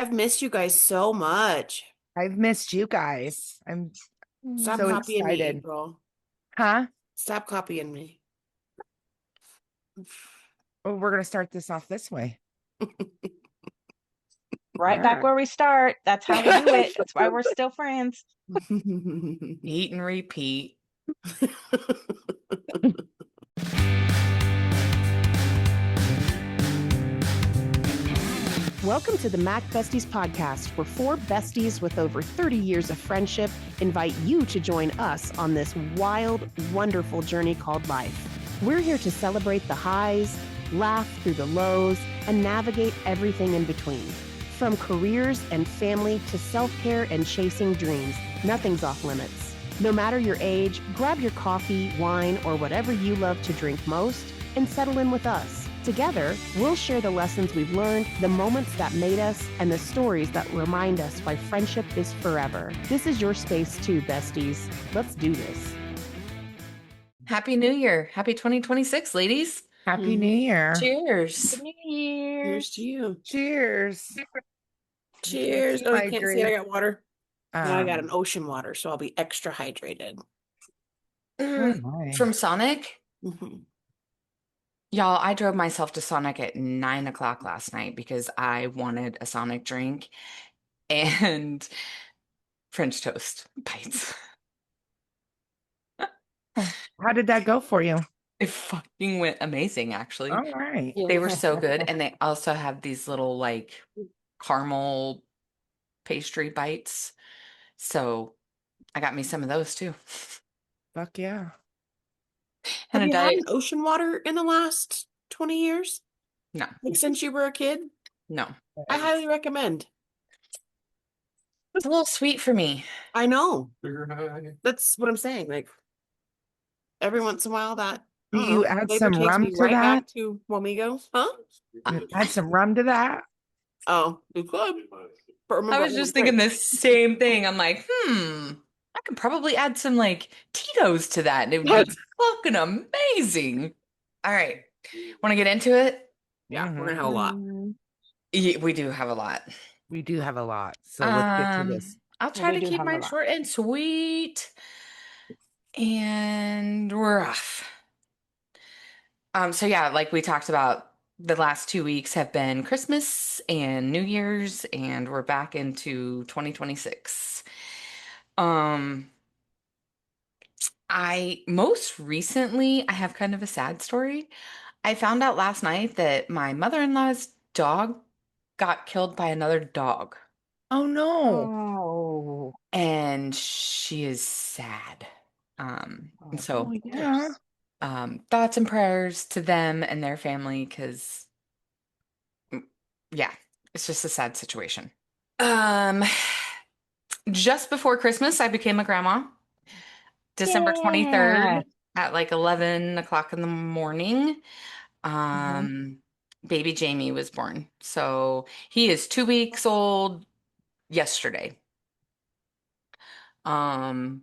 I've missed you guys so much. I've missed you guys. I'm Stop so copying me, excited. April. Huh? Stop copying me. Oh, we're gonna start this off this way. Right back Yeah. where we start. That's how we do it. That's why we're still friends. Eat and repeat. Welcome to the Mac Besties podcast, where four besties with over 30 years of friendship invite you to join us on this wild, wonderful journey called life. We're here to celebrate the highs, laugh through the lows, and navigate everything in between. From careers and family to self-care and chasing dreams, nothing's off limits. No matter your age, grab your coffee, wine, or whatever you love to drink most and settle in with us. Together, we'll share the lessons we've learned, the moments that made us, and the stories that remind us why friendship is forever. This is your space too, besties. Let's do this. Happy New Year. Happy 2026, ladies. Happy New Year. Cheers. New Year. Here's to you. Cheers. Cheers. Oh, you can't see it. I got water. Now I got an Um, ocean water, so I'll be extra hydrated. oh my. From Sonic. Mhm. Y'all, I drove myself to Sonic at 9 o'clock last night because I wanted a Sonic drink and French toast bites. How did that go for you? It fucking went amazing, actually. All right. They were so good. And they also have these little like caramel pastry bites. So I got me some of those too. Fuck yeah. Have And a you had diet. an ocean water in the last 20 years? No, Like since you were a kid? no. I highly recommend. It's a little sweet for me. I know. That's what I'm saying. Like every once in a while that Do I don't you know, add flavor some takes rum me to right that? back to Womigo. Huh? Add some rum to that? Oh, you could. But remember, I was only just thinking drink. the same thing. I'm like, I could probably add some like Tito's to that and it would be fucking amazing. All right. Want to get into it? Yeah, we're gonna Mhm. have a lot. Yeah, we do have a lot. We do have a lot. So let's get to this. I'll try We to do keep have a mine lot. short and sweet. And we're off. So yeah, like we talked about, the last 2 weeks have been Christmas and New Year's, and we're back into 2026. Um, I most recently, I have kind of a sad story. I found out last night that my mother-in-law's dog got killed by another dog, Oh no. Oh. and she is sad. And so, Oh yeah. thoughts and prayers to them and their family, because yeah, it's just a sad situation. Just before Christmas, I became a grandma. December Yeah. 23rd at like 11 o'clock in the morning. Mhm. Um, baby Jamie was born. So he is 2 weeks old yesterday. Um,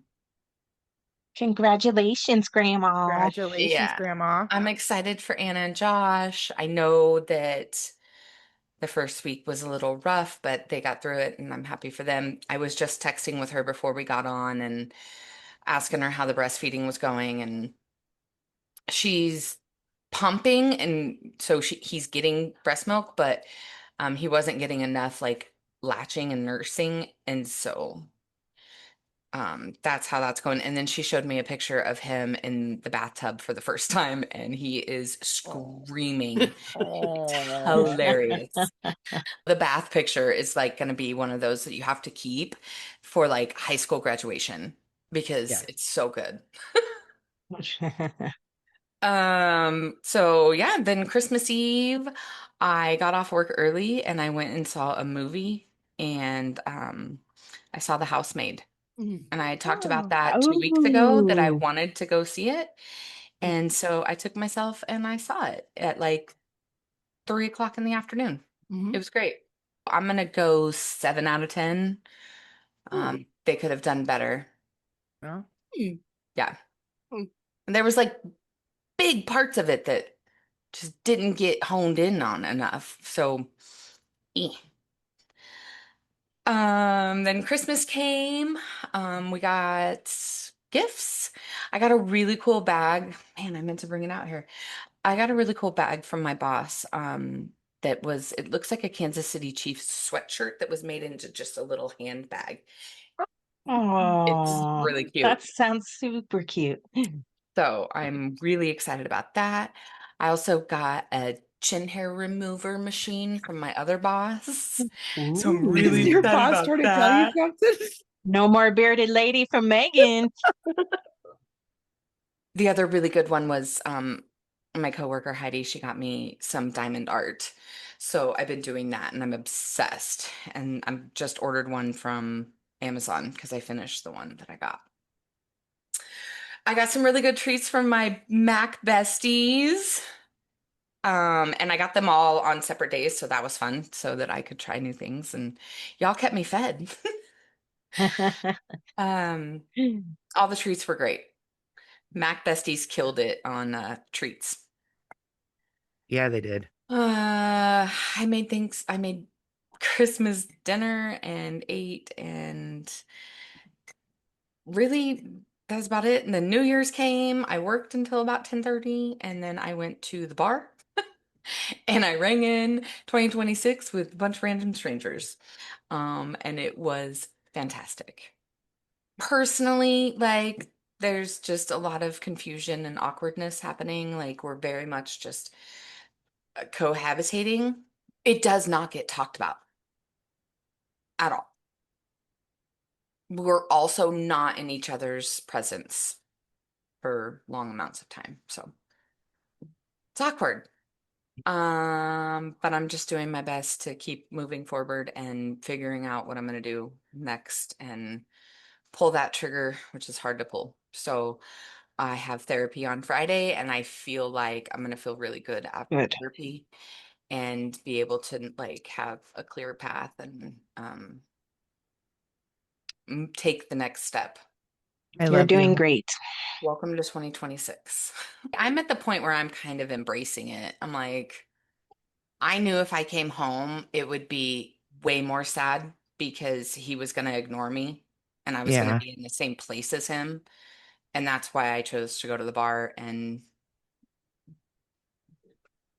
Congratulations, Grandma. Congratulations, yeah, Grandma. I'm excited for Anna and Josh. I know that the first week was a little rough, but they got through it and I'm happy for them. I was just texting with her before we got on and asking her how the breastfeeding was going, and she's pumping, and so he's getting breast milk, but he wasn't getting enough like latching and nursing, and so that's how that's going. And then she showed me a picture of him in the bathtub for the first time, and he is screaming. It's Oh. hilarious. The bath picture is like going to be one of those that you have to keep for like high school graduation because Yes. it's so good. So yeah, then Christmas Eve, I got off work early and I went and saw a movie, and I saw The Housemaid. Mhm. And I talked about Oh. that 2 weeks ago that I Oh. wanted to go see it. And so I took myself and I saw it at like 3 o'clock in the afternoon. It Mhm. was great. I'm gonna go 7 out of 10. They could have done better. Well, Yeah. Hmm. And there was like big parts of it that just didn't get honed in on enough. So, eh. Then Christmas came. We got gifts. I got a really cool bag. Man, I meant to bring it out here. I got a really cool bag from my boss. It looks like a Kansas City Chiefs sweatshirt that was made into just a little handbag. It's Oh, really that cute. sounds super cute. So I'm really excited about that. I also got a chin hair remover machine from my other boss. So I'm Ooh. Is really your excited boss about trying to tell you that. something? No more bearded lady from Meghan. The other really good one was my coworker Heidi, she got me some diamond art. So I've been doing that and I'm obsessed. And I'm just ordered one from Amazon because I finished the one that I got. I got some really good treats from my Mac besties. And I got them all on separate days, so that was fun, so that I could try new things and y'all kept me fed. Um, all the treats were great. Mac besties killed it on treats. Yeah, they did. I made Christmas dinner and ate, and really that was about it. And then New Year's came. I worked until about 10:30, and then I went to the bar and I rang in 2026 with a bunch of random strangers. And it was fantastic. Personally, like there's just a lot of confusion and awkwardness happening. Like we're very much just cohabitating. It does not get talked about at all. We're also not in each other's presence for long amounts of time. So it's awkward. But I'm just doing my best to keep moving forward and figuring out what I'm going to do next and pull that trigger, which is hard to pull. So I have therapy on Friday and I feel like I'm going to feel really good after Good. therapy and be able to like have a clear path and take the next step. You're doing great. Welcome to 2026. I'm at the point where I'm kind of embracing it. I'm like, I knew if I came home, it would be way more sad because he was going to ignore me and I was going to Yeah. be in the same place as him. And that's why I chose to go to the bar and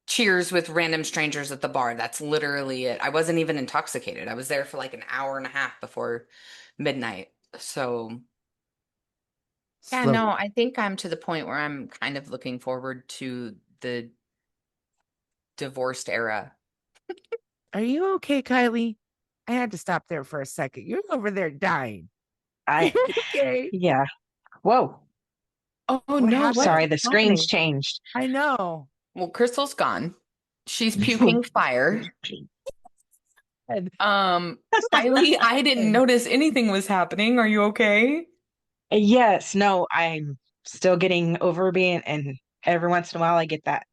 cheers with random strangers at the bar. That's literally it. I wasn't even intoxicated. I was there for like an hour and a half before midnight. So, yeah, Slow. no, I think I'm to the point where I'm kind of looking forward to the divorced era. Are you okay, Kyley? I had to stop there for a second. You're over there dying. I Okay. yeah. Whoa. Oh, What no, happened? what's Sorry, the screen's happening? changed. I know. Well, Crystal's gone. She's puking fire. Kyley, I didn't notice anything was happening. Are you okay? Yes, no, I'm still getting over being, and every once in a while I get that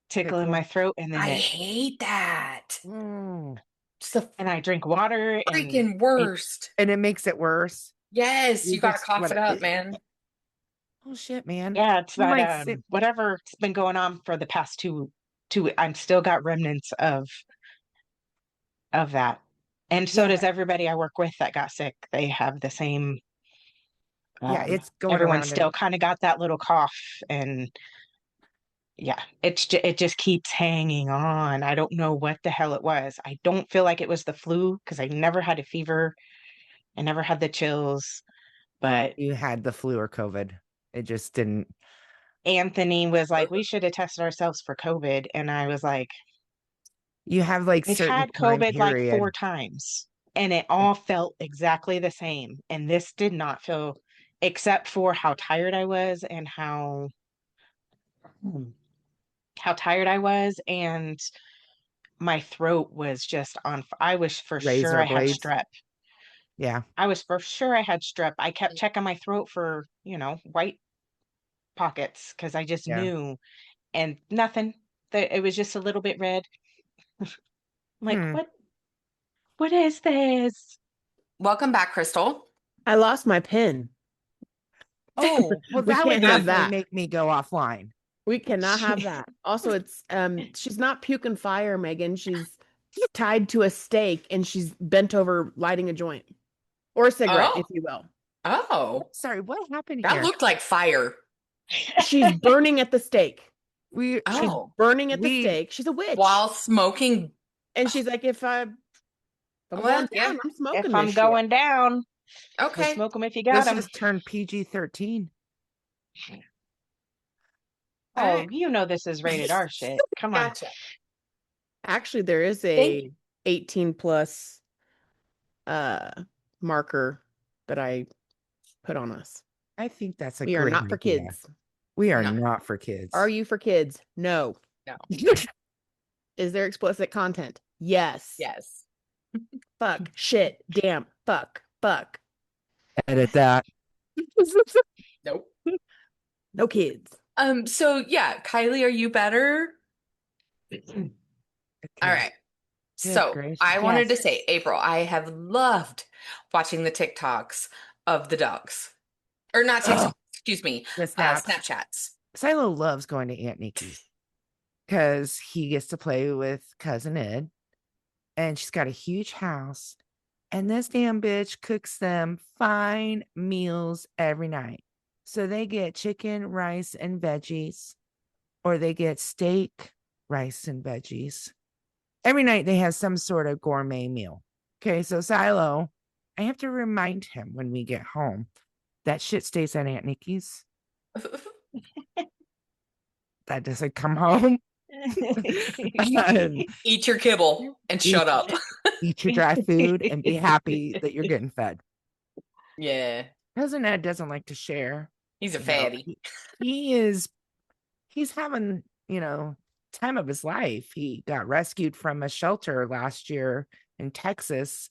tickle in my throat, and then I hate that. Mm. It's the and I drink water, and freaking worst. And it makes it worse. Yes, you gotta just cough it up, man. Oh shit, man. yeah, it's You that might sit. whatever's been going on for the past two. I'm still got remnants of that, and so Yeah, does everybody I work with that got sick. They have the same. yeah, it's going Everyone around. still kind of got that little cough, and yeah, it just keeps hanging on. I don't know what the hell it was. I don't feel like it was the flu because I never had a fever. I never had the chills, but You had the flu or COVID. It just didn't. Anthony was like, we should have tested ourselves for COVID. And I was like, You have like I've certain had time COVID like period. 4 times and it all felt exactly the same. And this did not feel, except for how tired I was and how tired I was. And my throat was just on. I was for sure Razor I had blades. strep. Yeah. I was for sure I had strep. I kept checking my throat for, white pockets because I just Yeah. knew, and nothing. It was just a little bit red. I'm like, what is this? Welcome back, Crystal. I lost my pin. Oh, well, We that would can't have definitely that. make me go offline. We cannot have that. Also, it's she's not puking fire, Megan. She's tied to a stake, and she's bent over lighting a joint or a cigarette, if you will. Oh, Sorry, what happened that here? looked like fire. She's burning at the stake. We She's Oh, burning at the stake. She's a witch. while smoking. And she's like, if I'm Well, going yeah. down, I'm smoking If this I'm shit. going down, Okay. smoke them if you got this them. just turned PG-13. Oh, Alright. you know this is rated R shit. Come on. Gotcha. Actually, there is Thank a you. 18 plus marker that I put on us. I think that's a We great are not for idea. kids. We are No. not for kids. Are you for kids? No. No. Is there explicit content? Yes. Yes. Fuck. Shit. Damn. Fuck. Edit that. Nope. No kids. So yeah, Kyley, are you better? Okay. All right. Good So gracious. I wanted to Yes. say, April, I have loved watching the TikToks of the dogs. Or not TikToks, excuse me, The snaps. Snapchats. Silo loves going to Aunt Nikki's because he gets to play with cousin Ed, and she's got a huge house, and this damn bitch cooks them fine meals every night. So they get chicken, rice, and veggies, or they get steak, rice, and veggies. Every night they have some sort of gourmet meal. Okay, so Silo, I have to remind him when we get home that shit stays at Aunt Nikki's. That doesn't come home. And Eat your kibble and shut up. eat your dry food and be happy that you're getting fed. Yeah. Cousin Ed doesn't like to share. He's a You know, fatty. he's having, time of his life. He got rescued from a shelter last year in Texas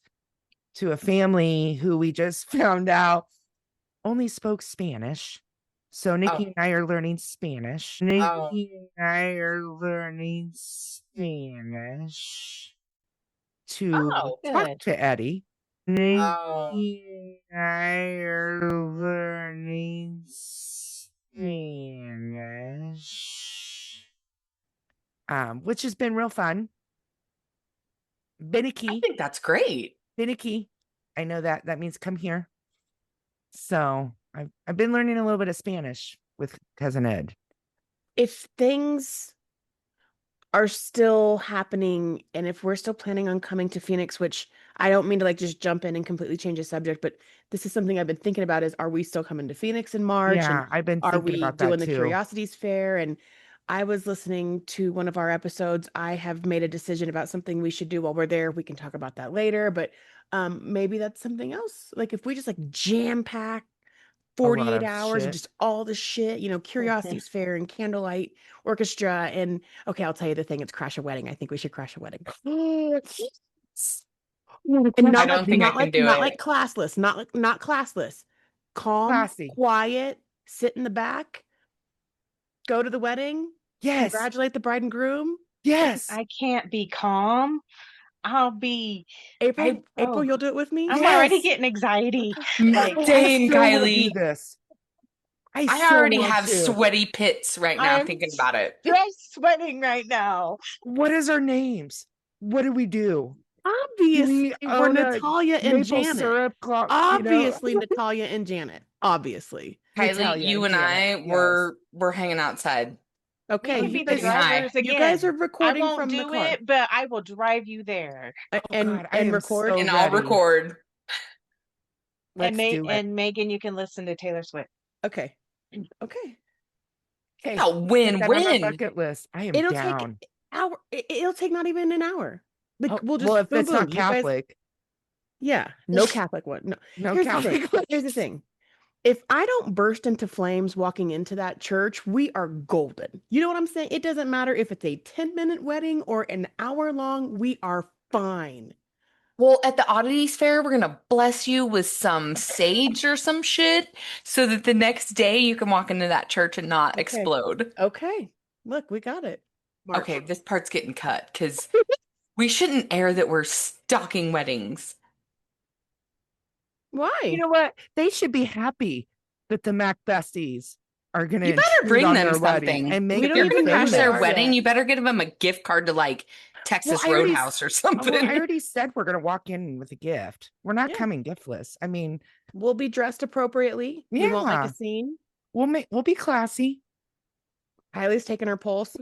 to a family who we just found out only spoke Spanish. So Nikki and I are learning Spanish. Nikki and I are learning Spanish to Oh, talk good. to Eddie. Nikki Oh. and I are learning Spanish. Which has been real fun. I Finicky. think that's great. Finicky. I know that means come here. So I've been learning a little bit of Spanish with cousin Ed. If things are still happening and if we're still planning on coming to Phoenix, which I don't mean to just jump in and completely change the subject, but this is something I've been thinking about is, are we still coming to Phoenix in March? Yeah, And I've been are thinking we about doing that the too. Curiosities Fair? And I was listening to one of our episodes. I have made a decision about something we should do while we're there. We can talk about that later, but maybe that's something else. Like if we just jam pack 48 hours of just all the shit, Curiosities Fair and Candlelight Orchestra. And okay, I'll tell you the thing, it's crash a wedding. I think we should crash a wedding. And I don't think I can do not it. like classless, not classless. Calm, Classy. quiet, sit in the back, go to the wedding, Yes. congratulate the bride and groom. Yes. I can't be calm. I'll be April, oh. you'll do it with me? I'm Yes. already getting anxiety. Same, I still wanna Kylie. do this. I still already want have to. sweaty pits right now I'm thinking about it. Just sweating right now. What is our names? What do we do? Obviously, we're own a Natalia and maple Janet. syrup clock, Obviously, Natalia and Janet. Obviously. Kylie, Natalia you and and I Janet, we're hanging outside. Okay, We can you be the guys, drivers again. you guys are I recording won't from the do car. it, but I will drive you there. And I am record. so And I'll ready. record. Let's do it. And Megan, you can listen to Taylor Swift. Okay. Hey, Yeah, put that on my win-win. bucket list. I am It'll down. take hour. It'll take not even an hour. Oh, We'll just well, if boom, it's not boom. You guys- Catholic, yeah, no Catholic one. No. no Here's Catholic. the thing. Here's the thing. If I don't burst into flames walking into that church, we are golden. You know what I'm saying? It doesn't matter if it's a 10-minute wedding or an hour long. We are fine. Well, at the Oddities Fair, we're gonna bless you with some sage or some shit so that the next day you can walk into that church and not Okay. explode. Okay. Look, we got it. Mark. Okay, this part's getting cut because we shouldn't air that we're stalking weddings. Why? You know what? They should be happy that the Mac Besties are going to You better bring them something. and make We If don't you're even gonna crash know their that wedding, yet. you better give them a gift card to Texas I already Roadhouse or I something. already said we're gonna walk in with a gift. We're not Yeah. coming giftless. I mean, We'll be dressed appropriately. We won't make Yeah. a scene. we'll be classy. Kylie's taking her pulse.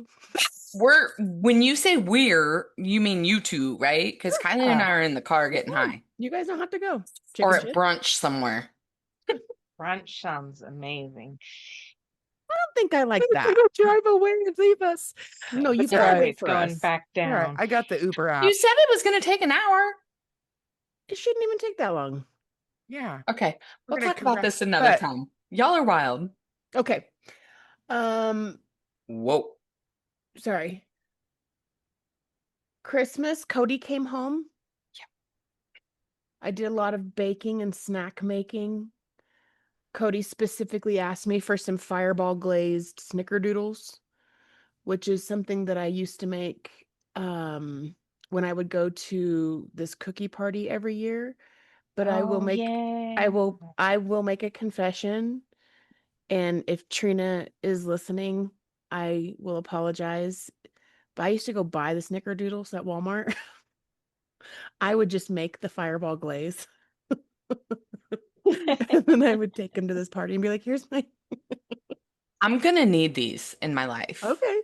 When you say we're, you mean you two, right? Because Kylie and I are in the car getting high. You guys don't have to go. Or Chicken at shit. brunch somewhere. Brunch sounds amazing. I don't think I like that. Don't drive away and leave us. No, you It's gotta alright. wait It's for going us. back All right, down. I got the Uber app. You said it was going to take an hour. It shouldn't even take that long. Yeah. Okay, We're we'll gonna talk about come this back, another but- time. Y'all are wild. Okay. Whoa. Sorry. Christmas, Cody came home. Yeah. I did a lot of baking and snack making. Cody specifically asked me for some Fireball Glazed Snickerdoodles, which is something that I used to make when I would go to this cookie party every year. But I will Oh, make yeah. I will make a confession. And if Trina is listening, I will apologize. But I used to go buy the Snickerdoodles at Walmart. I would just make the Fireball glaze. And then I would take them to this party and be like, here's my I'm going to need these in my life. okay.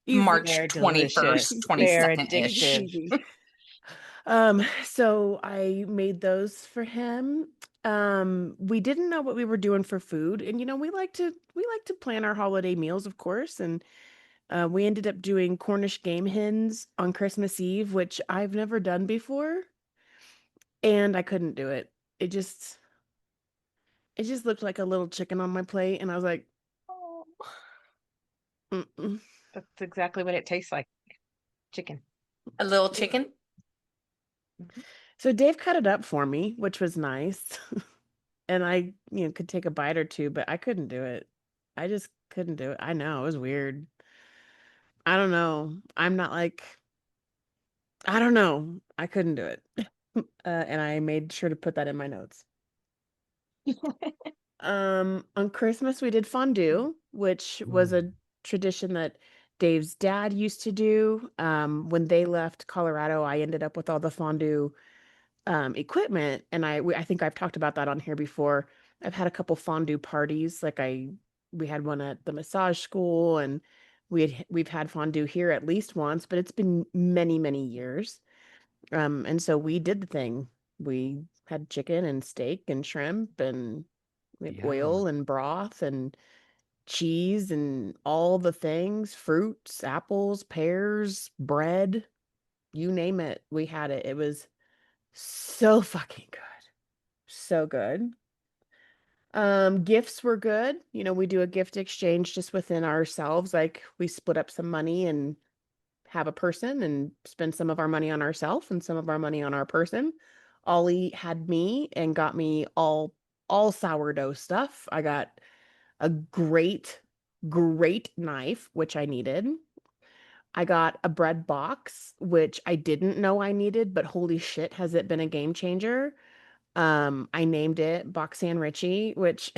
Easy. March They're 21st, delicious. They're 22nd-ish. addictive. Easy. So I made those for him. We didn't know what we were doing for food, and we like to plan our holiday meals, of course, and we ended up doing Cornish game hens on Christmas Eve, which I've never done before, and I couldn't do it. It just looked like a little chicken on my plate, and I was like, Oh, mm-mm. that's exactly what it tastes like. Chicken. A little chicken. So Dave cut it up for me, which was nice. And I, could take a bite or two, but I couldn't do it. I just couldn't do it. I know, it was weird. I don't know. I'm not like, I don't know. I couldn't do it. And I made sure to put that in my notes. On Christmas we did fondue, which was a tradition that Dave's dad used to do. When they left Colorado, I ended up with all the fondue equipment, and I think I've talked about that on here before. I've had a couple fondue parties, we had one at the massage school, and we've had fondue here at least once, but it's been many, many years. And so we did the thing. We had chicken and steak and shrimp, and we had oil and broth and cheese and all the things, fruits, apples, pears, bread, you name it. We had it. It was so fucking good. So good. Gifts were good. We do a gift exchange just within ourselves. Like we split up some money and have a person and spend some of our money on ourselves and some of our money on our person. Ollie had me and got me all sourdough stuff. I got a great knife, which I needed. I got a bread box, which I didn't know I needed, but holy shit, has it been a game changer. I named it Boxan Richie, which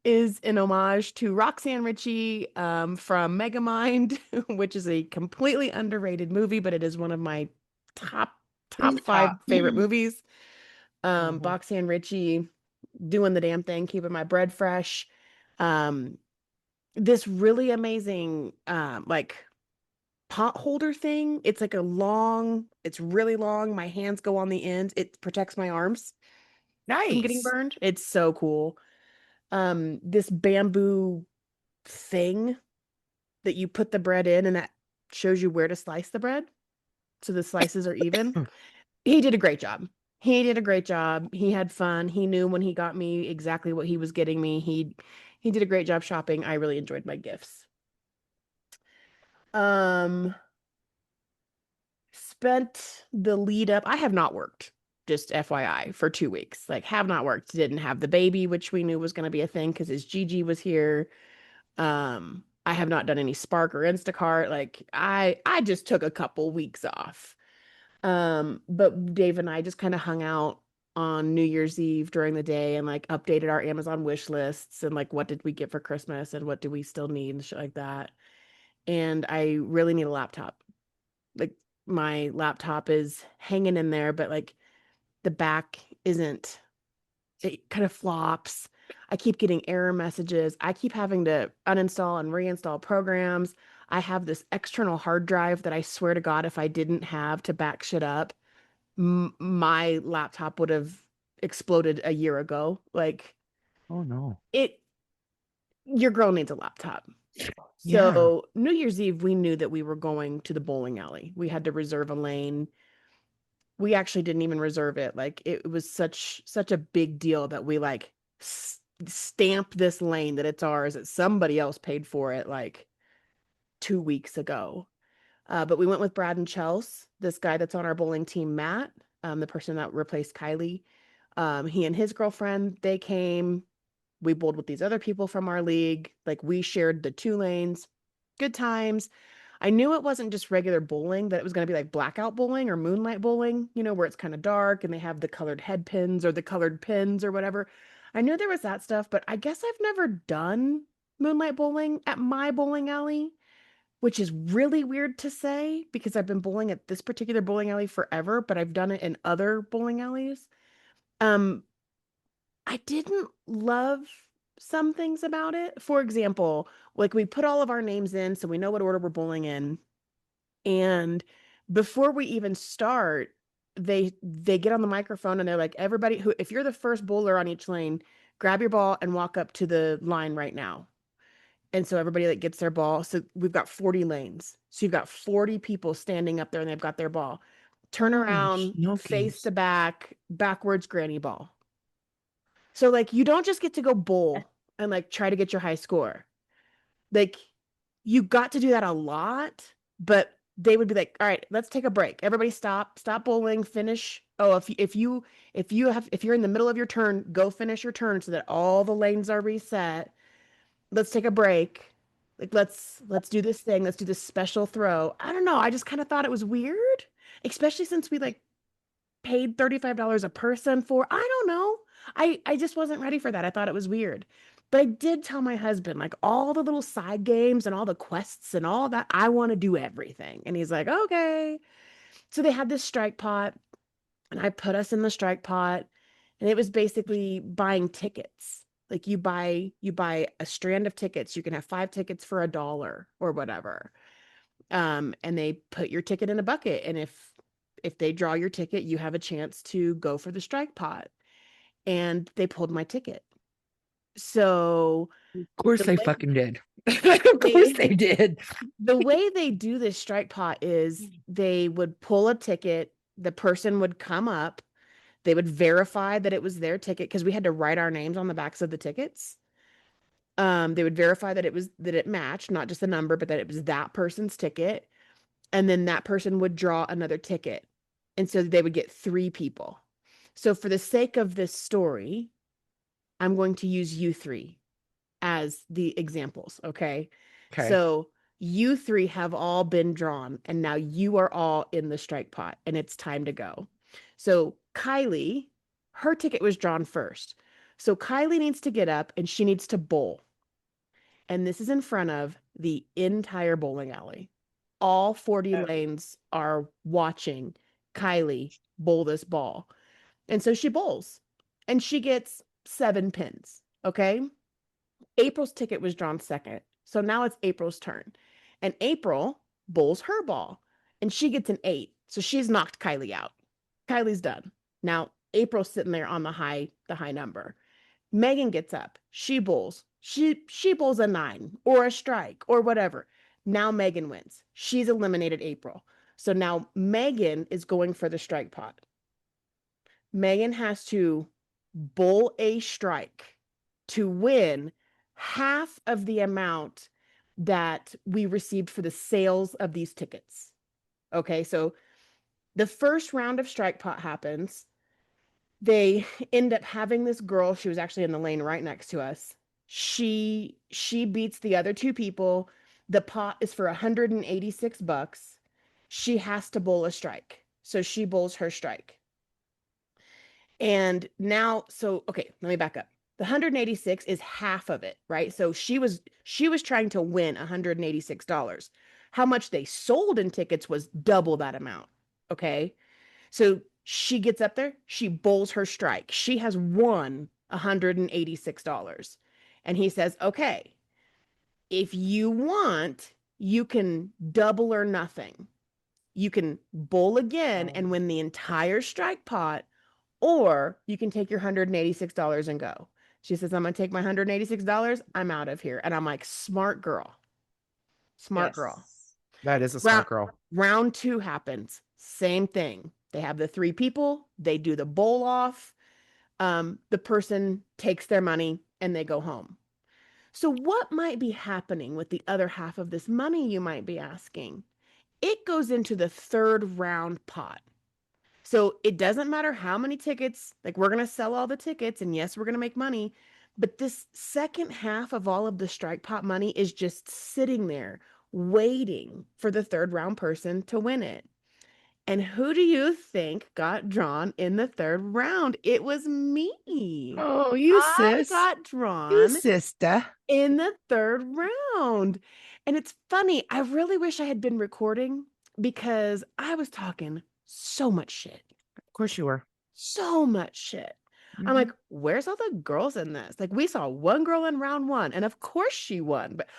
is an homage to Roxanne Ritchie from Megamind, which is a completely underrated movie, but it is one of my top five favorite movies. Boxan Ritchie doing the damn thing, keeping my bread fresh. This really amazing like pot holder thing. It's like it's really long. My hands go on the end. It protects my arms from getting Nice. burned. It's so cool. This bamboo thing that you put the bread in, and that shows you where to slice the bread so the slices are even. He did a great job. He had fun. He knew when he got me exactly what he was getting me. He did a great job shopping. I really enjoyed my gifts. Spent the lead up. I have not worked, just FYI, for 2 weeks. Like, have not worked. Didn't have the baby, which we knew was going to be a thing because his Gigi was here. I have not done any Spark or Instacart. Like, I just took a couple weeks off. But Dave and I just kind of hung out on New Year's Eve during the day and like updated our Amazon wish lists and like what did we get for Christmas and what do we still need and shit like that. and I really need a laptop. Like my laptop is hanging in there, but like the back isn't, it kind of flops. I keep getting error messages. I keep having to uninstall and reinstall programs. I have this external hard drive that I swear to God, if I didn't have to back shit up, my laptop would have exploded a year ago. Like Oh no. your girl needs a laptop. Yeah. So New Year's Eve, we knew that we were going to the bowling alley. We had to reserve a lane. We actually didn't even reserve it. Like it was such a big deal that we like stamped this lane that it's ours, that somebody else paid for it like 2 weeks ago. But we went with Brad and Chelsea, this guy that's on our bowling team, Matt, the person that replaced Kyley. He and his girlfriend, they came. We bowled with these other people from our league. Like we shared the 2 lanes. Good times. I knew it wasn't just regular bowling, that it was going to be like blackout bowling or moonlight bowling, where it's kind of dark and they have the colored head pins or the colored pins or whatever. I knew there was that stuff, but I guess I've never done moonlight bowling at my bowling alley, which is really weird to say because I've been bowling at this particular bowling alley forever, but I've done it in other bowling alleys. Um, I didn't love some things about it. For example, like we put all of our names in so we know what order we're bowling in. And before we even start, they get on the microphone and they're like, everybody who, if you're the first bowler on each lane, grab your ball and walk up to the line right now. And so everybody that gets their ball, so we've got 40 lanes. So you've got 40 people standing up there and they've got their ball. Turn around, face the back, backwards granny ball. So like you don't just get to go bowl and like try to get your high score. Like you got to do that a lot, but they would be like, all right, let's take a break. Everybody stop bowling, finish. Oh, if you're in the middle of your turn, go finish your turn so that all the lanes are reset. Let's take a break. Like let's do this thing. Let's do this special throw. I don't know. I just kind of thought it was weird, especially since we like paid $35 a person for. I don't know. I just wasn't ready for that. I thought it was weird. But I did tell my husband, like all the little side games and all the quests and all that, I want to do everything. And he's like, okay. So they had this strike pot, and I put us in the strike pot, and it was basically buying tickets. Like you buy a strand of tickets. You can have 5 tickets for $1 or whatever. And they put your ticket in a bucket. And if they draw your ticket, you have a chance to go for the strike pot. And they pulled my ticket. So of course they fucking did. Of they- course they did. the way they do this strike pot is they would pull a ticket, the person would come up, they would verify that it was their ticket because we had to write our names on the backs of the tickets. They would verify that it matched, not just the number, but that it was that person's ticket. And then that person would draw another ticket. And so they would get 3 people. So for the sake of this story, I'm going to use you 3 as the examples, okay? So you 3 have all been drawn, and now you are all in the strike pot, and it's time to go. So Kyley, her ticket was drawn first. So Kyley needs to get up, and she needs to bowl. And this is in front of the entire bowling alley. All 40 lanes are watching Kyley bowl this ball. And so she bowls, and she gets 7 pins, okay? April's ticket was drawn second. So now it's April's turn. And April bowls her ball, and she gets an 8. So she's knocked Kyley out. Kyley's done. Now April's sitting there on the high number. Meghan gets up. She bowls. She bowls a 9 or a strike or whatever. Now Meghan wins. She's eliminated April. So now Meghan is going for the strike pot. Meghan has to bowl a strike to win half of the amount that we received for the sales of these tickets. Okay, so the first round of strike pot happens. They end up having this girl. She was actually in the lane right next to us. She beats the other 2 people. The pot is for $186. She has to bowl a strike. So she bowls her strike. And now, so, okay, let me back up. The 186 is half of it, right? So she was trying to win $186. How much they sold in tickets was double that amount. Okay. So she gets up there, she bowls her strike. She has won $186. And he says, okay, if you want, you can double or nothing. You can bowl again and win the entire strike pot, or you can take your $186 and go. She says, I'm going to take my $186. I'm out of here. And I'm like, smart girl. Smart girl. That is a smart girl. Round 2 happens. Same thing. They have the 3 people. They do the bowl off. The person takes their money and they go home. So what might be happening with the other half of this money, you might be asking? It goes into the 3rd round pot. So it doesn't matter how many tickets, like we're going to sell all the tickets and yes, we're going to make money. But this second half of all of the strike pot money is just sitting there waiting for the 3rd round person to win it. And who do you think got drawn in the 3rd round? It was me. Oh, you sis. I got drawn You sister. in the 3rd round. And it's funny. I really wish I had been recording because I was talking so much shit. Of course you were. So much shit. I'm like, where's all the girls in this? Like, we saw one girl in round 1, and of course she won. But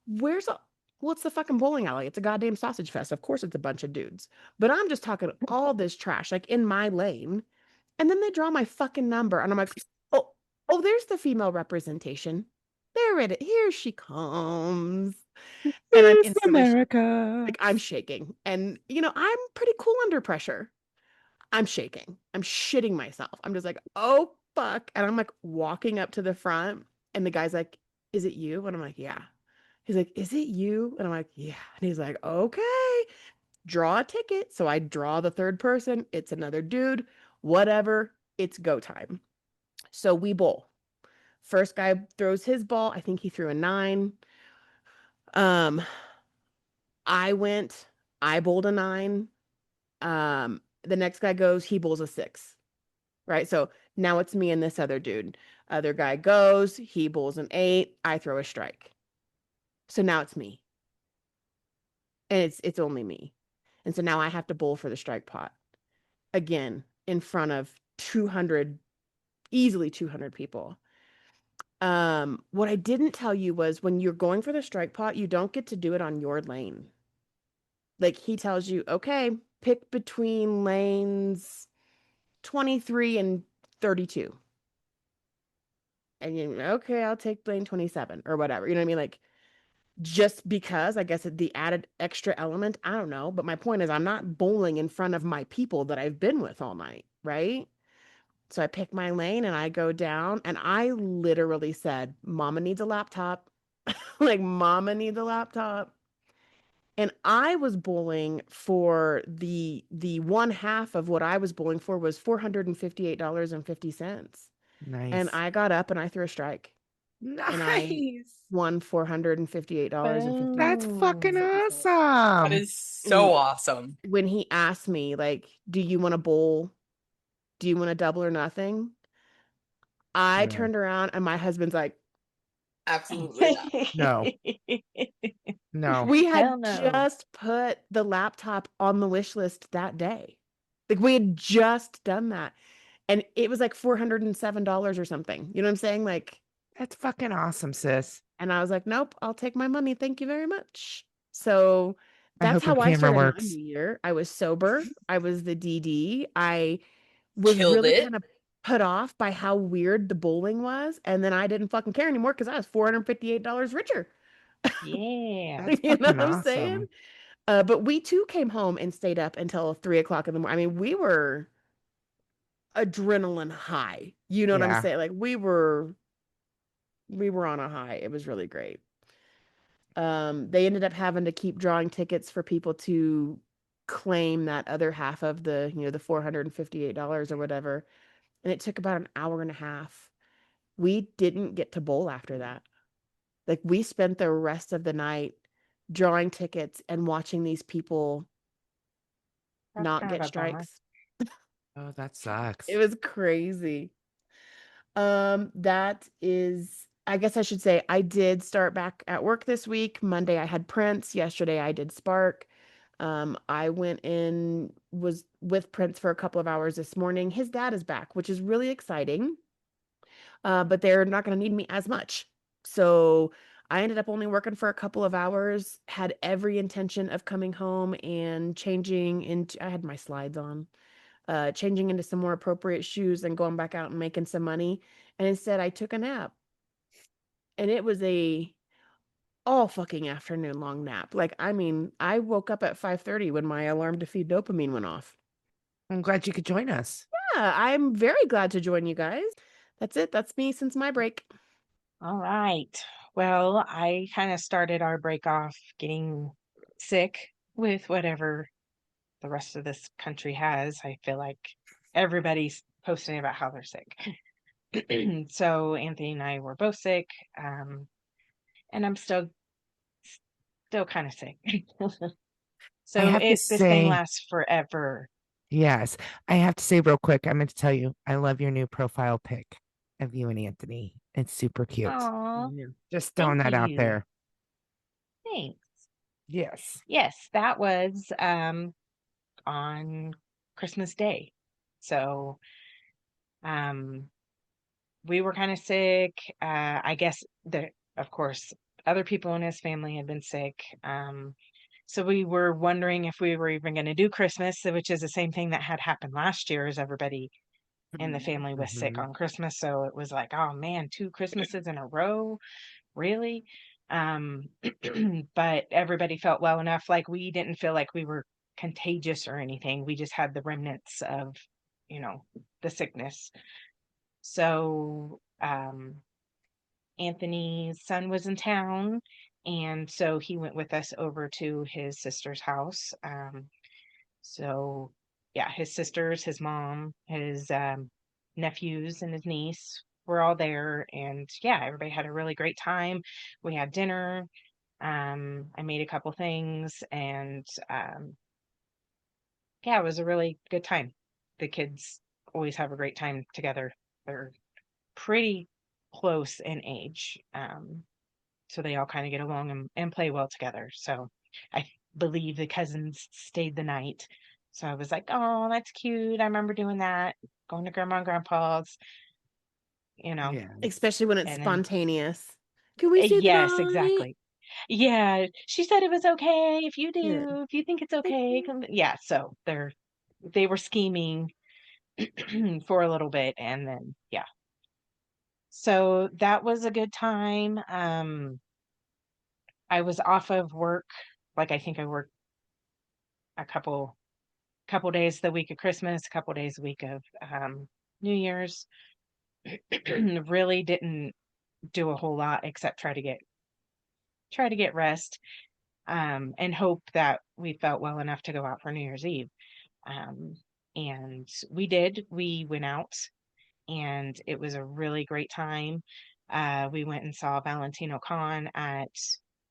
where's all? Well, it's the fucking bowling alley. It's a goddamn sausage fest. Of course, it's a bunch of dudes. But I'm just talking all this trash, like in my lane. And then they draw my fucking number, and I'm like, oh, there's the female representation. There it is. Here she comes. And I'm instantly America. like, I'm shaking. And, I'm pretty cool under pressure. I'm shaking. I'm shitting myself. I'm just like, oh, fuck. And I'm like walking up to the front. And the guy's like, is it you? And I'm like, yeah. He's like, is it you? And I'm like, yeah. And he's like, okay, draw a ticket. So I draw the 3rd person. It's another dude. Whatever. It's go time. So we bowl. First guy throws his ball. I think he threw a 9. I bowled a 9. The next guy goes, he bowls a 6. Right? So now it's me and this other dude. Other guy goes, he bowls an 8. I throw a strike. So now it's me. And it's only me. And so now I have to bowl for the strike pot. Again, in front of easily 200 people. What I didn't tell you was when you're going for the strike pot, you don't get to do it on your lane. Like he tells you, okay, pick between lanes 23 and 32. And okay, I'll take lane 27 or whatever. You know what I mean? Like, just because I guess the added extra element, I don't know. But my point is I'm not bowling in front of my people that I've been with all night, right? So I pick my lane and I go down and I literally said, Mama needs a laptop. Like, Mama needs a laptop. And I was bowling for the one half of what I was bowling for was $458.50. Nice. And I got up and I threw a strike. Nice. And I won $458.50. That's fucking awesome. That is so awesome. When he asked me, like, do you want to bowl? Do you want to double or nothing? I turned around and my husband's like, absolutely not. No. We had just put the laptop on the wish list that day. Like, we had just done that. And it was like $407 or something. You know what I'm saying? Like, that's fucking awesome, sis. And I was like, nope, I'll take my money. Thank you very much. So that's how I started my new year. I was sober. I was the DD. I was really kind of put off by how weird the bowling was. And then I didn't fucking care anymore because I was $458 richer. Yeah. That's you know what I'm awesome. saying? But we too came home and stayed up until 3 o'clock in the morning. I mean, we were adrenaline high. You know what I'm saying? Like, we were on a high. It was really great. They ended up having to keep drawing tickets for people to claim that other half of the, the $458 or whatever. And it took about an hour and a half. We didn't get to bowl after that. Like, we spent the rest of the night drawing tickets and watching these people not get strikes. Oh, that sucks. It was crazy. That is, I guess I should say I did start back at work this week. Monday I had Prince. Yesterday I did Spark. I went in, was with Prince for a couple of hours this morning. His dad is back, which is really exciting. But they're not going to need me as much. So I ended up only working for a couple of hours, had every intention of coming home and changing into, I had my slides on, changing into some more appropriate shoes and going back out and making some money. And instead I took a nap. And it was a all fucking afternoon long nap. Like, I mean, I woke up at 5:30 when my alarm to feed dopamine went off. I'm glad you could join us. Yeah, I'm very glad to join you guys. That's it. That's me since my break. All right. Well, I kind of started our break off getting sick with whatever the rest of this country has. I feel like everybody's posting about how they're sick. So Anthony and I were both sick, and I'm still kind of sick. So have to this thing say, lasts forever. yes, I have to say real quick, I meant to tell you, I love your new profile pic of you and Anthony. It's super cute. Aw, Just throwing thank that out you. there. Thanks. Yes. Yes, that was on Christmas Day. So we were kind of sick. I guess of course, other people in his family had been sick. So we were wondering if we were even going to do Christmas, which is the same thing that had happened last year, as everybody in the family was sick Mhm. on Christmas. So it was like, oh man, 2 Christmases in a row, really? But everybody felt well enough. Like, we didn't feel like we were contagious or anything. We just had the remnants of, the sickness. So Anthony's son was in town, and so he went with us over to his sister's house. So yeah, his sisters, his mom, his nephews, and his niece were all there, and yeah, everybody had a really great time. We had dinner. I made a couple things, and yeah, it was a really good time. The kids always have a great time together. They're pretty close in age. So they all kind of get along and play well together. So I believe the cousins stayed the night. So I was like, oh, that's cute. I remember doing that, going to grandma and grandpa's, Yeah. Especially when it's and then, spontaneous. Can we stay the yes, night? exactly. Yeah, she said it was okay. If you Yeah. do, if you think it's okay, come. Yeah, so they were scheming for a little bit, and then yeah. So that was a good time. I was off of work. Like, I think I worked a couple days the week of Christmas, a couple days a week of New Year's. Really didn't do a whole lot except try to get rest, and hope that we felt well enough to go out for New Year's Eve. And we did. We went out, and it was a really great time. We went and saw Valentino Khan at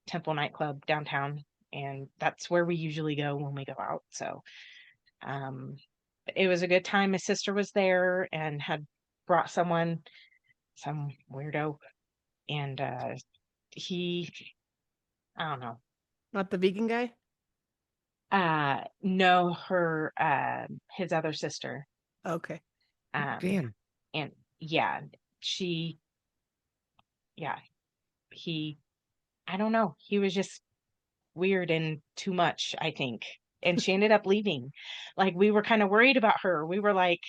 Temple Nightclub downtown, and that's where we usually go when we go out. So it was a good time. My sister was there and had brought some weirdo, and he, I don't know. Not the vegan guy? No, his other sister. Okay. Damn. And yeah, she, yeah, he, I don't know. He was just weird and too much, I think. And she ended up leaving. Like, we were kind of worried about her. We were like,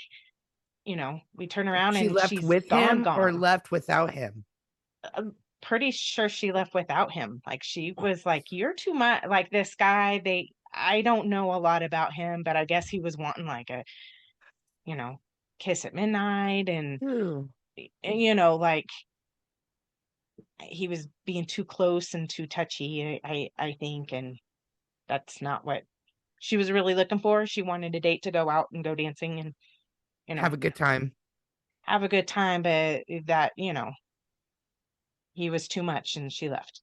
we turn around She and left she's with him or gone. left without him? I'm pretty sure she left without him. Like, she was like, you're too much. Like, this guy, I don't know a lot about him, but I guess he was wanting like a, kiss at midnight, and Ooh. like, he was being too close and too touchy, I think, and that's not what she was really looking for. She wanted a date to go out and go dancing and, Have a good time. have a good time, but that, he was too much and she left.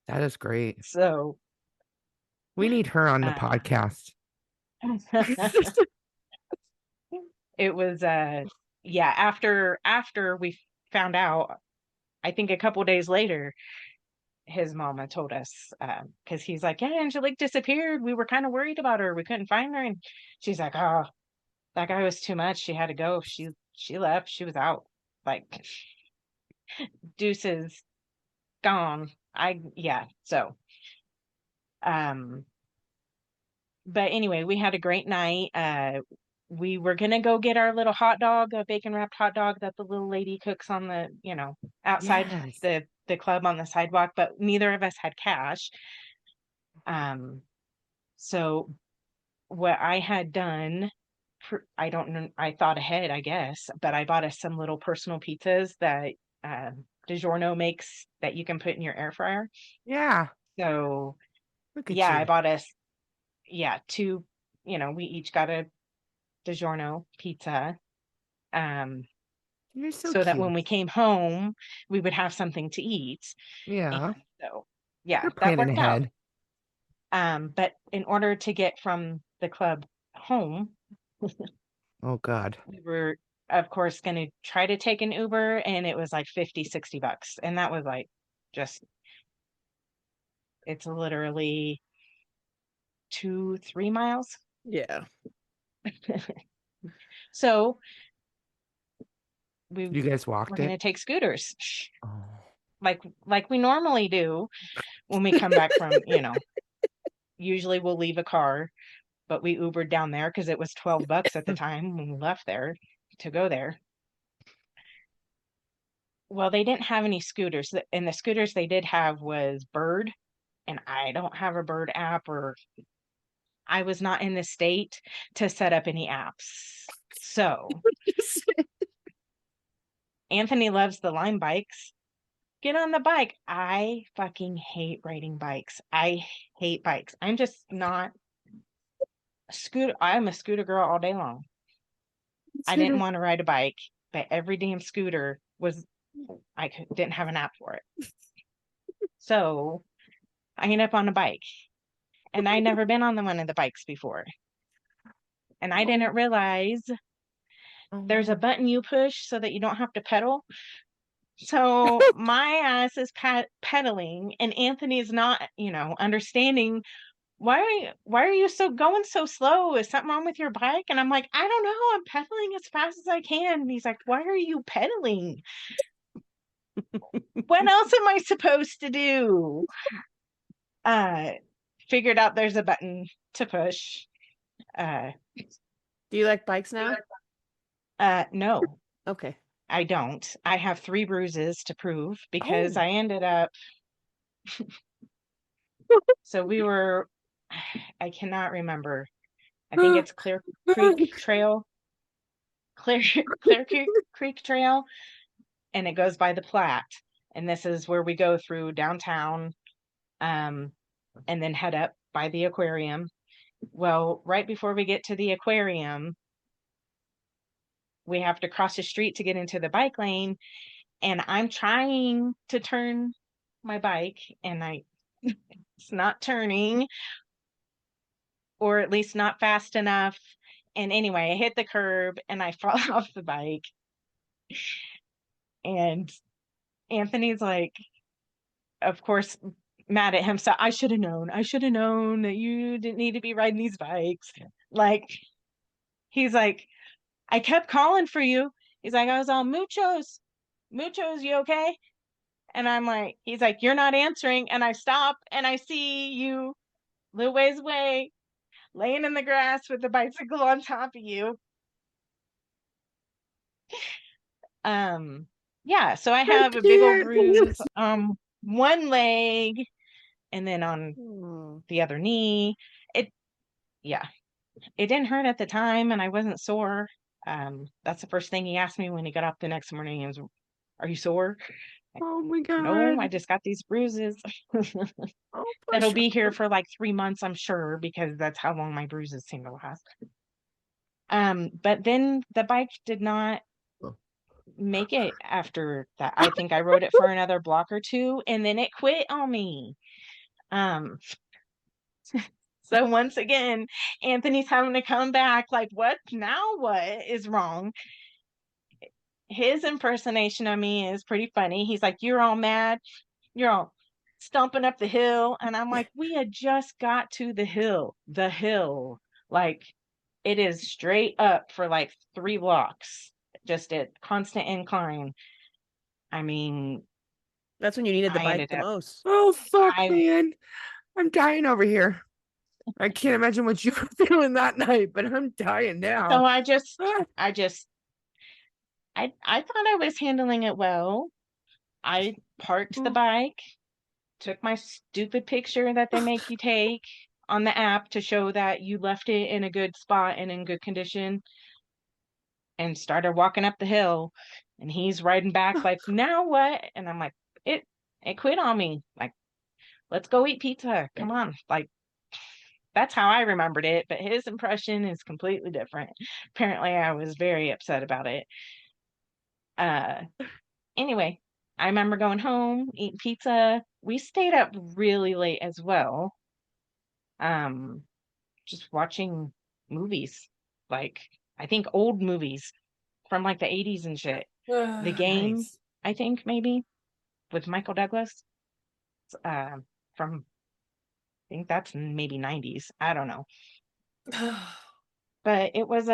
That is great. So We need her on the uh, podcast. it was yeah, after we found out, I think a couple days later, his mama told us, because he's like, yeah, Angelique disappeared. We were kind of worried about her. We couldn't find her. And she's like, oh, that guy was too much. She had to go. She left. She was out. Like, deuces, gone. Yeah. So, um, but anyway, we had a great night. We were gonna go get our little hot dog, a bacon wrapped hot dog that the little lady cooks on the, outside Yes. the club on the sidewalk, but neither of us had cash. So what I had done, I don't know, I thought ahead, I guess, but I bought us some little personal pizzas that DiGiorno makes that you can put in your air fryer. Yeah. So Look at yeah, you. I bought us, two, we each got a DiGiorno pizza. You're so So that when cute. we came home, we would have something to eat. Yeah. And so yeah, You're that planning worked out. ahead. But in order to get from the club home, Oh God. we were of course going to try to take an Uber, and it was like $50-$60. And that was like, just, it's literally 2-3 miles. Yeah. So You guys we're walked going to it? take scooters Oh. like we normally do when we come back from, usually we'll leave a car, but we Ubered down there because it was $12 at the time when we left there to go there. Well, they didn't have any scooters, and the scooters they did have was Bird, and I don't have a Bird app, or I was not in the state to set up any apps. So Anthony loves the Lime bikes. Get on the bike. I fucking hate riding bikes. I hate bikes. I'm just not a scooter. I'm a scooter girl all day long. I didn't want to ride a bike, but every damn scooter was, didn't have an app for it. So I ended up on a bike, and I'd never been on one of the bikes before. And I didn't realize there's a button you push so that you don't have to pedal. So my ass is pedaling, and Anthony is not, understanding, why are you going so slow? Is something wrong with your bike? And I'm like, I don't know. I'm pedaling as fast as I can. And he's like, why are you pedaling? What else am I supposed to do? Figured out there's a button to push. Do you like bikes now? No, Okay. I don't. I have 3 bruises to prove because Oh. I ended up. So we were, I cannot remember. I think it's Clear Creek Trail, Clear Creek Trail, and it goes by the Platte. And this is where we go through downtown, and then head up by the aquarium. Well, right before we get to the aquarium, we have to cross the street to get into the bike lane, and I'm trying to turn my bike, and it's not turning, or at least not fast enough. And anyway, I hit the curb and I fall off the bike. And Anthony's like, of course, mad at him. So I should have known that you didn't need to be riding these bikes. Like, he's like, I kept calling for you. He's like, I was on Muchos, you okay? And I'm like, he's like, you're not answering. And I stop and I see you a little ways away, laying in the grass with the bicycle on top of you. Yeah, so I have a big old bruise one leg, and then on the other knee. It didn't hurt at the time, and I wasn't sore. That's the first thing he asked me when he got up the next morning. He was, are you sore? Oh my God. No, I just got these bruises. Oh, That'll be here for like 3 months, I'm sure, because that's how long my bruises seem to last. But then the bike did not make it after that. I think I rode it for another block or 2, and then it quit on me. So once again, Anthony's having to come back like, what now? What is wrong? his impersonation of me is pretty funny. He's like, "You're all mad. You're all stomping up the hill." And I'm like, "We had just got to the hill. The hill. Like, it is straight up for like 3 blocks. Just a constant incline." I mean, That's when you needed the I bike ended the up most. Oh fuck, I man. I'm dying over here. I can't imagine what you were feeling that night, but I'm dying so now. I just Ah, I just I thought I was handling it well. I parked the bike, took my stupid picture that they make you take on the app to show that you left it in a good spot and in good condition, and started walking up the hill. And he's riding back like, "Now what?" And I'm like, it quit on me. Like, "Let's go eat pizza. Come on." Like, that's how I remembered it, but his impression is completely different. Apparently, I was very upset about it. Anyway, I remember going home, eating pizza. We stayed up really late as well. Um, just watching movies, like, I think old movies from like the 80s and shit. The Game, Nice. I think, maybe, with Michael Douglas. From, I think that's maybe 90s. I don't know. But it was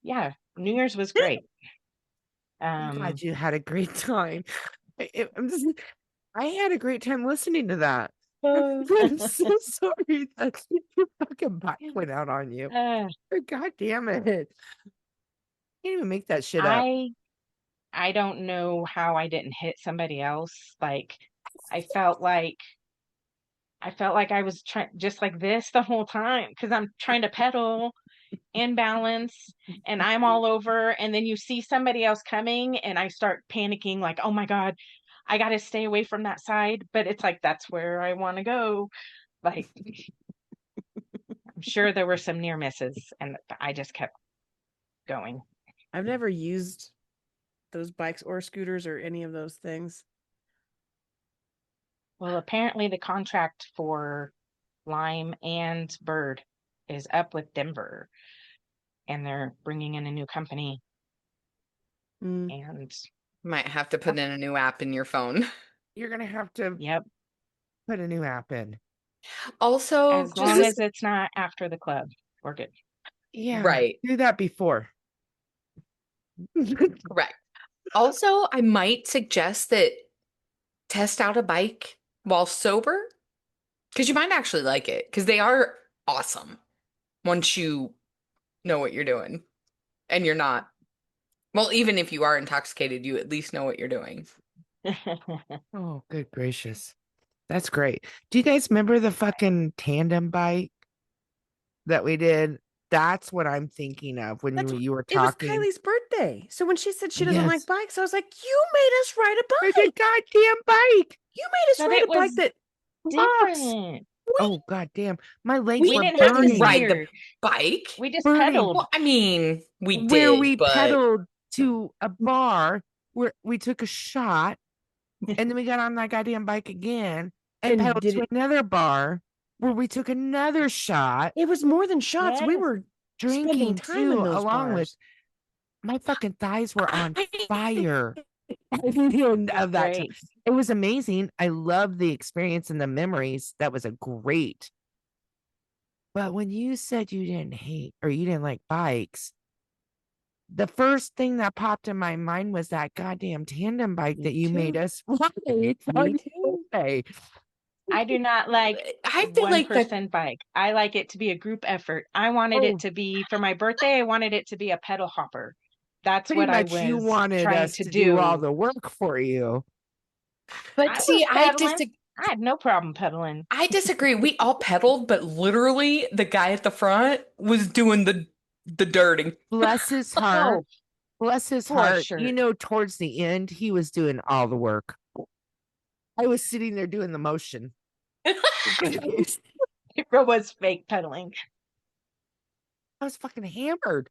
yeah, New Year's was great. I'm glad you had a great time. I had a great time listening to that. I'm so sorry that your fucking bike went out on you. uh, God damn it. Can't even make that shit up. I don't know how I didn't hit somebody else. Like, I felt like I was trying just like this the whole time, because I'm trying to pedal and balance, and I'm all over, and then you see somebody else coming and I start panicking like, "Oh my God, I got to stay away from that side." But it's like, that's where I want to go. Like, I'm sure there were some near misses, and I just kept going. I've never used those bikes or scooters or any of those things. Well, apparently the contract for Lime and Bird is up with Denver, and they're bringing in a new company. And Might have to put in a new app in your phone. You're gonna have to yep, put a new app in. Also, as long just as it's not after the club, we're good. Yeah, right, do that before. correct. Also, I might suggest that test out a bike while sober, because you might actually like it, because they are awesome once you know what you're doing and you're not. Well, even if you are intoxicated, you at least know what you're doing. Oh, good gracious. That's great. Do you guys remember the fucking tandem bike that we did? That's what I'm thinking of when you were It was talking. Kylie's birthday. So when she said she doesn't like Yes. bikes, I was like, "You made us ride a It's bike. a goddamn bike. You made us But ride it a bike was that walks." different. Oh goddamn. My legs We were didn't have to burning. ride the steer. bike. We just Burning. pedaled. Well, I mean, we Where did, we but pedaled to a bar where we took a shot and then we got on that goddamn bike again and And pedaled did to it- another bar where we took another shot, It was more than shots. We Yes. were drinking spending time in too, those along with bars. my fucking thighs were on fire. Of It's that time. great. It was amazing. I love the experience and the memories. That was a great. But when you said you didn't hate or you didn't like bikes, the first thing that popped in my mind was that goddamn tandem bike Me that you made too. us ride. It's Me on too. Tuesday. I do not like I feel one like that person bike. I like it to be a group effort. I wanted Oh. it to be, for my birthday, I wanted it to be a pedal hopper. That's Pretty what I much you was wanted trying us to to do all do. the work for you. but I see, was pedaling. I had no problem pedaling. I disagree. We all pedaled, but literally the guy at the front was doing the dirting. Bless his heart. Oh, Bless his for heart. sure. You know, towards the end, he was doing all the work. I was sitting there doing the motion. It was fake pedaling. I was fucking hammered.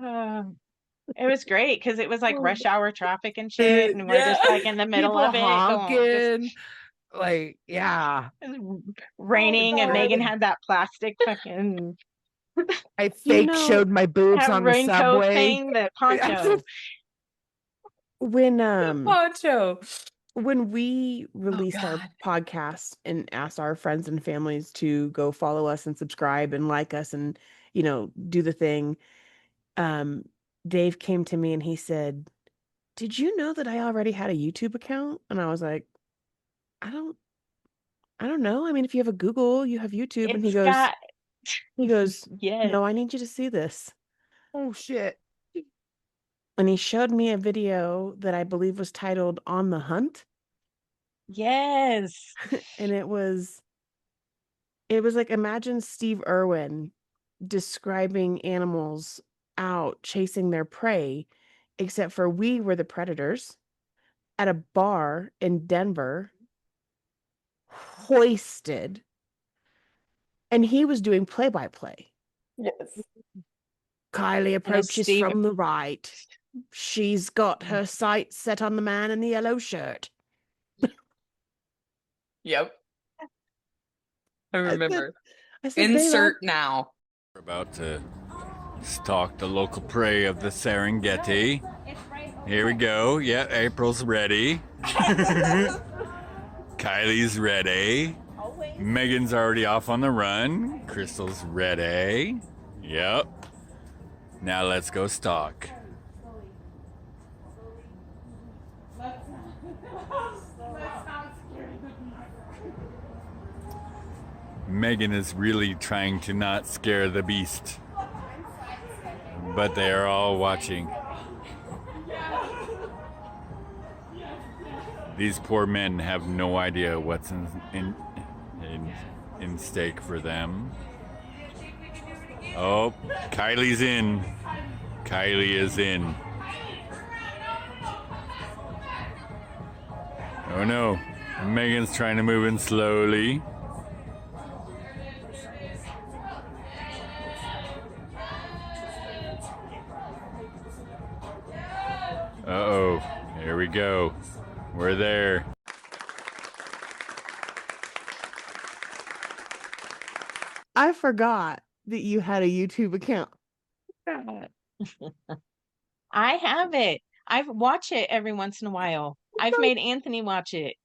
It was great because it was like rush hour traffic and shit, and we're just Yeah. like in the middle People of it, honking. Like, yeah. raining, and God. Megan had that plastic fucking I fake showed my boobs That on the raincoat subway. thing, the poncho. When Poncho. when we released our God. podcast and asked our friends and families to go follow us and subscribe and like us and do the thing, Dave came to me and he said, "Did you know that I already had a YouTube account?" And I was like, I don't know. I mean, if you have a Google, you have YouTube. And he It's goes, got yes. "No, I need you to see this." Oh shit. And he showed me a video that I believe was titled "On the Hunt." Yes. And it was like, imagine Steve Irwin describing animals out chasing their prey, except for we were the predators at a bar in Denver, hoisted, and he was doing play-by-play. Yes. Kyley approaches Steve- from the right. She's got her sights set on the man in the yellow shirt. Yep. I remember. I said, "Babe, Insert now. We're about to stalk the local prey of the Serengeti. Here we go. Yeah, April's ready. Kylie's ready. Megan's already off on the run. Crystal's ready. Yep. Now let's go stalk. Megan is really trying to not scare the beast. But they are all watching. These poor men have no idea what's in stake for them. Oh, Kylie's in. Kyley is in. Oh no, Megan's trying to move in slowly. Uh-oh, here we go. We're there. I forgot that you had a YouTube account." I have it. I watch it every once in a while. I've made Anthony watch it.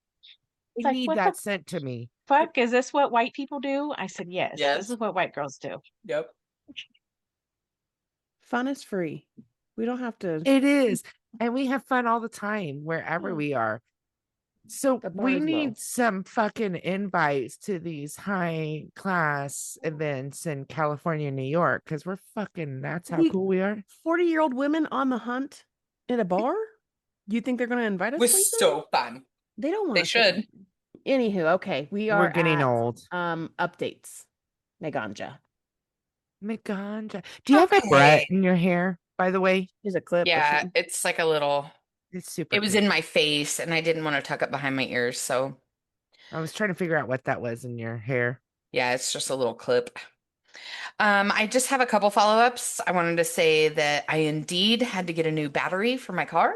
I like, need what that the sent to me. fuck? Is this what white people do? I said, yes. Yes. This is what white girls do. Yep. Fun is free. We don't have to. It is. And we have fun all the time, wherever we are. So The bar we is low. need some fucking invites to these high class events in California, New York, because that's how We- cool we are. 40-year-old women on the hunt in a bar? You think they're going to invite us? Was Lisa? so fun. They don't want They us should. Anywho, okay. We are We're getting at, old. updates. Meganja. Meghan. Do you have a Brett in your hair, by the way? Here's a clip. Yeah, it's like a little. It's super It was cute. in my face, and I didn't want to tuck it behind my ears, so I was trying to figure out what that was in your hair. yeah, it's just a little clip. I just have a couple follow-ups. I wanted to say that I indeed had to get a new battery for my car.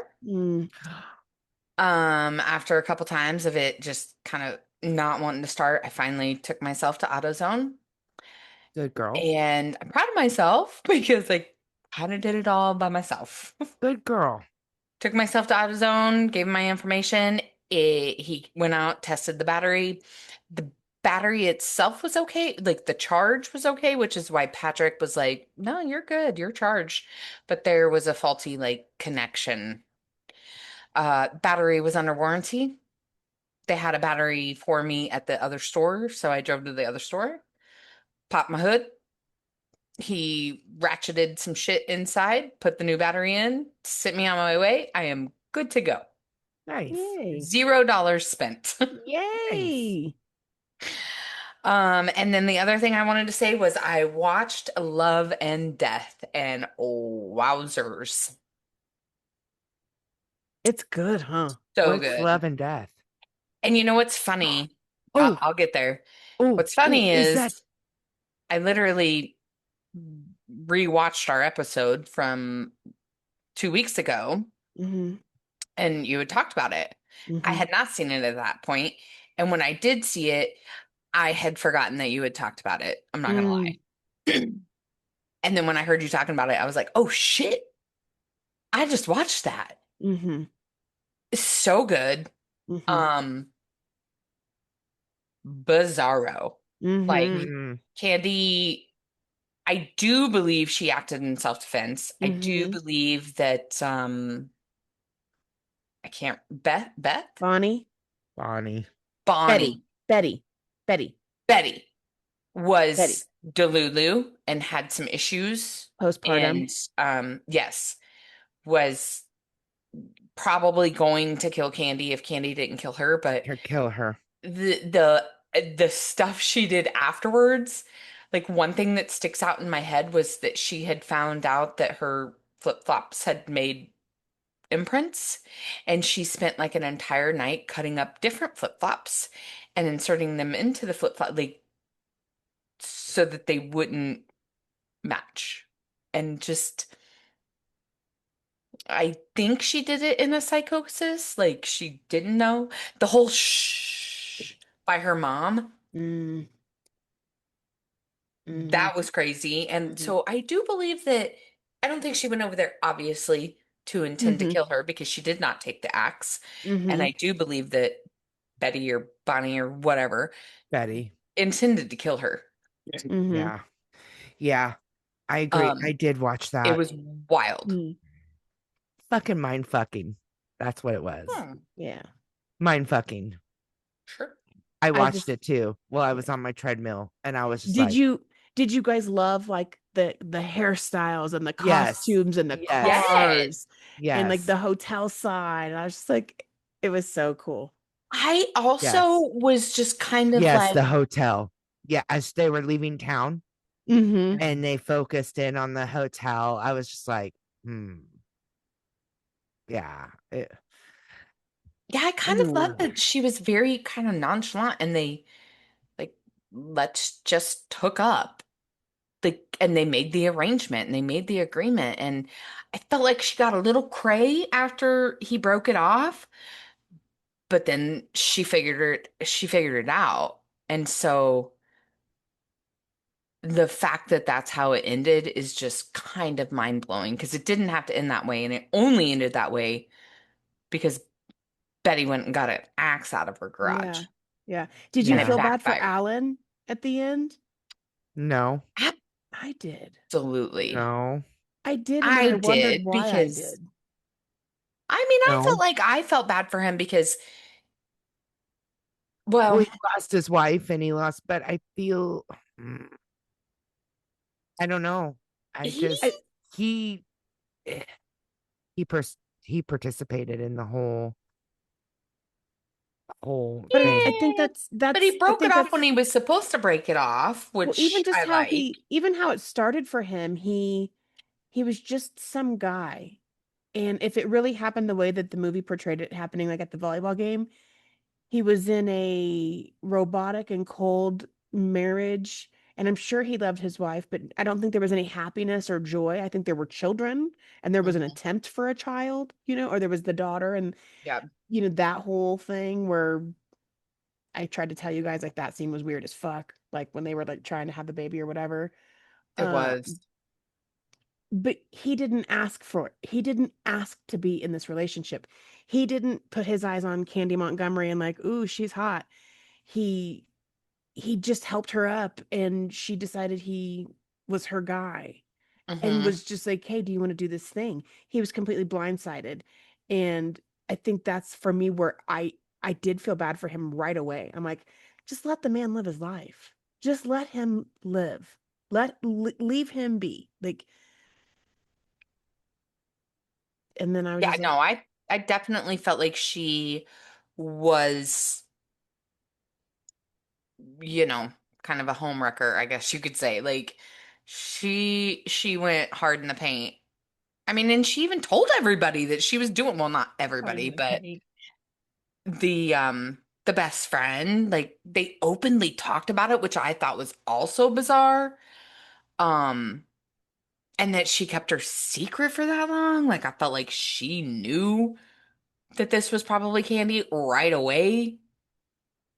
After a couple times of it just kind of not wanting to start, I finally took myself to AutoZone. Good girl. And I'm proud of myself because I kind of did it all by myself. Good girl. Took myself to AutoZone, gave him my information. He went out, tested the battery. The battery itself was okay. Like the charge was okay, which is why Patrick was like, "No, you're good. You're charged." But there was a faulty connection. Battery was under warranty. They had a battery for me at the other store, so I drove to the other store, popped my hood. He ratcheted some shit inside, put the new battery in, sent me on my way. I am good to go. Nice. Yay. $0 spent. Yay. And then the other thing I wanted to say was I watched Love and Death, and oh, wowzers. It's good, huh? So What's good. Love and Death? And you know what's funny? Oh. I'll get there. Oh, What's funny is that I literally rewatched our episode from 2 weeks ago, Mm-hmm. and you had talked about it. I had not seen it at that point, and when I did see it, I had forgotten that you had talked about it. I'm not gonna lie. And then when I heard you talking about it, I was like, oh shit, I just watched that. Mm-hmm. It's so good. Mm-hmm. Bizarro. Like Mm-hmm. Mm, Candy, I do believe she acted in self-defense. I do Mm-hmm. believe that I can't Beth Bonnie. Bonnie. Bonnie Betty. Betty. Betty Betty. was Delulu and had some issues, Postpartum. and yes, was probably going to kill Candy if Candy didn't kill her, but Here, kill her. the stuff she did afterwards, like one thing that sticks out in my head was that she had found out that her flip-flops had made imprints, and she spent like an entire night cutting up different flip-flops and inserting them into the flip-flop, like so that they wouldn't match. And just I think she did it in a psychosis, like she didn't know. The whole shh by her mom, Mm. Mm-hmm. that was crazy. And Mm-hmm. so I do believe that I don't think she went over there obviously to intend to Mm-hmm. kill her, because she did not take the axe. And Mm-hmm. I do believe that Betty or Bonnie or whatever Betty. intended to kill her. Mm-hmm. Yeah. Yeah. I agree. I Um, did watch it that. was wild. Mm. Fucking mind fucking. That's what it was. Yeah. Mind fucking. Sure. I I watched just it too while I was on my treadmill, and I was just did like, you guys love like the hairstyles and the yes, costumes and the yes, cars and like yes, the hotel side? And I was just like, it was so cool. I also yes, was just kind of yes. like, The hotel. Yeah, as they were leaving town Mm-hmm. and they focused in on the hotel, I was just like, yeah. yeah, I kind of love that she was very kind of nonchalant, and they like, let's just hook up. And they made the arrangement and they made the agreement. And I felt like she got a little cray after he broke it off, but then she figured it out. And so the fact that that's how it ended is just kind of mind-blowing, because it didn't have to end that way, and it only ended that way because Betty went and got an axe out of her garage. Yeah. Yeah. Did you And it feel Yeah. bad for backfired. Alan at the end? No, I did. Absolutely. no, I did, and then I I wondered did, why I because did. I mean, I felt no. like I felt bad for him because, Well, well, he lost his wife and he lost, but I feel, mm, I don't know. I he just, I, he, eh, he, he participated in the whole but thing. I think yeah, but he I broke it think off when that's he was supposed to break it off, well, which I like. even how it started for him, he was just some guy. And if it really happened the way that the movie portrayed it happening, like at the volleyball game, he was in a robotic and cold marriage. And I'm sure he loved his wife, but I don't think there was any happiness or joy. I think there were children and there was an Mhm. attempt for a child, or there was the daughter and, Yeah, that whole thing where I tried to tell you guys like that scene was weird as fuck. Like when they were like trying to have the baby or whatever. it Uh, was. but he didn't ask for it. He didn't ask to be in this relationship. He didn't put his eyes on Candy Montgomery and like, ooh, she's hot. He he just helped her up and she decided he was her guy and Hmm. was just like, hey, do you want to do this thing? He was completely blindsided. And I think that's for me where I did feel bad for him right away. I'm like, just let the man live his life. Just let him live. Leave him be. Like, and then I was Yeah, just like, no, I definitely felt like she was, you know, kind of a homewrecker, I guess you could say. Like she went hard in the paint. I mean, and she even told everybody that she was doing, well, not everybody, but the best friend, like they openly talked about it, which I thought was also bizarre. Um, and that she kept her secret for that long. Like I felt like she knew that this was probably Candy right away.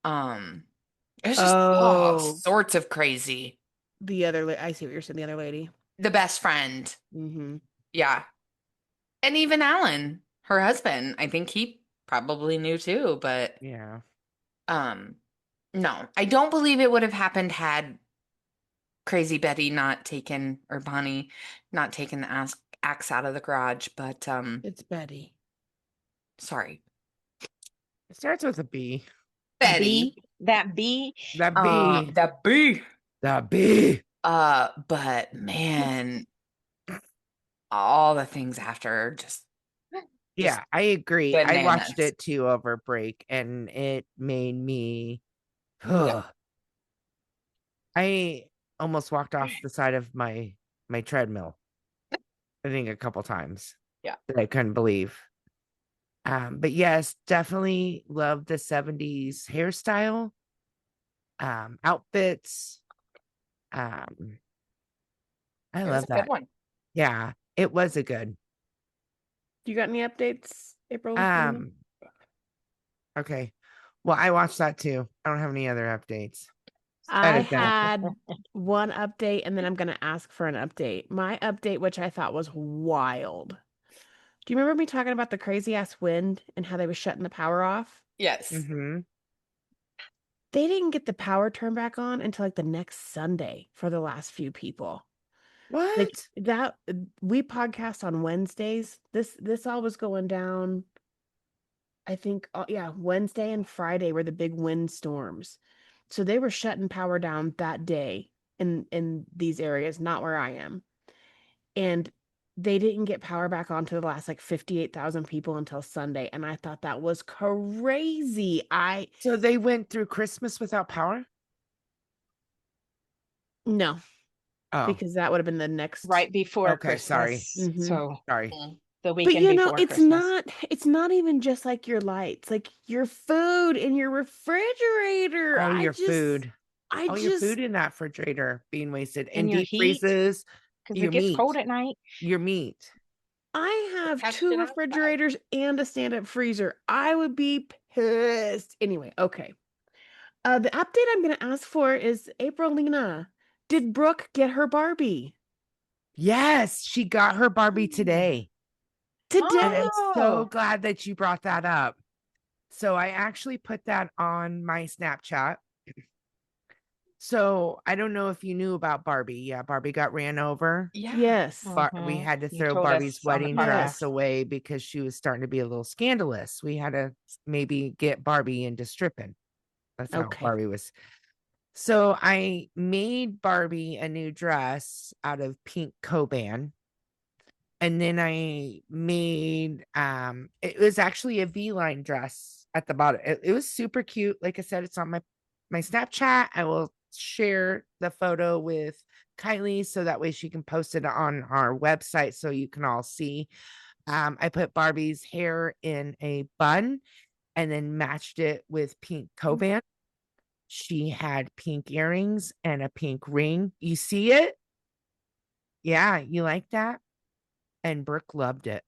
Um, it's just all oh, sorts of crazy. I see what you're saying, the other lady. the best friend. Mm-hmm. Yeah. And even Alan, her husband, I think he probably knew too, but Yeah. no, I don't believe it would have happened had Crazy Betty not taken, or Bonnie not taken the axe out of the garage, but It's Betty. sorry. It starts with a B. Betty. That B. The B. The B. The B. But man, all the things after just Yeah, I agree. I watched bananas. it too over break, and it made me. Yeah. I almost walked off the side of my treadmill. I think a couple times. Yeah. That I couldn't believe. But yes, definitely love the 70s hairstyle, outfits. I It was love a that. good one. Yeah, it was a good. Do you got any updates, April? Okay. Well, I watched that too. I don't have any other updates. I Edit that. had one update, and then I'm going to ask for an update. My update, which I thought was wild. Do you remember me talking about the crazy ass wind and how they were shutting the power off? Yes. Mm-hmm. They didn't get the power turned back on until like the next Sunday for the last few people. What? Like that, we podcast on Wednesdays. This all was going down. I think, yeah, Wednesday and Friday were the big wind storms. So they were shutting power down that day in these areas, not where I am. And they didn't get power back on to the last like 58,000 people until Sunday. And I thought that was crazy. So they went through Christmas without power? No, Oh, because that would have been the next. Right before Okay, sorry. Christmas. Mhm. So sorry. the But weekend you know, before it's Christmas. not even just like your lights, like your food in your refrigerator. All your food. I All your just food in that refrigerator being wasted. And And your deep heat, freezes because your it gets meat. cold at night. Your meat. I have Catch 2 it outside. refrigerators and a stand-up freezer. I would be pissed. Anyway, okay. The update I'm going to ask for is April Lena. Did Brooke get her Barbie Yes, she got her Barbie today. And today? I'm so Oh. glad that you brought that up. So I actually put that on my Snapchat. So I don't know if you knew about Barbie. Yeah, Barbie got ran over. Yeah. Yes. We Mhm. had to You throw told Barbie's us on the wedding podcast. dress away because she was starting to be a little scandalous. We had to maybe get Barbie into stripping. That's how Okay. Barbie was. So I made Barbie a new dress out of pink Coban. And then I made it was actually a V-line dress at the bottom. It was super cute. Like I said, it's on my Snapchat. I will share the photo with Kyley so that way she can post it on our website so you can all see. I put Barbie's hair in a bun and then matched it with pink Coban. She had pink earrings and a pink ring. You see it? Yeah, you like that? And Brooke loved it.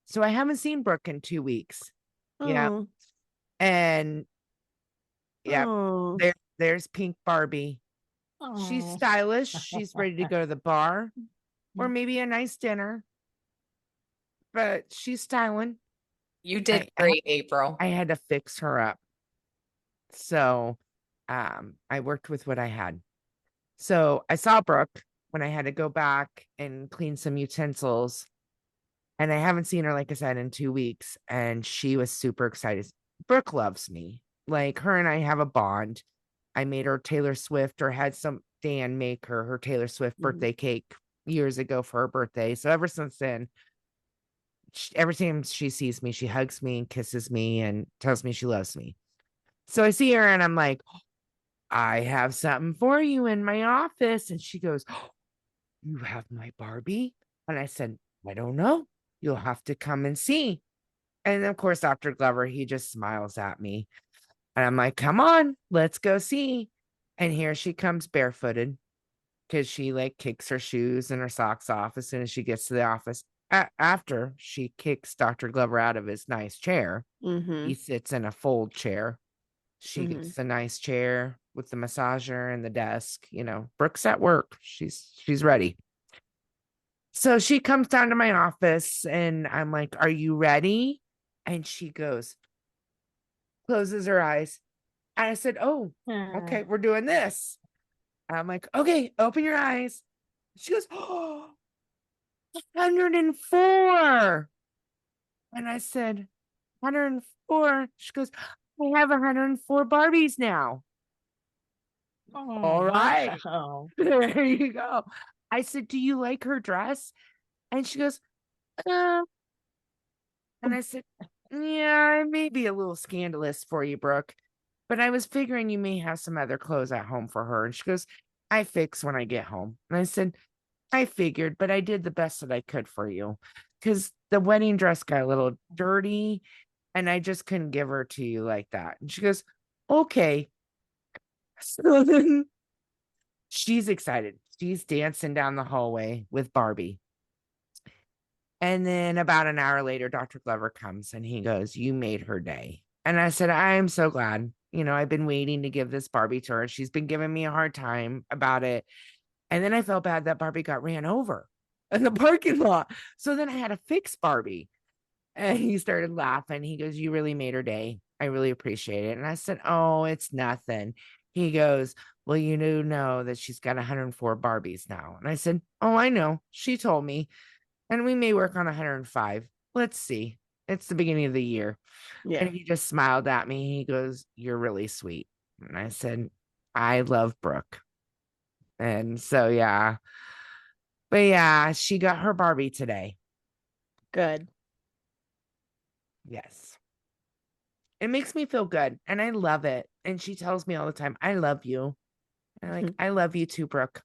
So I haven't seen Brooke in 2 weeks. Yeah. Oh. And yeah, Oh. there's pink Barbie. She's Oh. stylish. She's ready to go to the bar or maybe a nice dinner. But she's styling. You did great, April. I had to fix her up. So I worked with what I had. So I saw Brooke when I had to go back and clean some utensils. And I haven't seen her, like I said, in 2 weeks. And she was super excited. Brooke loves me. Like her and I have a bond. I made her Taylor Swift or had some Dan make her Taylor Swift birthday cake years ago for her birthday. So ever since then, every time she sees me, she hugs me and kisses me and tells me she loves me. So I see her and I'm like, I have something for you in my office. And she goes, oh, you have my Barbie? And I said, I don't know. You'll have to come and see. And of course, Dr. Glover, he just smiles at me. And I'm like, come on, let's go see. And here she comes barefooted because she like kicks her shoes and her socks off as soon as she gets to the office. After she kicks Dr. Glover out of his nice chair, he sits in a fold chair. She gets the nice chair with the massager and the desk. You know, Brooke's at work. She's ready. So she comes down to my office and I'm like, are you ready? And she goes, closes her eyes. And I said, oh, okay, we're doing this. And I'm like, okay, open your eyes. She goes, oh, 104. And I said, 104. She goes, I have 104 Barbies now. All right. Wow. There you go. I said, do you like her dress? And she goes, uh. And I said, yeah, it may be a little scandalous for you, Brooke, but I was figuring you may have some other clothes at home for her. And she goes, I fix when I get home. And I said, I figured, but I did the best that I could for you because the wedding dress got a little dirty and I just couldn't give her to you like that. And she goes, okay. So then she's excited. She's dancing down the hallway with Barbie. And then about an hour later, Dr. Glover comes and he goes, you made her day. And I said, I'm so glad. You know, I've been waiting to give this Barbie to her. She's been giving me a hard time about it. And then I felt bad that Barbie got ran over in the parking lot. So then I had to fix Barbie. And he started laughing. He goes, you really made her day. I really appreciate it. And I said, oh, it's nothing. He goes, well, you do know that she's got 104 Barbies now. And I said, oh, I know. She told me. And we may work on 105. Let's see. It's the beginning of the year. Yeah. And he just smiled at me. He goes, you're really sweet. And I said, I love Brooke. And so, yeah. But yeah, she got her Barbie today. Good. Yes. It makes me feel good. And I love it. And she tells me all the time, I love you. And I'm like, I love you too, Brooke.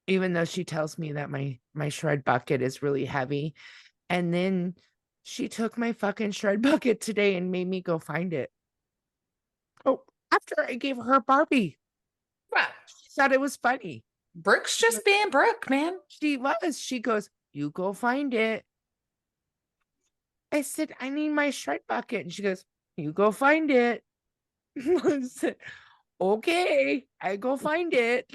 Even though she tells me that my shred bucket is really heavy. And then she took my fucking shred bucket today and made me go find it. Oh, after I gave her Barbie. Right. She thought it was funny. Brooke's just being Brooke, man. She was. She goes, you go find it. I said, I need my shred bucket. And she goes, you go find it. I said, okay, I go find it.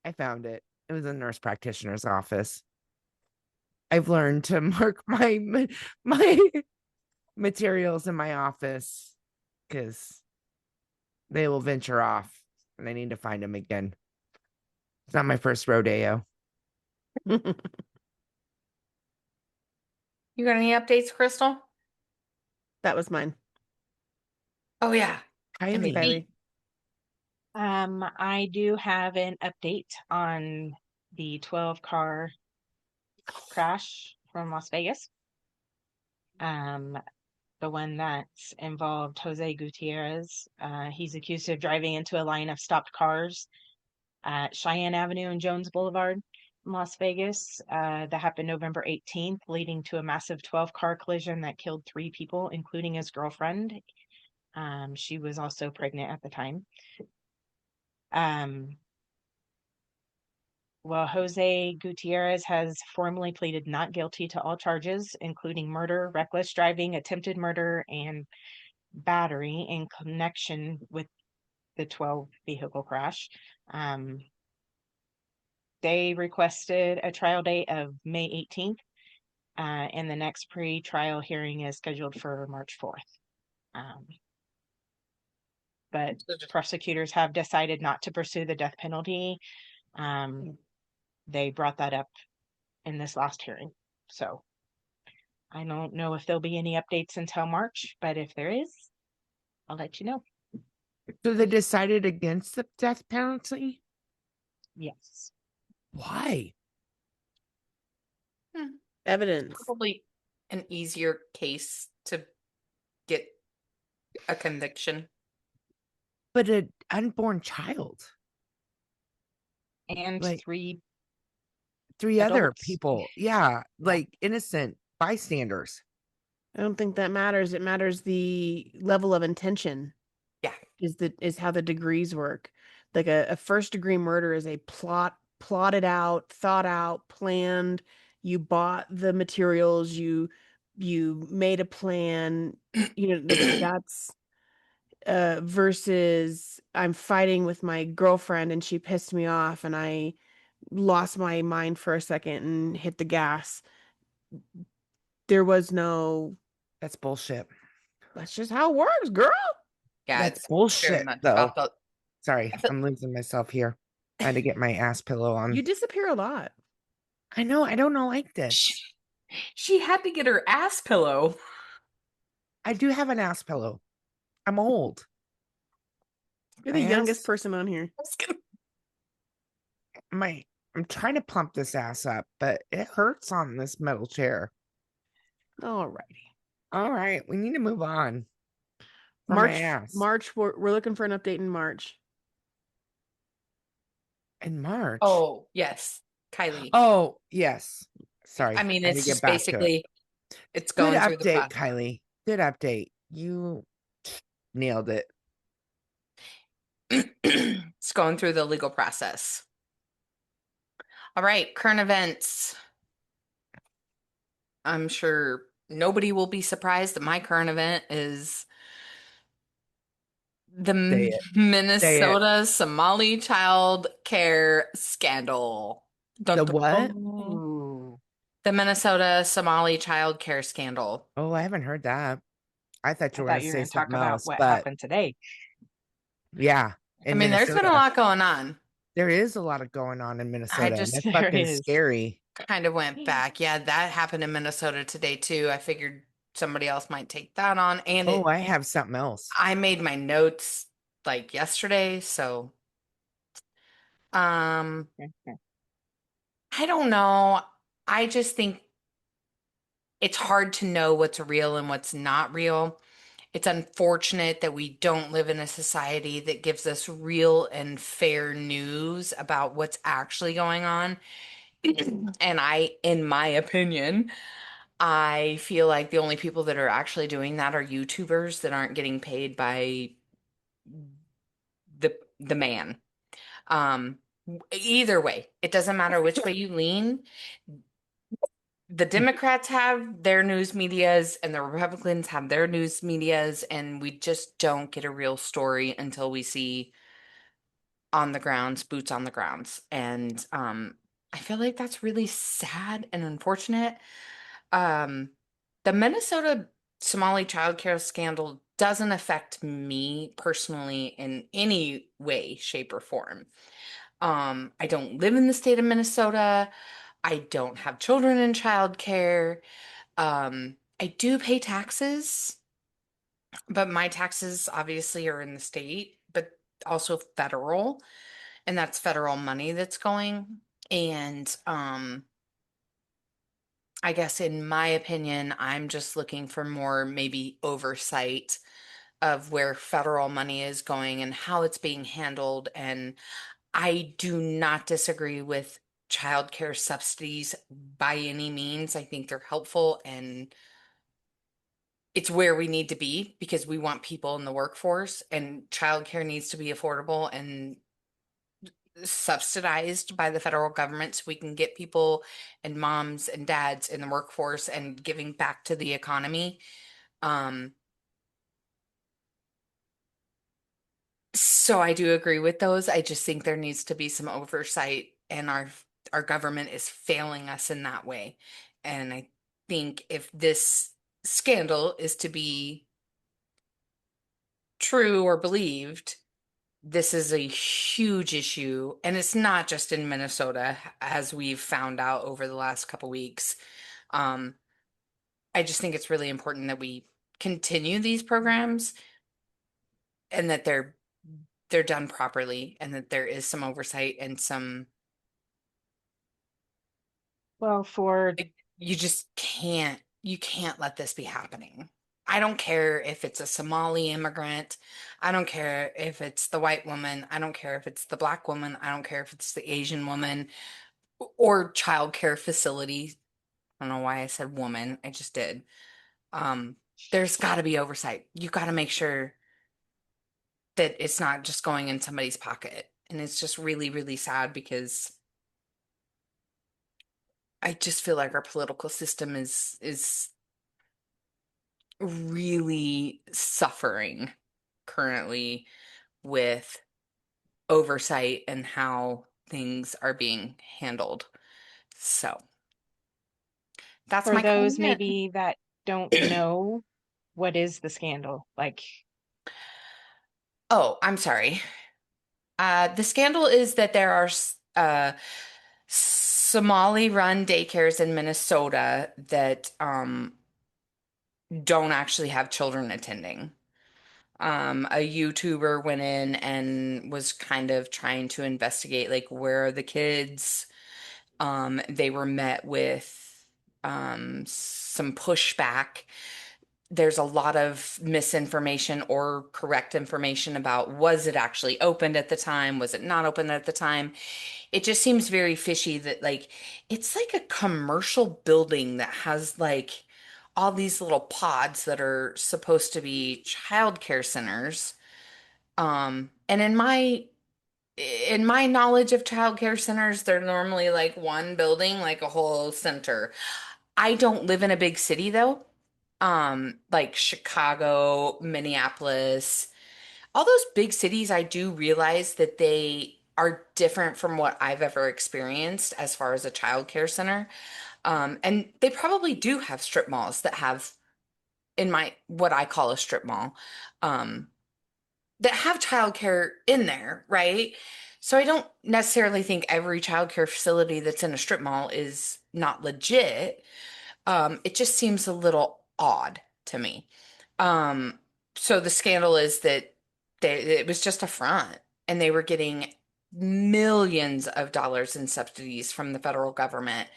I found it. It was in the nurse practitioner's office. I've learned to mark my materials in my office because they will venture off and I need to find them again. It's not my first rodeo. You got any updates, Crystal? That was mine. Oh yeah. Kyley. Kyley. I do have an update on the 12-car crash from Las Vegas. The one that involved Jose Gutierrez. He's accused of driving into a line of stopped cars at Cheyenne Avenue and Jones Boulevard in Las Vegas. That happened November 18th, leading to a massive 12-car collision that killed 3 people, including his girlfriend. She was also pregnant at the time. Well, Jose Gutierrez has formally pleaded not guilty to all charges, including murder, reckless driving, attempted murder, and battery in connection with the 12 vehicle crash. They requested a trial date of May 18th, and the next pre-trial hearing is scheduled for March 4th. But prosecutors have decided not to pursue the death penalty. They brought that up in this last hearing. So I don't know if there'll be any updates until March, but if there is, I'll let you know. So they decided against the death penalty? Yes. Why? Evidence. Probably an easier case to get a conviction. But an unborn child. And Like, 3 other adults. people. Yeah, like innocent bystanders. I don't think that matters. It matters the level of intention. Yeah. Is how the degrees work. Like a first degree murder is a plotted out, thought out, planned. You bought the materials, you made a plan, like that's versus I'm fighting with my girlfriend and she pissed me off and I lost my mind for a second and hit the gas. There was no, That's bullshit. that's just how it works, girl. Yeah, That's it's very bullshit, much though. about the. Sorry, I feel- I'm losing myself here. I had to get my ass pillow on. You disappear a lot. I know. I don't know like this. She had to get her ass pillow. I do have an ass pillow. I'm old. You're the My youngest ass- person on here. I'm trying to plump this ass up, but it hurts on this metal chair. Alrighty. All right, we need to move on. For my ass. March. We're looking for an update in March. In March. Oh, yes. Kyley. Oh, yes. Sorry. I mean, had to it's get just back to it. basically, it's Good going through the update, process. Kyley. Good update. You nailed it. It's going through the legal process. All right, current events. I'm sure nobody will be surprised that my current event is the Say it. Minnesota Somali child care scandal. Dun, The dun, what? dun. The Minnesota Somali child care scandal. Oh, I haven't heard that. I thought I you were thought going to you were say going to talk something about else, what but happened today. yeah, I in mean, there's been a Minnesota. lot going on. There is a lot of going on in Minnesota, and just- that's There fucking is. scary. Kind of went back. Yeah, that happened in Minnesota today too. I figured somebody else might take that on. And Oh, I have something else. I made my notes like yesterday, so I don't know. I just think it's hard to know what's real and what's not real. It's unfortunate that we don't live in a society that gives us real and fair news about what's actually going on. And in my opinion, I feel like the only people that are actually doing that are YouTubers that aren't getting paid by the man. Either way, it doesn't matter which way you lean. The Democrats have their news medias and the Republicans have their news medias, and we just don't get a real story until we see on the grounds, boots on the grounds. And I feel like that's really sad and unfortunate. The Minnesota Somali childcare scandal doesn't affect me personally in any way, shape, or form. I don't live in the state of Minnesota. I don't have children in childcare. I do pay taxes, but my taxes obviously are in the state, but also federal, and that's federal money that's going. And I guess in my opinion, I'm just looking for more maybe oversight of where federal money is going and how it's being handled. And I do not disagree with childcare subsidies by any means. I think they're helpful and it's where we need to be because we want people in the workforce and childcare needs to be affordable and subsidized by the federal government so we can get people and moms and dads in the workforce and giving back to the economy. So I do agree with those. I just think there needs to be some oversight and our government is failing us in that way. And I think if this scandal is to be true or believed, this is a huge issue. And it's not just in Minnesota, as we've found out over the last couple weeks. I just think it's really important that we continue these programs and that they're done properly and that there is some oversight and some Well, for you just can't let this be happening. I don't care if it's a Somali immigrant. I don't care if it's the white woman. I don't care if it's the black woman. I don't care if it's the Asian woman or childcare facility. I don't know why I said woman. I just did. There's got to be oversight. You got to make sure that it's not just going in somebody's pocket. And it's just really, really sad because I just feel like our political system is really suffering currently with oversight and how things are being handled. So that's For my those comment. maybe that don't know, what is the scandal? Like, Oh, I'm sorry. The scandal is that there are Somali-run daycares in Minnesota that don't actually have children attending. A YouTuber went in and was kind of trying to investigate, like, where are the kids? They were met with some pushback. There's a lot of misinformation or correct information about, was it actually opened at the time? Was it not open at the time? It just seems very fishy that, like, it's like a commercial building that has like all these little pods that are supposed to be childcare centers. And in my knowledge of childcare centers, they're normally like one building, like a whole center. I don't live in a big city though. Like Chicago, Minneapolis, all those big cities, I do realize that they are different from what I've ever experienced as far as a childcare center. And they probably do have strip malls that have, in my what I call a strip mall, um, that have childcare in there, right? So I don't necessarily think every childcare facility that's in a strip mall is not legit. It just seems a little odd to me. Um, so the scandal is that it was just a front, and they were getting millions of dollars in subsidies from the federal government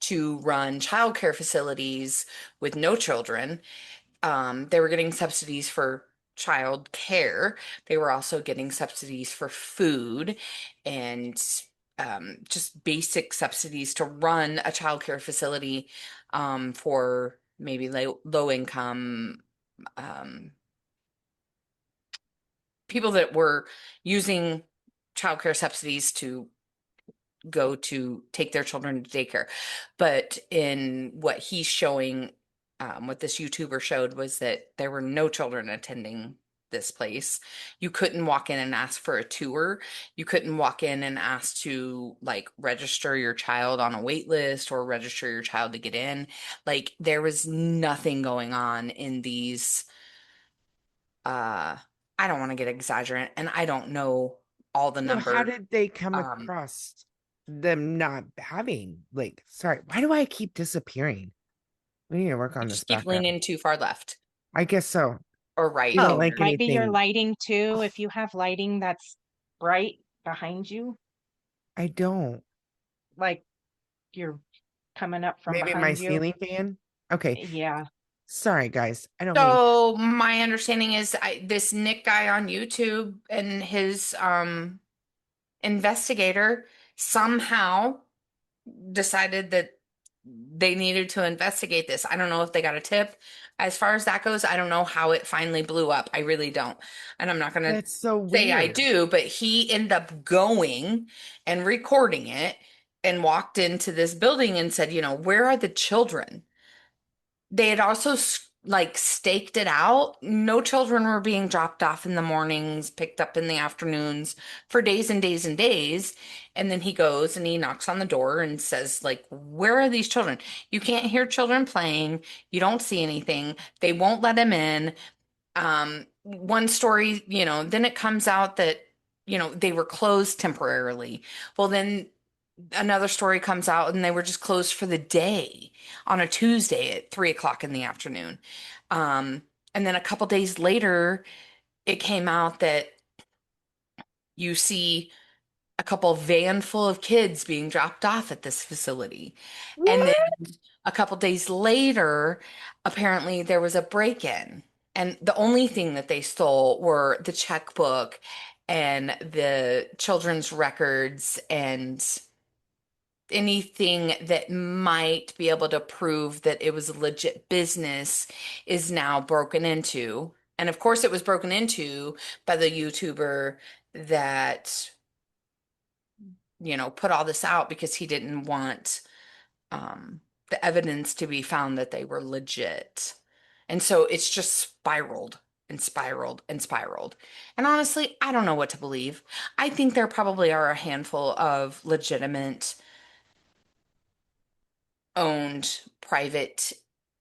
to run childcare facilities with no children. They were getting subsidies for child care. They were also getting subsidies for food and just basic subsidies to run a child care facility for maybe low income um, people that were using childcare subsidies to go to take their children to daycare. But in what he's showing, what this YouTuber showed was that there were no children attending this place. You couldn't walk in and ask for a tour. You couldn't walk in and ask to like register your child on a wait list or register your child to get in. Like there was nothing going on in these I don't want to get exaggerant and I don't know all the So how numbers. did they come across them not having, like, sorry, why do I keep disappearing? We need to work on You this just keep background. leaning too far left I guess so. or right. You don't Oh, like might be your anything. lighting too. If you have lighting that's bright behind you, I don't. like you're coming up from Maybe my behind you. ceiling fan. Okay. Yeah. Sorry, guys. I don't mean. So my understanding is this Nick guy on YouTube and his investigator somehow decided that they needed to investigate this. I don't know if they got a tip. As far as that goes, I don't know how it finally blew up. I really don't. And I'm not going to That's so say I weird. do, but he ended up going and recording it and walked into this building and said, where are the children? They had also like staked it out. No children were being dropped off in the mornings, picked up in the afternoons for days and days and days. And then he goes and he knocks on the door and says, like, where are these children? You can't hear children playing. You don't see anything. They won't let him in. One story, then it comes out that, they were closed temporarily. Well, then another story comes out and they were just closed for the day on a Tuesday at 3 o'clock in the afternoon. Um, and then a couple days later, it came out that you see a couple van full of kids being dropped off at this facility. And What? then a couple days later, apparently there was a break-in. And the only thing that they stole were the checkbook and the children's records and anything that might be able to prove that it was a legit business is now broken into. And of course, it was broken into by the YouTuber that, put all this out because he didn't want the evidence to be found that they were legit. And so it's just spiraled. and spiraled and spiraled. And honestly, I don't know what to believe. I think there probably are a handful of legitimate owned private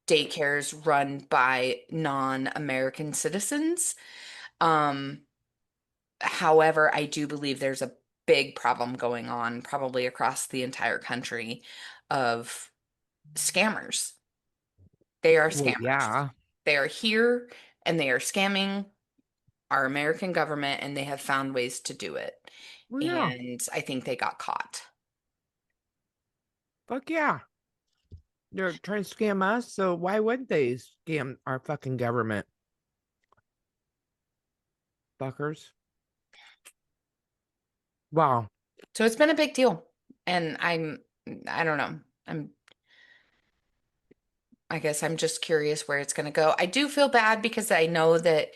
daycares run by non-American citizens. Um, However, I do believe there's a big problem going on, probably across the entire country, of scammers. They are Well, scammers. yeah. They are here and they are scamming our American government, and they have found ways to do it. Well, yeah. And I think they got caught. Fuck yeah. They're trying to scam us, so why wouldn't they scam our fucking government? Fuckers. Wow. So it's been a big deal. And I don't know. I guess I'm just curious where it's going to go. I do feel bad because I know that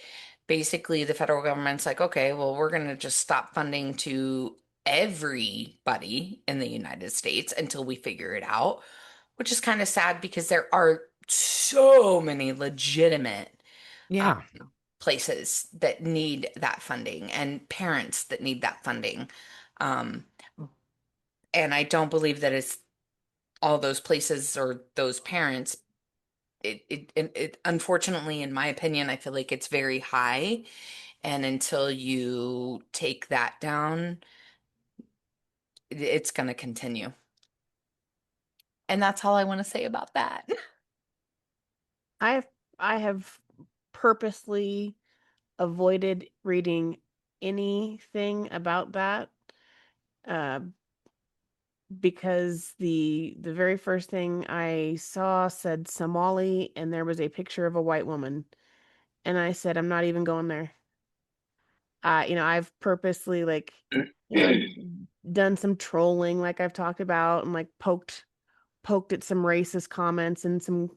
basically the federal government's like, okay, well, we're going to just stop funding to everybody in the United States until we figure it out, which is kind of sad because there are so many legitimate Yeah. places that need that funding and parents that need that funding. Um, and I don't believe that it's all those places or those parents. It unfortunately, in my opinion, I feel like it's very high. And until you take that down, it's going to continue. And that's all I want to say about that. I have purposely avoided reading anything about that uh, because the very first thing I saw said Somali and there was a picture of a white woman, and I said I'm not even going there. I've purposely done some trolling like I've talked about and like poked at some racist comments and some,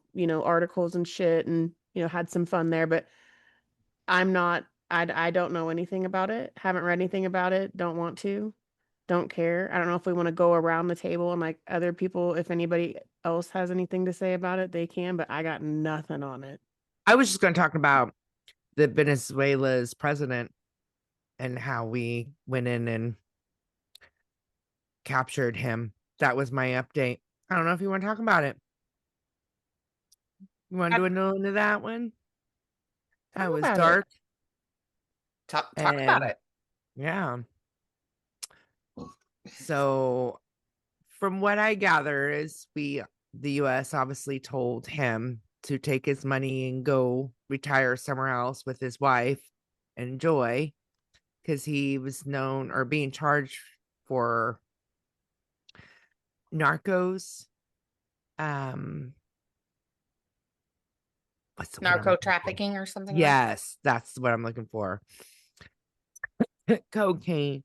articles and shit and, had some fun there, but I'm not, I don't know anything about it. Haven't read anything about it. Don't want to. Don't care. I don't know if we want to go around the table and like other people, if anybody else has anything to say about it, they can, but I got nothing on it. I was just going to talk about the Venezuela's president and how we went in and captured him. That was my update. I don't know if you want to talk about it. You want to do a little into that one? That was about it. dark. Talk about it. Yeah. So from what I gather is the US obviously told him to take his money and go retire somewhere else with his wife and Joy, because he was known or being charged for narcos. What's the word I'm Narco looking for? trafficking or something like Yes, that's what I'm looking for. Cocaine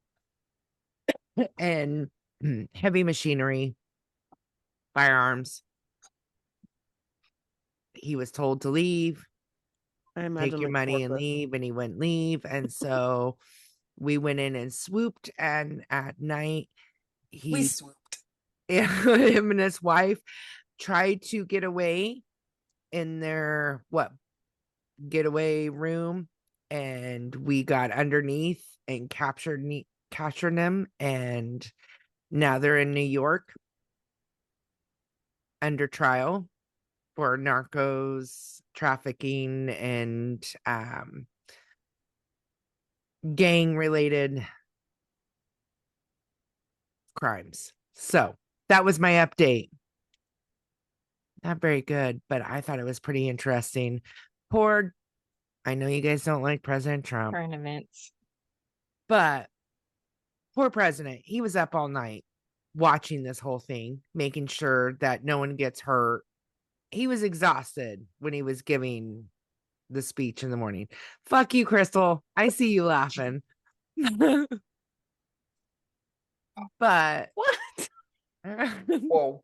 and heavy machinery, firearms. He was told to leave, I imagine take your like money and forklift. leave, and he wouldn't leave. And so we went in and swooped, and at night we he swooped. him and his wife tried to get away in their getaway room, and we got underneath and captured them, and now they're in New York under trial for narcos trafficking and gang related crimes. So that was my update. Not very good, but I thought it was pretty interesting. I know you guys don't like President Trump, Current events. but poor president, he was up all night watching this whole thing, making sure that no one gets hurt. He was exhausted when he was giving the speech in the morning. Fuck you, Crystal. I see you laughing. But What? Whoa.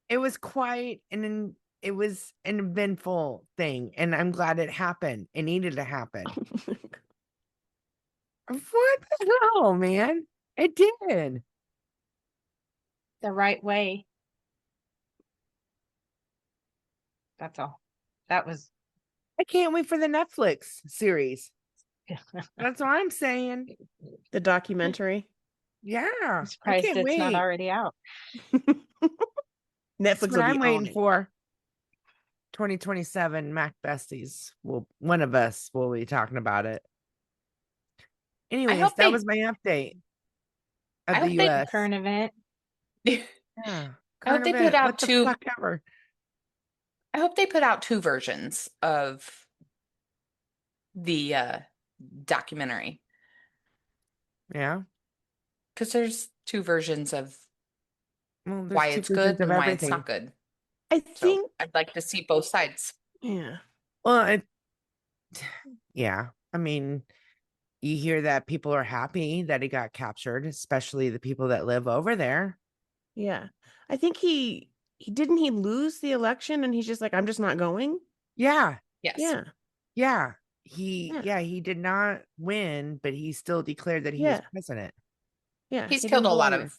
it was it was an eventful thing, and I'm glad it happened. It needed to happen. What the hell, man? It did. The right way. That's all. That was. I can't wait for the Netflix series. That's what I'm saying. The documentary. Yeah, I'm I surprised can't it's not wait. already out. Netflix That's what will be I'm on waiting it. for. 2027 Mac Besties. Well, one of us will be talking about it. Anyways, hope that they- was my update of I the hope they- US. Current event. Yeah. I Current hope they event. put out What the two. fuck ever. I hope they put out 2 versions of the documentary, Yeah. because there's 2 versions of Well, there's why two it's versions good of and why it's everything. not good. I So think, I'd like to see both sides. yeah. Well, yeah. I mean, you hear that people are happy that he got captured, especially the people that live over there. Yeah. I think he didn't he lose the election and he's just like, I'm just not going. Yeah. Yes. Yeah. Yeah. Yeah. He did not win, but he still declared that he was Yeah. president. Yeah. He's he killed didn't a lot belong of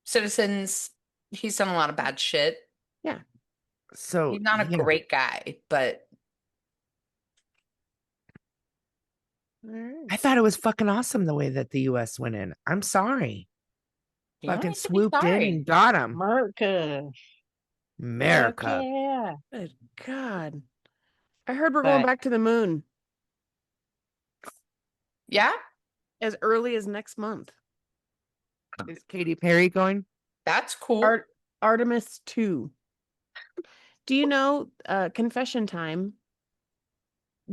citizens. He's done a lot of bad shit. there. Yeah. So He's not a yeah. great guy, but I thought it was fucking awesome the way that the US went in. I'm sorry. you don't Fucking need to be swooped in sorry. and got him. America. America. Fuck yeah. Good God. I heard we're But- going back to the moon Yeah, as early as next month. Is Katy Perry going? that's cool. Artemis 2. Do you know, confession time,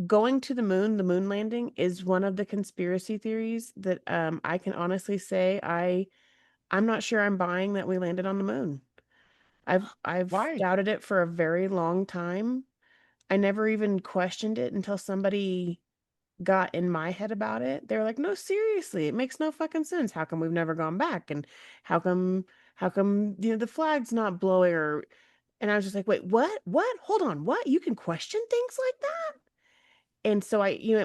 going to the moon landing is one of the conspiracy theories that I can honestly say I'm not sure I'm buying that we landed on the moon. I've Why? doubted it for a very long time. I never even questioned it until somebody got in my head about it. They were like, "No, seriously, it makes no fucking sense. How come we've never gone back? And how come the flag's not blowing?" Or and I was just like, "Wait, what? What? Hold on. What? You can question things like that?" And so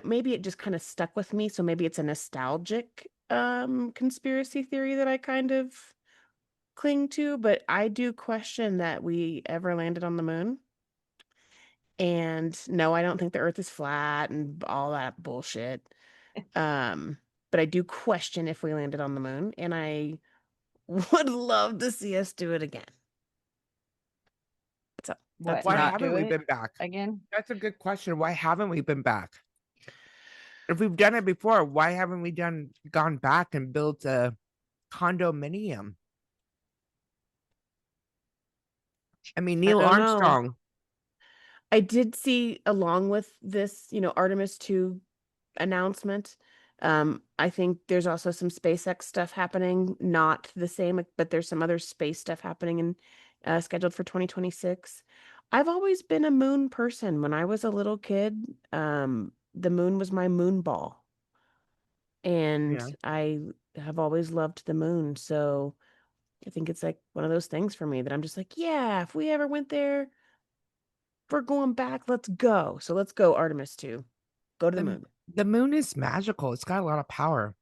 maybe it just kind of stuck with me. So maybe it's a nostalgic conspiracy theory that I kind of cling to, but I do question that we ever landed on the moon. And no, I don't think the earth is flat and all that bullshit. But I do question if we landed on the moon, and I would love to see us do it again. So What, Why not haven't do we it been back? again? That's a good question. Why haven't we been back? If we've done it before, why haven't we gone back and built a condominium? I mean, Neil don't know. Armstrong. I did see along with this, Artemis 2 announcement. I think there's also some SpaceX stuff happening, not the same, but there's some other space stuff happening and scheduled for 2026. I've always been a moon person. When I was a little kid, the moon was my moon ball. And Yeah. I have always loved the moon. So I think it's like one of those things for me that I'm just like, yeah, if we ever went there, if we're going back, let's go. So let's go, Artemis 2. Go to the moon. The moon is magical. It's got a lot of power.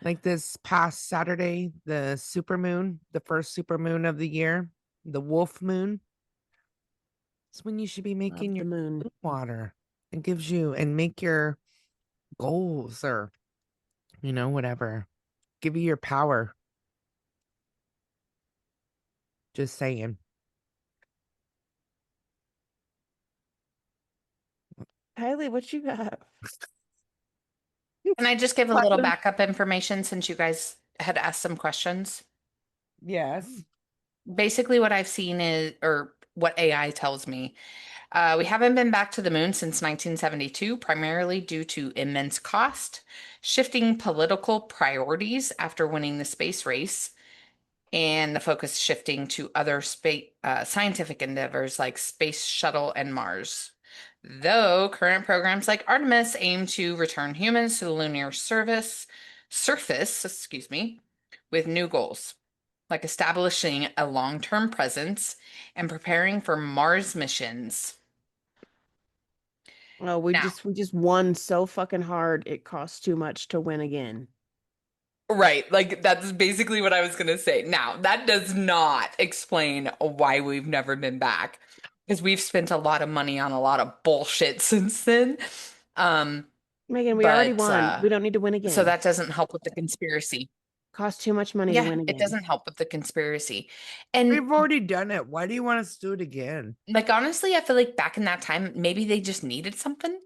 Like this past Saturday, the super moon, the first super moon of the year, the wolf moon. It's when you should be making Love your the moon. moon water. It gives you and make your goals or whatever. Give you your power. Just saying. Kyley, what you got? Can I just give a little backup information since you guys had asked some questions? Yes. Basically, what I've seen is, or what AI tells me, we haven't been back to the moon since 1972, primarily due to immense cost, shifting political priorities after winning the space race, and the focus shifting to other space scientific endeavors like space shuttle and Mars. Though current programs like Artemis aim to return humans to the lunar surface, with new goals, like establishing a long-term presence and preparing for Mars missions. Oh, we Now- just won so fucking hard. It costs too much to win again. Right, like that's basically what I was gonna say. Now, that does not explain why we've never been back. because we've spent a lot of money on a lot of bullshit since then. Meghan, we already But won. We don't need to win again. so that doesn't help with the conspiracy. Costs too much money to win again. It doesn't help with the conspiracy. And We've already done it. Why do you want us to do it again? like honestly, I feel like back in that time, maybe they just needed something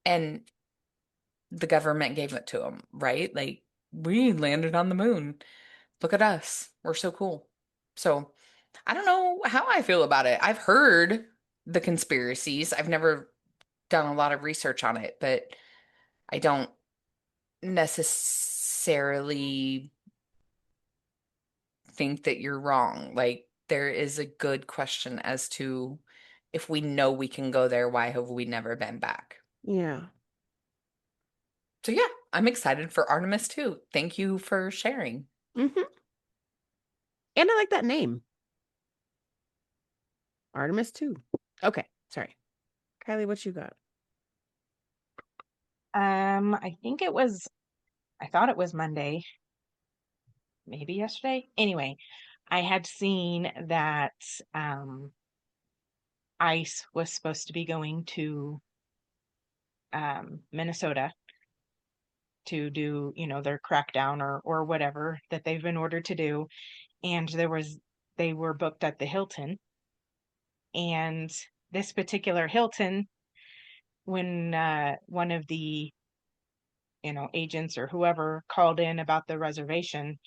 and the government gave it to them, right? Like we landed on the moon. Look at us. We're so cool. So I don't know how I feel about it. I've heard the conspiracies. I've never done a lot of research on it, but I don't necessarily think that you're wrong. Like there is a good question as to if we know we can go there, why have we never been back? Yeah. So yeah, I'm excited for Artemis too. Thank you for sharing. Mm-hmm. And I like that name. Artemis too. Okay, sorry. Kyley, what you got? I thought it was Monday, maybe yesterday. Anyway, I had seen that ICE was supposed to be going to Minnesota to do, their crackdown or whatever that they've been ordered to do. And they were booked at the Hilton. And this particular Hilton, when one of the, agents or whoever called in about the reservation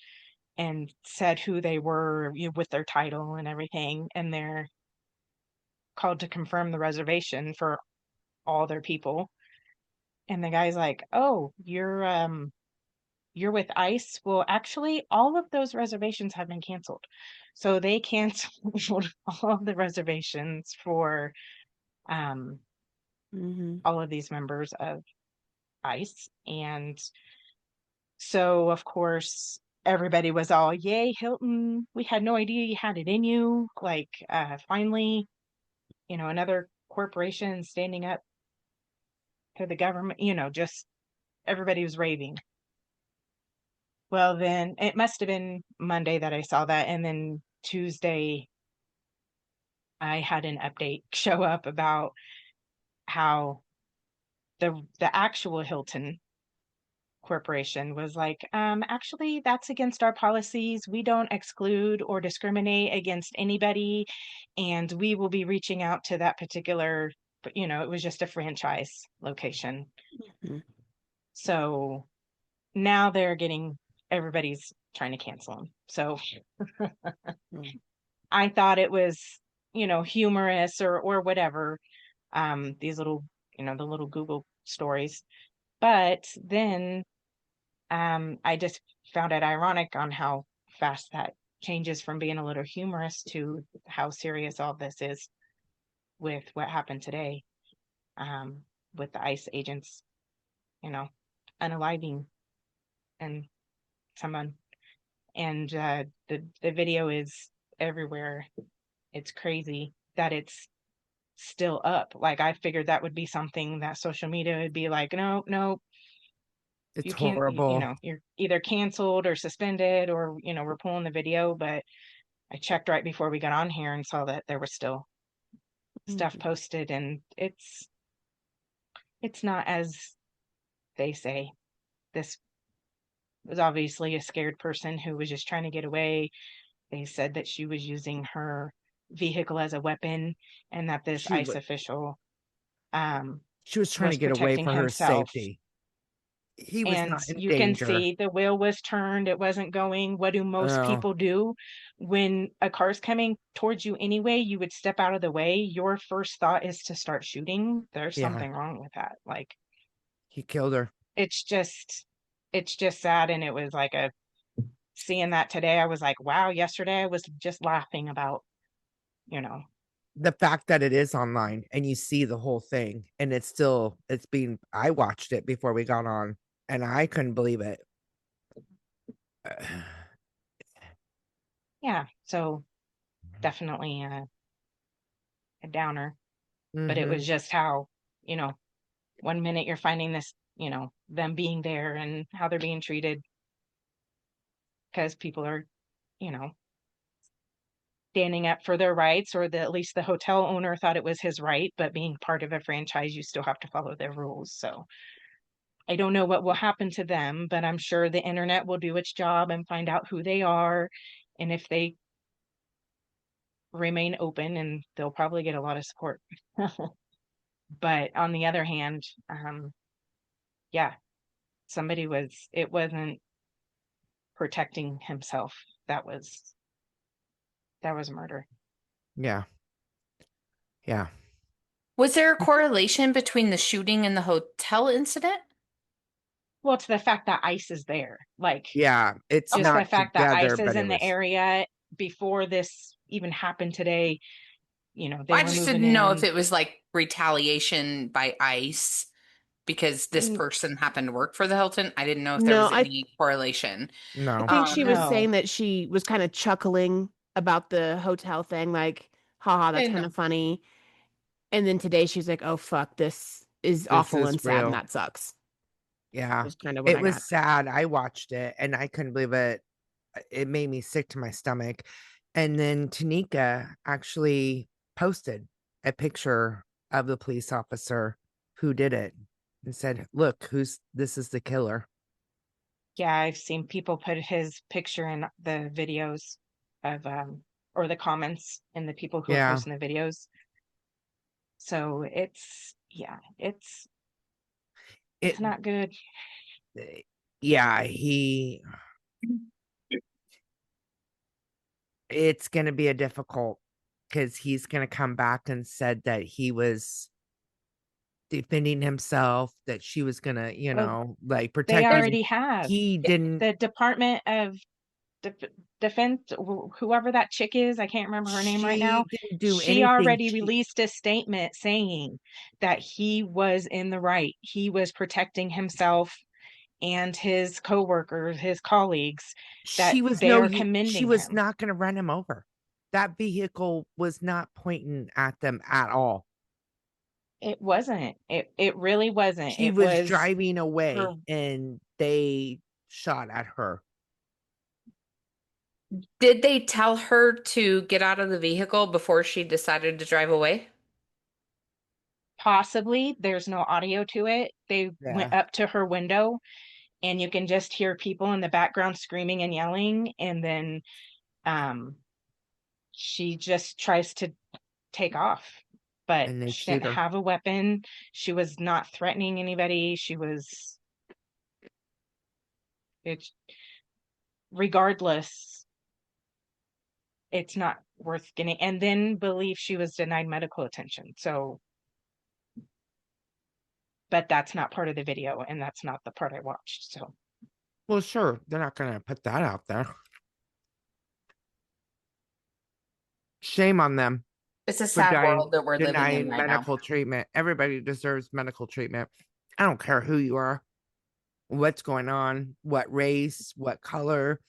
and said who they were, with their title and everything, and they're called to confirm the reservation for all their people. And the guy's like, "Oh, you're with ICE." Well, actually, all of those reservations have been canceled. So they canceled all of the reservations for all of these members of ICE. And so, of course, everybody was all, "Yay, Hilton. We had no idea you had it in you." Like, finally, another corporation standing up to the government, just everybody was raving. Well, then it must have been Monday that I saw that. And then Tuesday, I had an update show up about how the actual Hilton corporation was like, actually, that's against our policies. We don't exclude or discriminate against anybody. And we will be reaching out to that particular, but it was just a franchise location. Mm-hmm. So now everybody's trying to cancel them. So I thought it was, humorous or whatever. These little, the little Google stories. But then I just found it ironic on how fast that changes from being a little humorous to how serious all this is with what happened today, with the ICE agents, unaliving and someone. And the video is everywhere. It's crazy that it's still up. Like I figured that would be something that social media would be like, no, It's you can't, horrible. you're either canceled or suspended or, we're pulling the video. But I checked right before we got on here and saw that there was still stuff posted, and it's not as they say. This was obviously a scared person who was just trying to get away. They said that she was using her vehicle as a weapon, and that this ICE official she was trying to get away for her safety. He was not in you danger. can see the wheel was turned. It wasn't going. What do most people do when a car's coming towards you anyway? You would step out of the way. Your first thought is to start shooting. There's something wrong with that. Like, he killed her. It's just sad. And it was like seeing that today, I was like, wow, yesterday I was just laughing about, the fact that it is online and you see the whole thing, and I watched it before we got on and I couldn't believe it. Yeah. So definitely a downer, but it was just how, 1 minute you're finding this, them being there and how they're being treated because people are, standing up for their rights, or at least the hotel owner thought it was his right, but being part of a franchise, you still have to follow their rules. So I don't know what will happen to them, but I'm sure the internet will do its job and find out who they are. And if they remain open, and they'll probably get a lot of support. But on the other hand, yeah, it wasn't protecting himself. That was murder. Yeah. Yeah. Was there a correlation between the shooting and the hotel incident? Well, it's the fact that ICE is there. Like, Yeah. It's just not the fact that together, ICE is but in it the was. area before this even happened today. They I were just moving didn't know in. if it was like retaliation by ICE because this Mm. person happened to work for the Hilton. I didn't know if there No, was any correlation. I No. think she was No. saying that she was kind of chuckling about the hotel thing, like, haha, that's I kind know. of funny. And then today she's like, oh, fuck, this is awful is and sad, and real. that sucks. Yeah. That's kind of what It I was got. sad. I watched it and I couldn't believe it. It made me sick to my stomach. And then Tanika actually posted a picture of the police officer who did it and said, look, this is the killer. Yeah, I've seen people put his picture in the videos of or the comments in the people who are Yeah. posting the videos. So it's It not good. yeah, it's gonna be a difficult because he's gonna come back and said that he was defending himself, that she was gonna, like They protect him. already have. He didn't. The Department of Defense, whoever that chick is, I can't remember her name right now. She didn't do She anything. already released a statement saying that he was in the right. He was protecting himself and his coworkers, his colleagues, that they are commending She was him. not going to run him over. That vehicle was not pointing at them at all. It wasn't. It really wasn't. She It was driving away her. and they shot at her. Did they tell her to get out of the vehicle before she decided to drive away? Possibly. There's no audio to it. They went Yeah. up to her window and you can just hear people in the background screaming and yelling, and then she just tries to take off, but And they she didn't shoot her. have a weapon. She was not threatening anybody. It's regardless, it's not worth getting, and then believe she was denied medical attention. So, but that's not part of the video, and that's not the part I watched. So, Well, sure, they're not going to put that out there. Shame on them It's a for sad world that we're living in denying right now. medical treatment. Everybody deserves medical treatment. I don't care who you are, what's going on, what race, what color.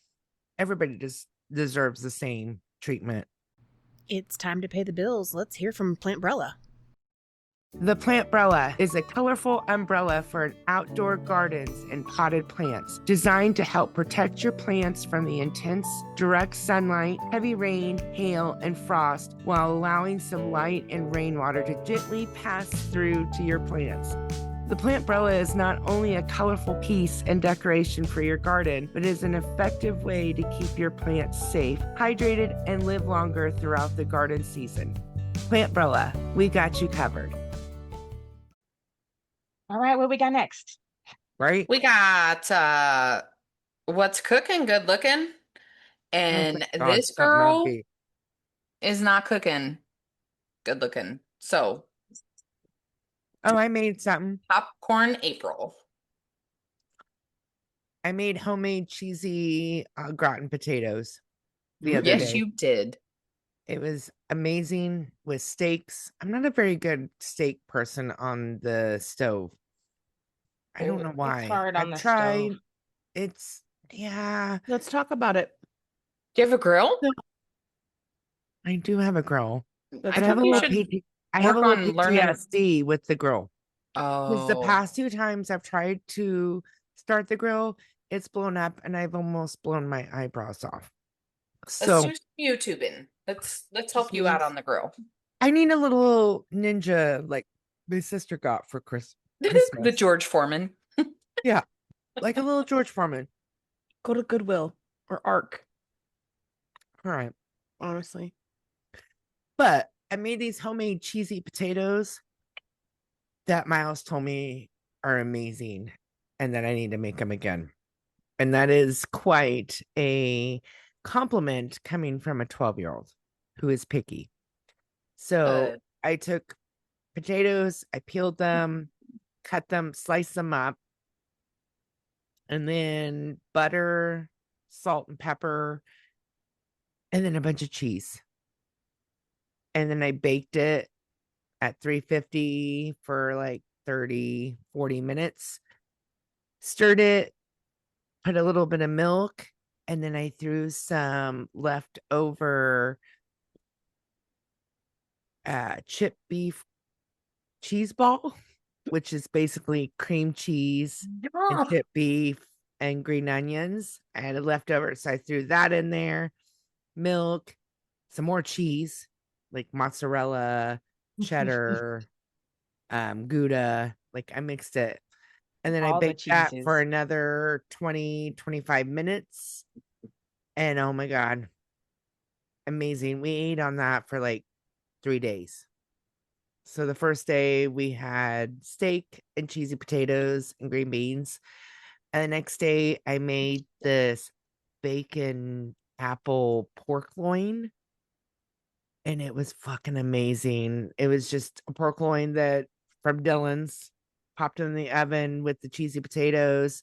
Everybody just deserves the same treatment. It's time to pay the bills. Let's hear from Plantbrella. The Plantbrella is a colorful umbrella for outdoor gardens and potted plants, designed to help protect your plants from the intense, direct sunlight, heavy rain, hail, and frost, while allowing some light and rainwater to gently pass through to your plants. The Plantbrella is not only a colorful piece and decoration for your garden, but is an effective way to keep your plants safe, hydrated, and live longer throughout the garden season. Plantbrella, we got you covered. all right, what we got next? Right? We got What's Cooking, Good Looking. And Oh, God, this something girl upbeat. is not cooking good looking. So, Oh, I made something. Popcorn April. I made homemade cheesy gratin potatoes the other Yes, day. you did. It was amazing with steaks. I'm not a very good steak person on the stove. I don't know why. It's hard on I've the tried. stove. It's, yeah. Let's talk about it. Do you have a grill? I do have a grill. Let's I I have think a you little should I have a work little on learning. PTSD with the grill. Because the Oh, past 2 times I've tried to start the grill, it's blown up and I've almost blown my eyebrows off. let's So do some YouTubing. Let's help you out on the grill. I need a little ninja like my sister got for Christmas. The George Foreman. Yeah, like a little George Foreman. Go to Goodwill or Ark, All right. honestly. But I made these homemade cheesy potatoes that Miles told me are amazing and that I need to make them again. And that is quite a compliment coming from a 12-year-old who is picky. So I took potatoes, I peeled them, cut them, sliced them up, and then butter, salt, and pepper, and then a bunch of cheese. And then I baked it at 350 for like 30, 40 minutes. Stirred it, put a little bit of milk, and then I threw some leftover chip beef cheese ball, which is basically cream cheese and chip beef and green onions. I had it leftover, so I threw that in there, milk, some more cheese, like mozzarella, cheddar, Gouda. Like I mixed it. And then I All the baked that for cheeses. another 20, 25 minutes. And oh my God, amazing. We ate on that for like 3 days. So the first day we had steak and cheesy potatoes and green beans. And the next day I made this bacon apple pork loin. And it was fucking amazing. It was just a pork loin that from Dylan's, popped in the oven with the cheesy potatoes,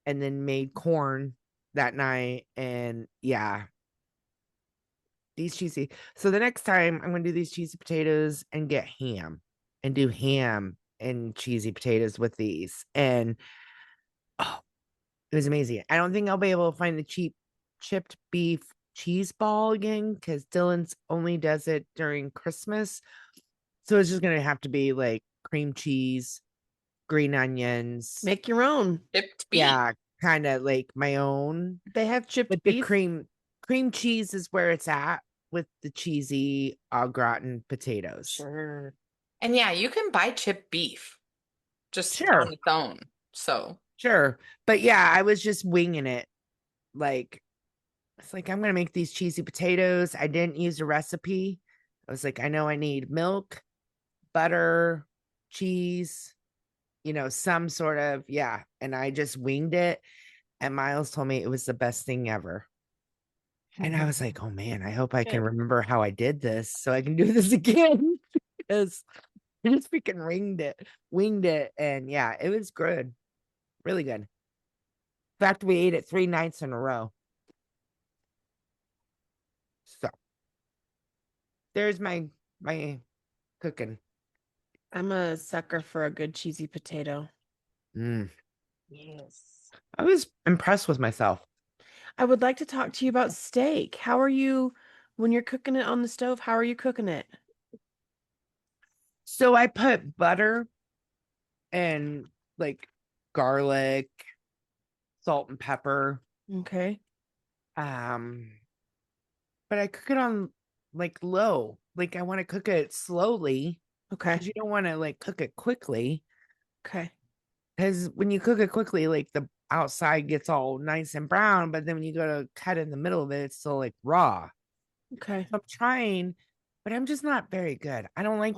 and then made corn that night. And yeah, these cheesy. So the next time I'm going to do these cheesy potatoes and get ham and do ham and cheesy potatoes with these. And oh, it was amazing. I don't think I'll be able to find the cheap chipped beef cheese ball again because Dylan's only does it during Christmas. So it's just going to have to be like cream cheese, green onions. Make your own. Chipped beef. Yeah, kind of like my own. They have chipped But beef. the cream cheese is where it's at with the cheesy au gratin potatoes. Sure. And yeah, you can buy chipped beef just Sure. on its own. So Sure. But yeah, I was just winging it. Like, it's like, I'm going to make these cheesy potatoes. I didn't use a recipe. I was like, I know I need milk, butter, cheese, some sort of, yeah. And I just winged it. And Miles told me it was the best thing ever. And I was like, oh man, I hope I can remember how I did this so I can do this again. Because I just freaking winged it. And yeah, it was good. Really good. In fact, we ate it 3 nights in a row. So there's my cooking. I'm a sucker for a good cheesy potato. Yes. I was impressed with myself. I would like to talk to you about steak. How are you when you're cooking it on the stove? How are you cooking it? So I put butter and like garlic, salt and pepper. Okay. But I cook it on like low. Like I want to cook it slowly. Okay. Because you don't want to like cook it quickly. Okay. Because when you cook it quickly, like the outside gets all nice and brown, but then when you go to cut in the middle of it, it's still like raw. Okay. So I'm trying, but I'm just not very good. I don't like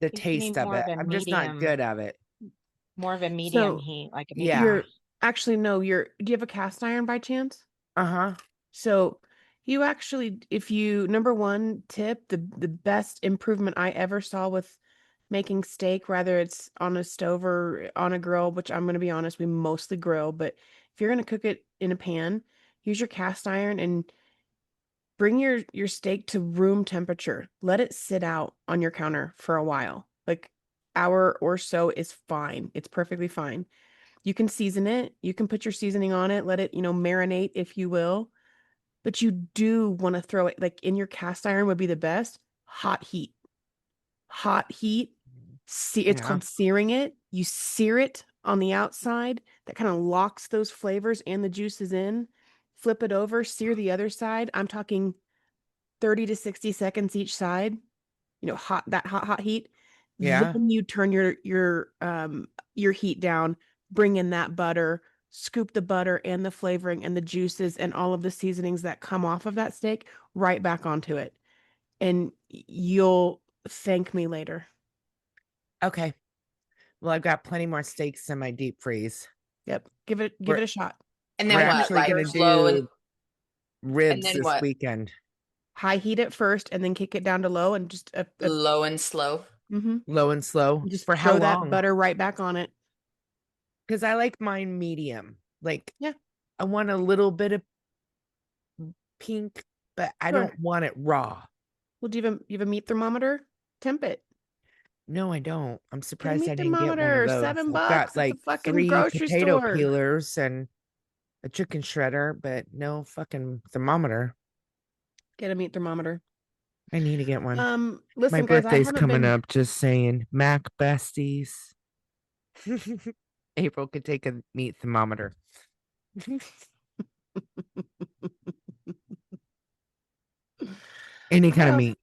the taste of it. I'm just not good at it. More of a medium heat, like a medium. Yeah. Do you have a cast iron by chance? Uh-huh. So you actually, if you, number one tip, the best improvement I ever saw with making steak, whether it's on a stove or on a grill, which I'm going to be honest, we mostly grill, but if you're going to cook it in a pan, use your cast iron and bring your steak to room temperature. Let it sit out on your counter for a while. Like hour or so is fine. It's perfectly fine. You can season it. You can put your seasoning on it. Let it, marinate if you will. But you do want to throw it like in your cast iron would be the best. Hot heat. Hot heat. It's called searing it. You sear it on the outside. That kind of locks those flavors and the juices in. Flip it over, sear the other side. I'm talking 30 to 60 seconds each side, hot heat. Yeah. Then you turn your heat down, bring in that butter, scoop the butter and the flavoring and the juices and all of the seasonings that come off of that steak right back onto it. And you'll thank me later. Okay. Well, I've got plenty more steaks in my deep freeze. Yep. Give it We're- a shot. And We're then what? actually Like going to low do ribs then this what? weekend. High heat it first and then kick it down to low and just low and slow. Low and slow. just For throw how that long? butter right back on it. Because I like mine medium. Like, Yeah. I want a little bit of pink, but I Sure. don't want it raw. Well, do you have a meat thermometer? Temp it. No, I don't. I'm Get a surprised meat I didn't get one thermometer. of those. $7 I've got at the like fucking 3 grocery potato store. peelers and a chicken shredder, but no fucking thermometer. Get a meat thermometer. I need to get one. My Listen, guys, I birthday's haven't coming been. up. Just saying, Mac Bestiez. April could take a meat thermometer. Any kind of Well, meat.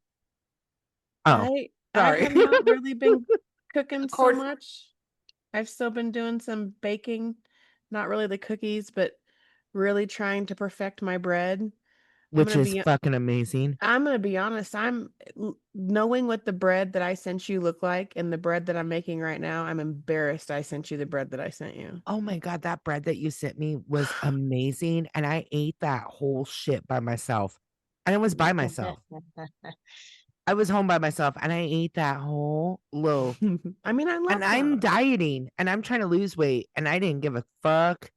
Oh, I sorry. have not really been cooking so course. much. I've still been doing some baking, not really the cookies, but really trying to perfect my bread. Which is fucking amazing. I'm gonna be honest. Knowing what the bread that I sent you look like and the bread that I'm making right now, I'm embarrassed I sent you the bread that I sent you. Oh my God, that bread that you sent me was amazing. And I ate that whole shit by myself. And I was by myself. I was home by myself and I ate that whole loaf. I mean, I love And I'm that. dieting and I'm trying to lose weight and I didn't give a fuck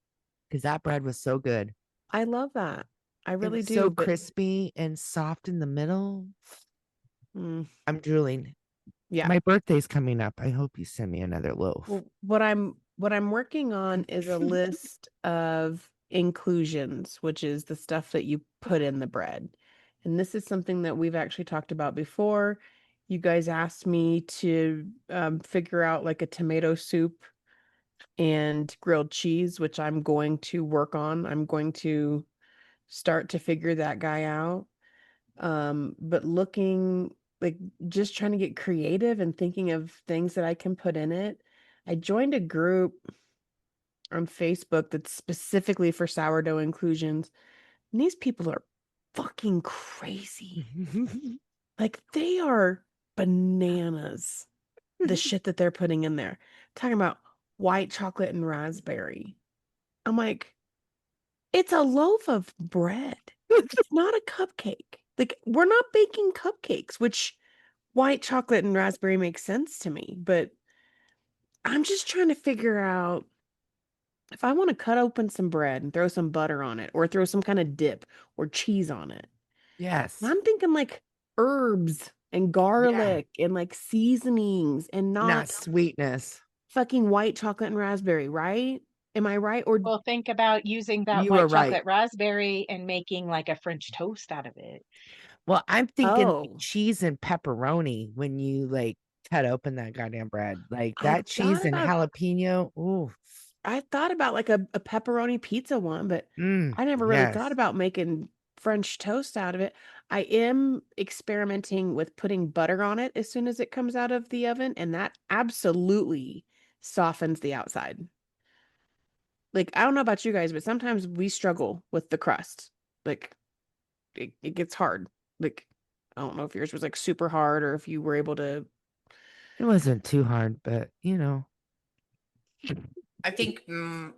because that bread was so good. I love that. I It really was do. so But crispy and soft in the middle. mm, I'm drooling. yeah. My birthday's coming up. I hope you send me another loaf. Well, what I'm working on is a list of inclusions, which is the stuff that you put in the bread. And this is something that we've actually talked about before. You guys asked me to figure out like a tomato soup and grilled cheese, which I'm going to work on. I'm going to start to figure that guy out. But looking like just trying to get creative and thinking of things that I can put in it. I joined a group on Facebook that's specifically for sourdough inclusions. And these people are fucking crazy. Like they are bananas. The shit that they're putting in there. Talking about white chocolate and raspberry. I'm like, it's a loaf of bread. It's not a cupcake. Like, we're not baking cupcakes, which white chocolate and raspberry makes sense to me. But I'm just trying to figure out if I want to cut open some bread and throw some butter on it or throw some kind of dip or cheese on it. Yes. And I'm thinking like herbs and garlic and like seasonings and not sweetness. fucking white chocolate and raspberry, right? Am I right? Or Well, think about using that You white are right. chocolate raspberry and making like a French toast out of it. Well, I'm thinking like Oh. cheese and pepperoni when you like cut open that goddamn bread. Like I that cheese thought and about jalapeno. Ooh. I thought about like a pepperoni pizza one, but I never really thought Yes. about making French toast out of it. I am experimenting with putting butter on it as soon as it comes out of the oven, and that absolutely softens the outside. Like, I don't know about you guys, but sometimes we struggle with the crust. Like, it gets hard. Like, I don't know if yours was like super hard or if you were able to. It wasn't too hard, but you know. I think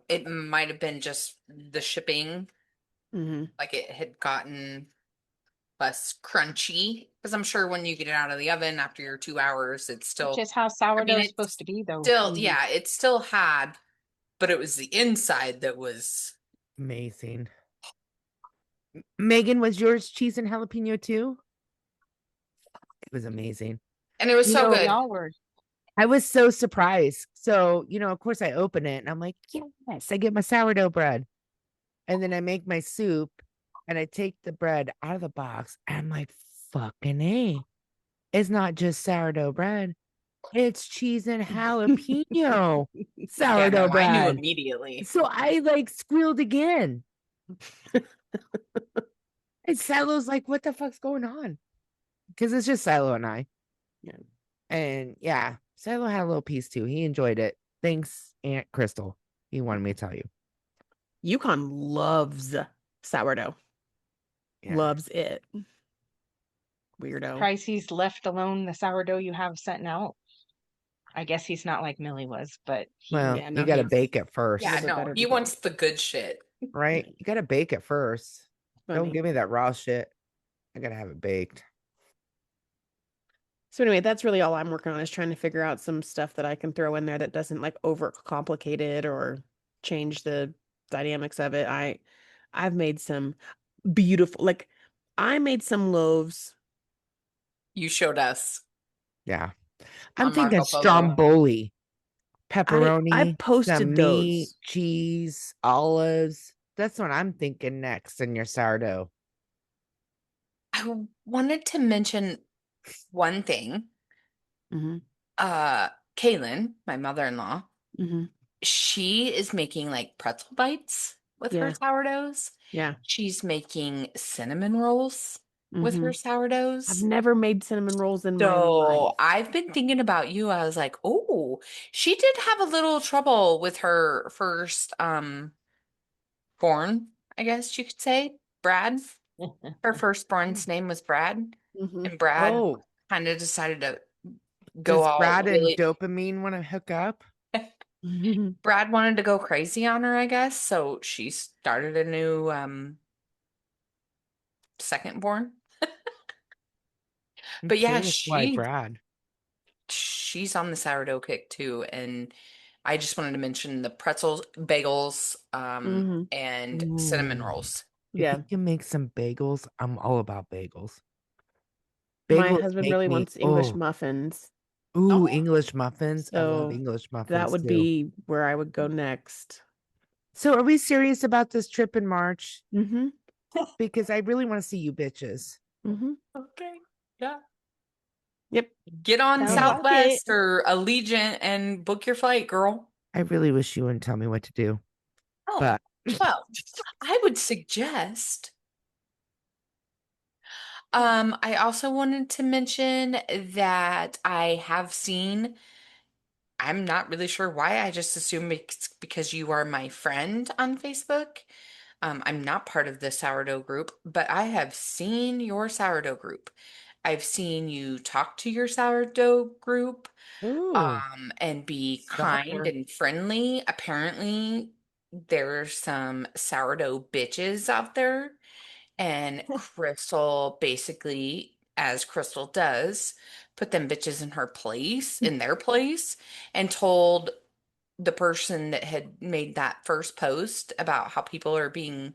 it might have been just the shipping, Mhm. like it had gotten less crunchy. Because I'm sure when you get it out of the oven after your 2 hours, it's still. Which is how sourdough is supposed to be, though. Still, yeah, it still had, but it was the inside that was amazing. Megan, was yours cheese and jalapeno too? It was amazing. And it was so good. Y'all were. I was so surprised. So, of course I open it and I'm like, yes, I get my sourdough bread. And then I make my soup and I take the bread out of the box and I'm like, fucking A. It's not just sourdough bread. It's cheese and jalapeno sourdough bread. I knew immediately. So I like squealed again. And Silo's like, what the fuck's going on? Because it's just Silo and I. Yeah. And yeah, Silo had a little piece too. He enjoyed it. Thanks, Aunt Crystal. He wanted me to tell you. Yukon loves sourdough. Yeah. Loves it. Weirdo. Surprised he's left alone the sourdough you have sent out. I guess he's not like Millie was, but Well, Yeah, no, you got to he's- bake it first. Yeah, bit no, better he to wants the good shit. Right? You got to bake it first. Don't Funny. give me that raw shit. I got to have it baked. So anyway, that's really all I'm working on is trying to figure out some stuff that I can throw in there that doesn't like overcomplicate it or change the dynamics of it. I've made some beautiful, like I made some loaves. You showed us Yeah. I'm on thinking Marco Polo. stromboli, I pepperoni, posted some meat, those. cheese, olives. That's what I'm thinking next in your sourdough. I wanted to mention one thing. Mm-hmm. Kaylin, my mother-in-law, Mm-hmm. she is making like pretzel bites with her Yeah. sourdoughs. Yeah. She's making cinnamon rolls with her I've sourdoughs. never made cinnamon rolls in my So life. I've been thinking about you. I was like, oh, she did have a little trouble with her first born, I guess you could say. Brad. Her firstborn's name was Brad. Mm-hmm. And Brad Oh, kind of decided to go does all Brad and really. dopamine want to hook up? Brad wanted to go crazy on her, I guess. So she started a new second born. I'm But yeah, curious why Brad. she's on the sourdough kick too. And I just wanted to mention the pretzels, bagels, Mm-hmm. and cinnamon rolls. If Yeah. you can make some bagels, I'm all about bagels. My Bagels husband make really me wants English oh muffins. ooh, Oh, English muffins. I love So English that muffins would too. be where I would go next. So are we serious about this trip in March? Mm-hmm. Because I really want to see you bitches. Mm-hmm. okay. Yeah. Yep. Get on Sounds like Southwest or Allegiant and book your flight, girl. I really wish you wouldn't tell me what to do. Oh, But well, I would suggest. I also wanted to mention that I have seen, I'm not really sure why, I just assume it's because you are my friend on Facebook. I'm not part of the sourdough group, but I have seen your sourdough group. I've seen you talk to your sourdough group, ooh, and be kind stalker. and friendly. Apparently, there's some sourdough bitches out there. And Crystal basically, as Crystal does, put them bitches in her place, in their place, and told the person that had made that first post about how people are being,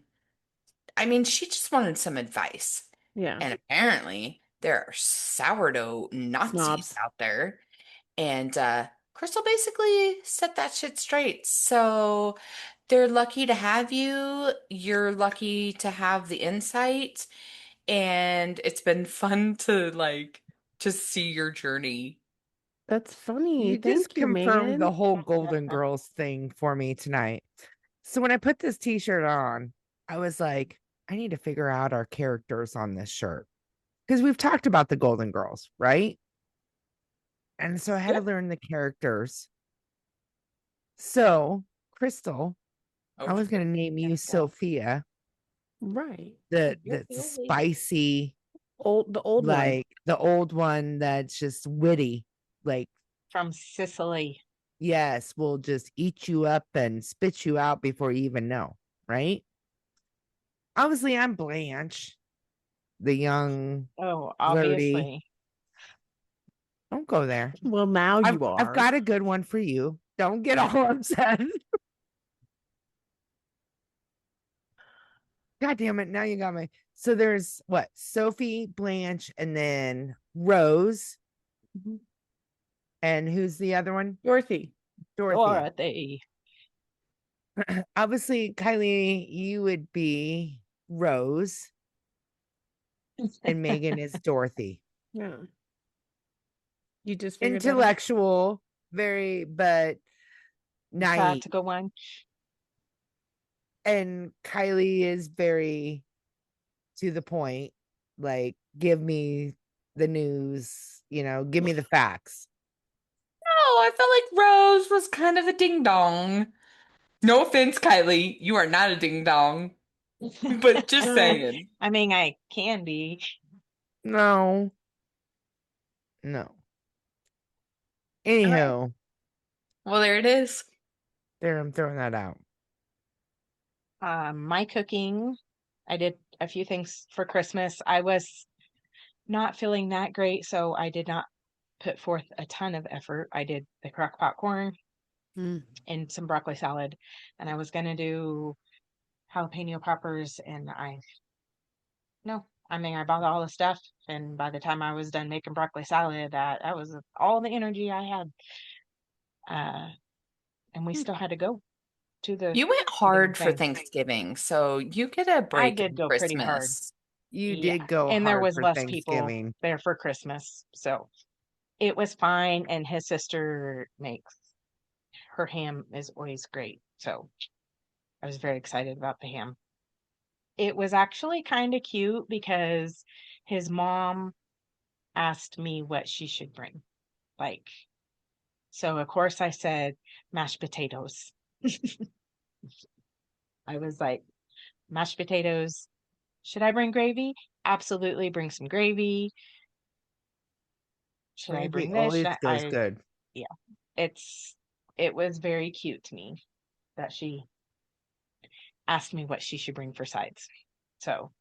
I mean, she just wanted some advice. Yeah. And apparently, there are sourdough Nazis Snobs. out there. And Crystal basically set that shit straight. So they're lucky to have you. You're lucky to have the insight. And it's been fun to like just see your journey. That's funny. You just Thank you, confirmed the Megan. whole Golden Girls thing for me tonight. So when I put this t-shirt on, I was like, I need to figure out our characters on this shirt. Because we've talked about the Golden Girls, right? And so I had to learn the characters. So, Crystal, I was going to name you Sophia, Right. the spicy, The old one. like the old one that's just witty. Like, from Sicily. yes, we'll just eat you up and spit you out before you even know, right? Obviously, I'm Blanche, the young, Oh, flirty. obviously. Don't go there. Well, now I've, you are. I've got a good one for you. Don't get all upset. God damn it. Now you got me. So there's what? Sophie, Blanche, and then Rose. Mhm. And who's the other one? Dorothy. Dorothy. Obviously, Kyley, you would be Rose, and Megan is Dorothy. Yeah. You just figured that out? Intellectual, very, but naive. Practical one. And Kyley is very to the point. Like, give me the news, give me the facts. Oh, I felt like Rose was kind of a ding dong. No offense, Kyley. You are not a ding dong. But just saying. I mean, I can be. No. Anywho, Well, there it is. there, I'm throwing that out. My cooking, I did a few things for Christmas. I was not feeling that great, so I did not put forth a ton of effort. I did the crock pot corn Mm. and some broccoli salad, and I was gonna do jalapeno poppers, and I mean, I bought all the stuff, and by the time I was done making broccoli salad, that was all the energy I had. And we still had to go to the You went damn hard for thing. Thanksgiving, so you get a I break did in go pretty hard. Christmas. You Yeah. did go And there hard was for less people Thanksgiving. there for Christmas. So it was fine. And his sister makes her ham is always great. So I was very excited about the ham. It was actually kind of cute because his mom asked me what she should bring. Like, so of course I said mashed potatoes. I was like, mashed potatoes. Should I bring gravy? Absolutely, bring some gravy. Should I Gravy bring this? always goes good. Yeah, it was very cute to me that she asked me what she should bring for sides. So,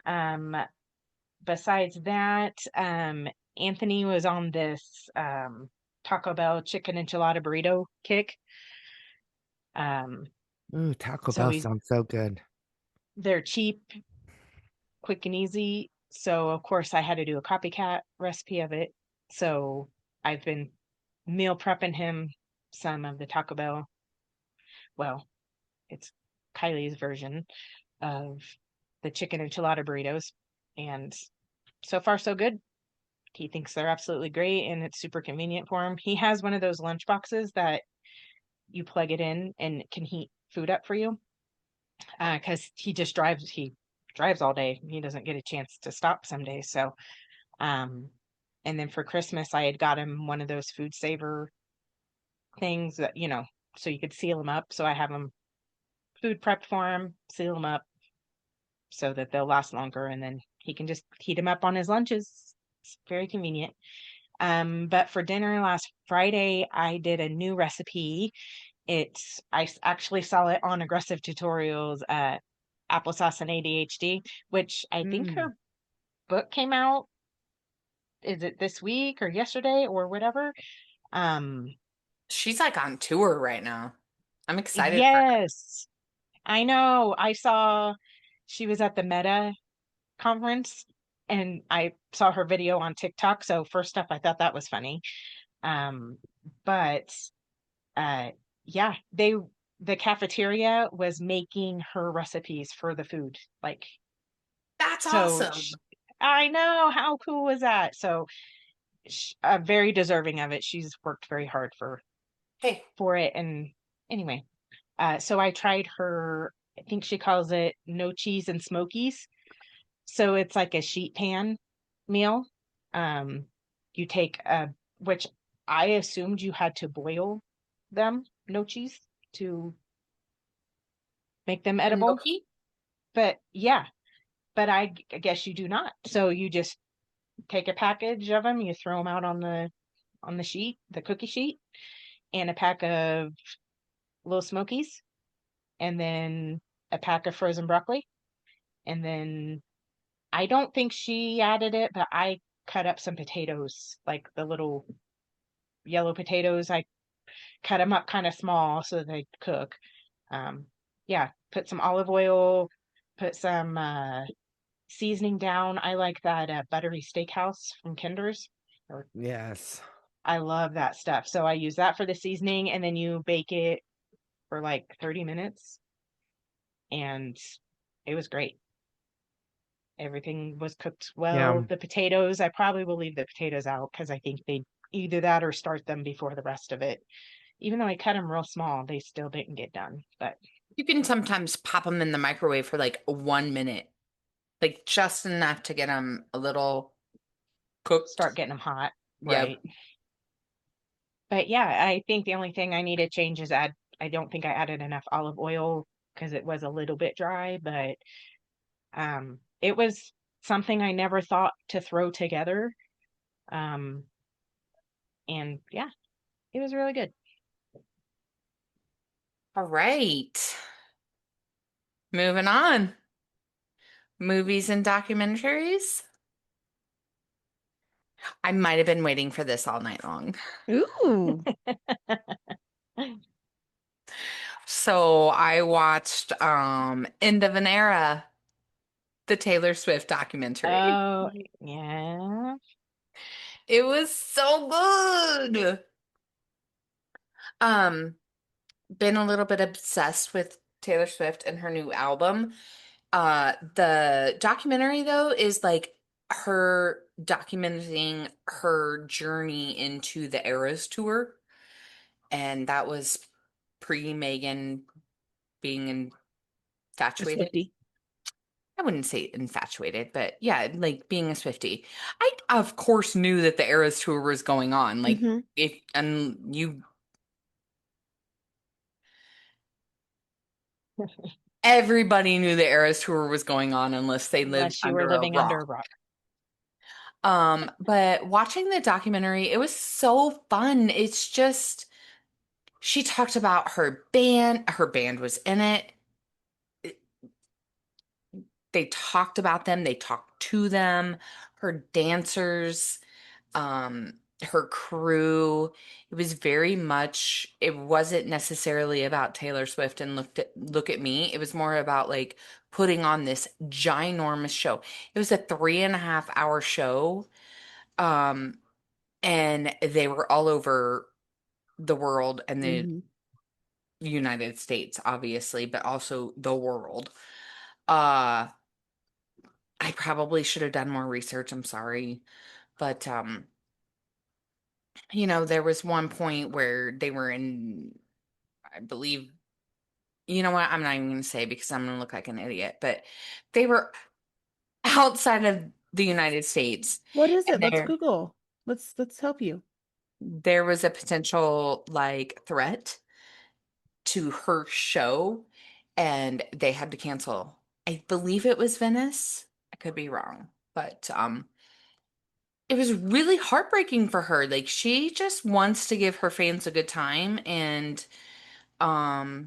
um, besides that, Anthony was on this Taco Bell chicken enchilada burrito kick. Ooh, Taco So Bell sounds so good. they're cheap, quick and easy. So of course I had to do a copycat recipe of it. So I've been meal prepping him some of the Taco Bell. Well, it's Kylie's version of the chicken enchilada burritos. And so far so good. He thinks they're absolutely great and it's super convenient for him. He has one of those lunch boxes that you plug it in and it can heat food up for you. Because he drives all day. He doesn't get a chance to stop some days. So and then for Christmas I had got him one of those food saver things that, so you could seal them up. So I have them food prepped for him, seal them up so that they'll last longer, and then he can just heat them up on his lunches. It's very convenient. But for dinner last Friday, I did a new recipe. I actually saw it on Aggressive Tutorials, Applesauce and ADHD, which I think her book came out. Is it this week or yesterday or whatever? She's like on tour right now. I'm excited for her. Yes, I know. I saw she was at the Meta conference and I saw her video on TikTok. So first up, I thought that was funny. But yeah, the cafeteria was making her recipes for the food. Like, That's so awesome. I know, how cool was that? So very deserving of it. She's worked very hard Hey, for it. And anyway, so I tried her, I think she calls it no cheese and smokies. So it's like a sheet pan meal. You take which I assumed you had to boil them, no cheese, to make them edible. gnocchi? But yeah, but I guess you do not. So you just take a package of them, you throw them out on the sheet, the cookie sheet, and a pack of little smokies, and then a pack of frozen broccoli, and then I don't think she added it, but I cut up some potatoes, like the little yellow potatoes. I cut them up kind of small so they cook. Yeah, put some olive oil, put some seasoning down. I like that buttery steakhouse from Kinder's. Yes. I love that stuff. So I use that for the seasoning, and then you bake it for like 30 minutes, and it was great. Everything was cooked well. Yeah. The potatoes, I probably will leave the potatoes out because I think they either that or start them before the rest of it. Even though I cut them real small, they still didn't get done. But You can sometimes pop them in the microwave for like 1 minute like just enough to get them a little cooked. Start getting them hot. Yep. Right. But yeah, I think the only thing I need to change is I don't think I added enough olive oil because it was a little bit dry, but it was something I never thought to throw together. Um, and yeah, it was really good. All right. Moving on. Movies and documentaries. I might have been waiting for this all night long. Ooh. So I watched End of an Era, the Taylor Swift documentary. Oh, yeah. It was so good. Um, been a little bit obsessed with Taylor Swift and her new album. The documentary though is like her documenting her journey into the Eras tour, and that was pre-Meghan being A infatuated. Swiftie. I wouldn't say infatuated, but yeah, like being a Swiftie. I of course knew that the Eras tour was going on. Like Mhm. if and you everybody knew the Eras tour was going on unless they lived Unless you were under a living under a rock. rock. But watching the documentary, it was so fun. It's just she talked about her band. Her band was in it. They talked about them. They talked to them. Her dancers, her crew. It was very much. It wasn't necessarily about Taylor Swift and look at me. It was more about like putting on this ginormous show. It was a 3.5 hour show. Um, and they were all over the world and the Mhm. United States, obviously, but also the world. Uh, I probably should have done more research. I'm sorry. But there was one point where they were in, I believe, you know what? I'm not even going to say because I'm going to look like an idiot, but they were outside of the United States What is it? and Let's Google. Let's help you. there was a potential like threat to her show and they had to cancel. I believe it was Venice. I could be wrong, but it was really heartbreaking for her. Like she just wants to give her fans a good time and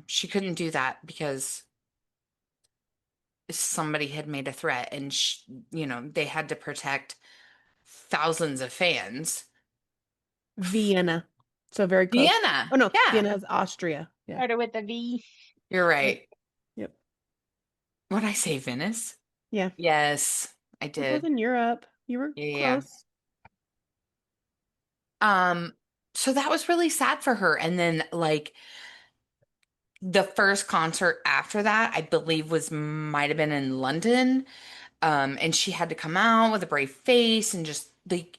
she couldn't do that because somebody had made a threat and they had to protect thousands of fans. Vienna. So very close. Vienna. Oh no, Yeah, Vienna is Austria. Yeah. Started with a V. you're right. Yep. What I say, Venice? Yeah. Yes, I We're both did. in Europe. You were Yeah. close. So that was really sad for her. And then like the first concert after that, I believe might have been in London. And she had to come out with a brave face and just like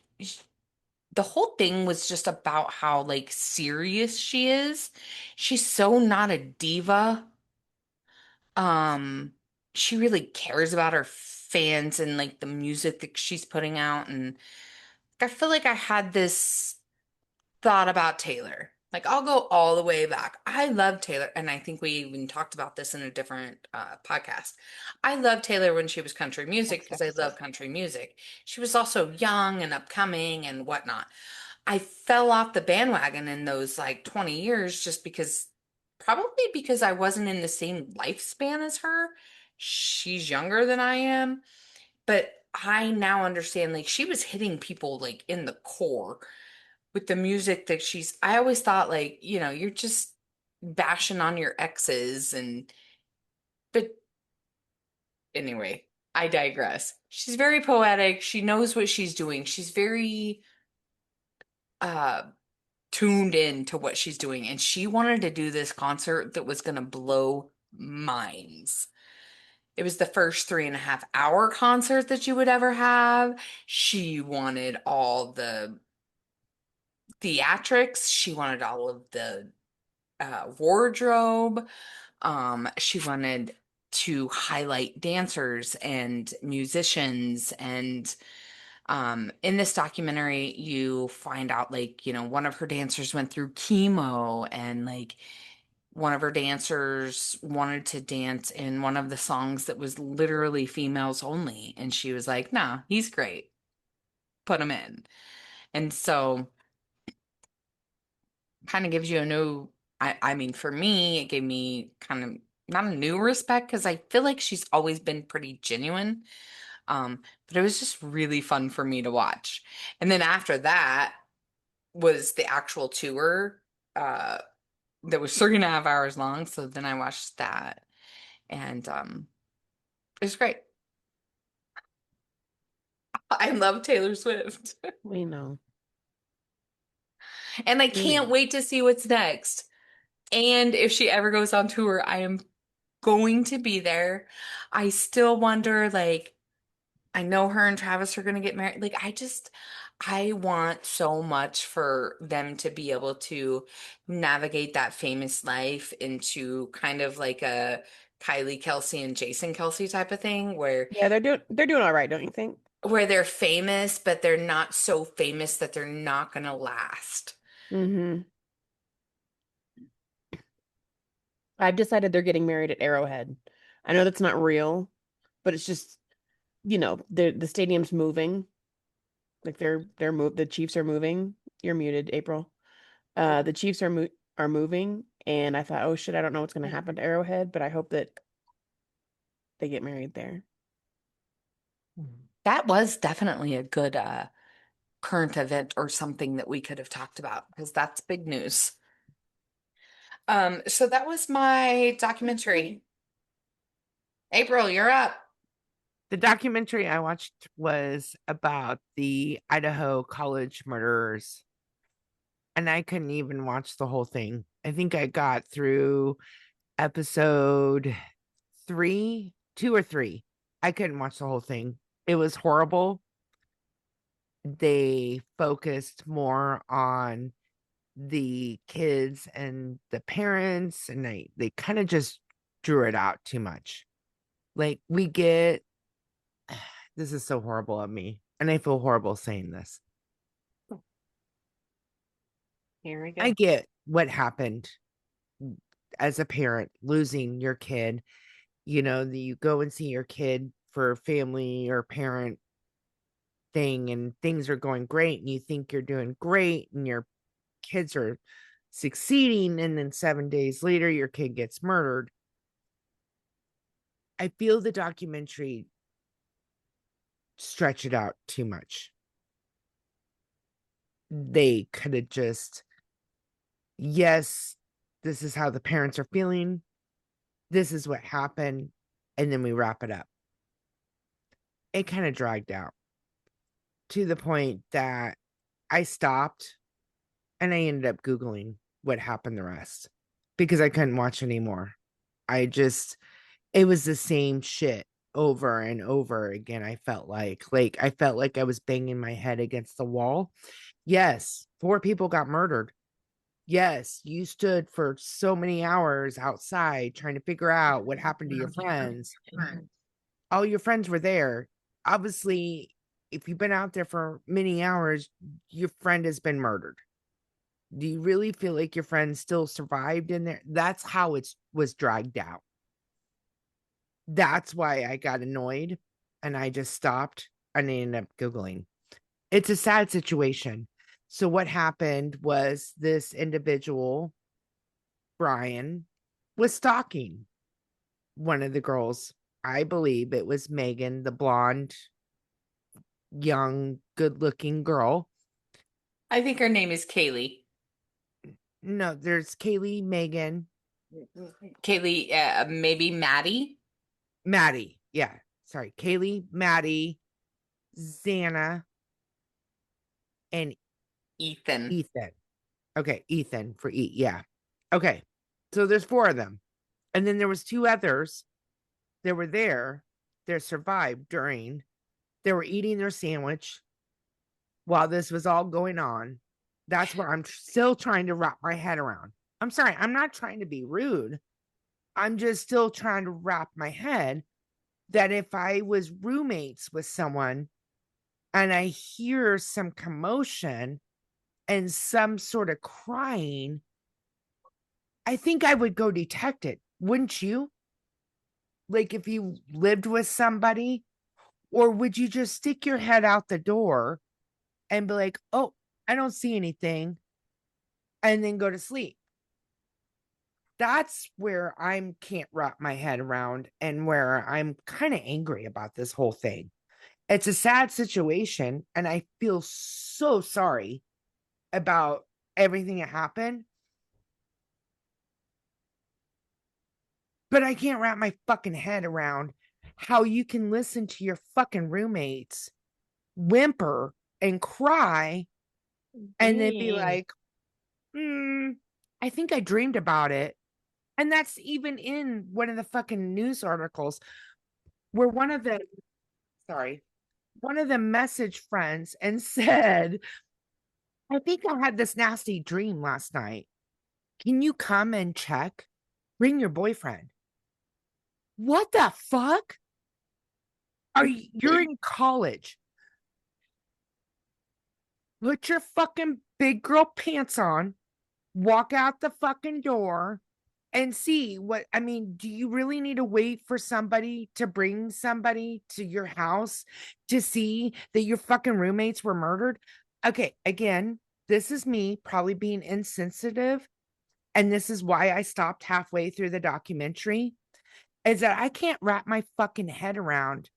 the whole thing was just about how like serious she is. She's so not a diva. Um, she really cares about her fans and like the music that she's putting out. And I feel like I had this thought about Taylor. Like I'll go all the way back. I love Taylor, and I think we even talked about this in a different podcast. I love Taylor when she was country music Next because I episode. love country music. She was also young and upcoming and whatnot. I fell off the bandwagon in those like 20 years just probably because I wasn't in the same lifespan as her. She's younger than I am, but I now understand like she was hitting people like in the core with the music that I always thought like, you're just bashing on your exes but anyway, I digress. She's very poetic. She knows what she's doing. She's very uh tuned in to what she's doing and she wanted to do this concert that was going to blow minds. It was the first 3.5 hour concert that you would ever have. She wanted all the theatrics. She wanted all of the wardrobe. She wanted to highlight dancers and musicians. And in this documentary, you find out, like, you know, one of her dancers went through chemo, and like one of her dancers wanted to dance in one of the songs that was literally females only. And she was like, nah, he's great. Put him in. And so kind of gives you a new, I mean, for me, it gave me kind of not a new respect, because I feel like she's always been pretty genuine. But it was just really fun for me to watch. And then after that was the actual tour, that was 3.5 hours long. So then I watched that, and it was great. I love Taylor Swift. We know. And I We can't know. wait to see what's next. And if she ever goes on tour, I am going to be there. I still wonder, like, I know her and Travis are going to get married. Like, I want so much for them to be able to navigate that famous life into kind of like a Kylie Kelsey and Jason Kelsey type of thing, Yeah, they're doing all right, don't you think? where they're famous, but they're not so famous that they're not going to last. Mm-hmm. I've decided they're getting married at Arrowhead. I know that's not real, but it's just, you know, the stadium's moving. Like the Chiefs are moving. You're muted, April. The Chiefs are moving, and I thought, oh shit, I don't know what's gonna happen to Arrowhead, but I hope that they get married there. That was definitely a good current event or something that we could have talked about, because that's big news. So that was my documentary. April, you're up. The documentary I watched was about the Idaho college murderers, and I couldn't even watch the whole thing. I think I got through episode 2 or 3. I couldn't watch the whole thing. It was horrible. They focused more on the kids and the parents, and they kind of just drew it out too much. Like, we get this is so horrible of me, and I feel horrible saying this. Here we go. I get what happened as a parent, losing your kid. You know, you go and see your kid for family or parent thing, and things are going great, and you think you're doing great, and your kids are succeeding, and then 7 days later your kid gets murdered. I feel the documentary stretch it out too much. They could have just, yes, this is how the parents are feeling, this is what happened, and then we wrap it up. It kind of dragged out to the point that I stopped, and I ended up Googling what happened the rest, because I couldn't watch anymore. It was the same shit over and over again. I felt like I was banging my head against the wall. Yes, 4 people got murdered. Yes, you stood for so many hours outside trying to figure out what happened to your friends. All your friends were there. Obviously, if you've been out there for many hours, your friend has been murdered. Do you really feel like your friend still survived in there? That's how it was dragged out. That's why I got annoyed, and I just stopped, and I ended up Googling. It's a sad situation. So what happened was, this individual, Brian, was stalking one of the girls. I believe it was Meghan, the blonde, young, good-looking girl. I think her name is Kyley. No, there's Kyley, Meghan, Kyley, maybe Maddie. Maddie. Yeah, sorry. Kyley, Maddie, Xana, and Ethan. Okay, Ethan for E. Yeah. Okay. So there's 4 of them. And then there was 2 others that were there that survived during. They were eating their sandwich while this was all going on. That's what I'm still trying to wrap my head around. I'm sorry, I'm not trying to be rude. I'm just still trying to wrap my head that if I was roommates with someone and I hear some commotion and some sort of crying, I think I would go detect it. Wouldn't you? Like if you lived with somebody, or would you just stick your head out the door and be like, oh, I don't see anything, and then go to sleep? That's where I can't wrap my head around and where I'm kind of angry about this whole thing. It's a sad situation, and I feel so sorry about everything that happened. But I can't wrap my fucking head around how you can listen to your fucking roommates whimper and cry and then be Dang. like, I think I dreamed about it. And that's even in one of the fucking news articles where one of the message friends and said, I think I had this nasty dream last night. Can you come and check? Bring your boyfriend. What the fuck? You're in college. Put your fucking big girl pants on, walk out the fucking door, and see what I mean. Do you really need to wait for somebody to bring somebody to your house to see that your fucking roommates were murdered? Okay, again, this is me probably being insensitive, and this is why I stopped halfway through the documentary, is that I can't wrap my fucking head around.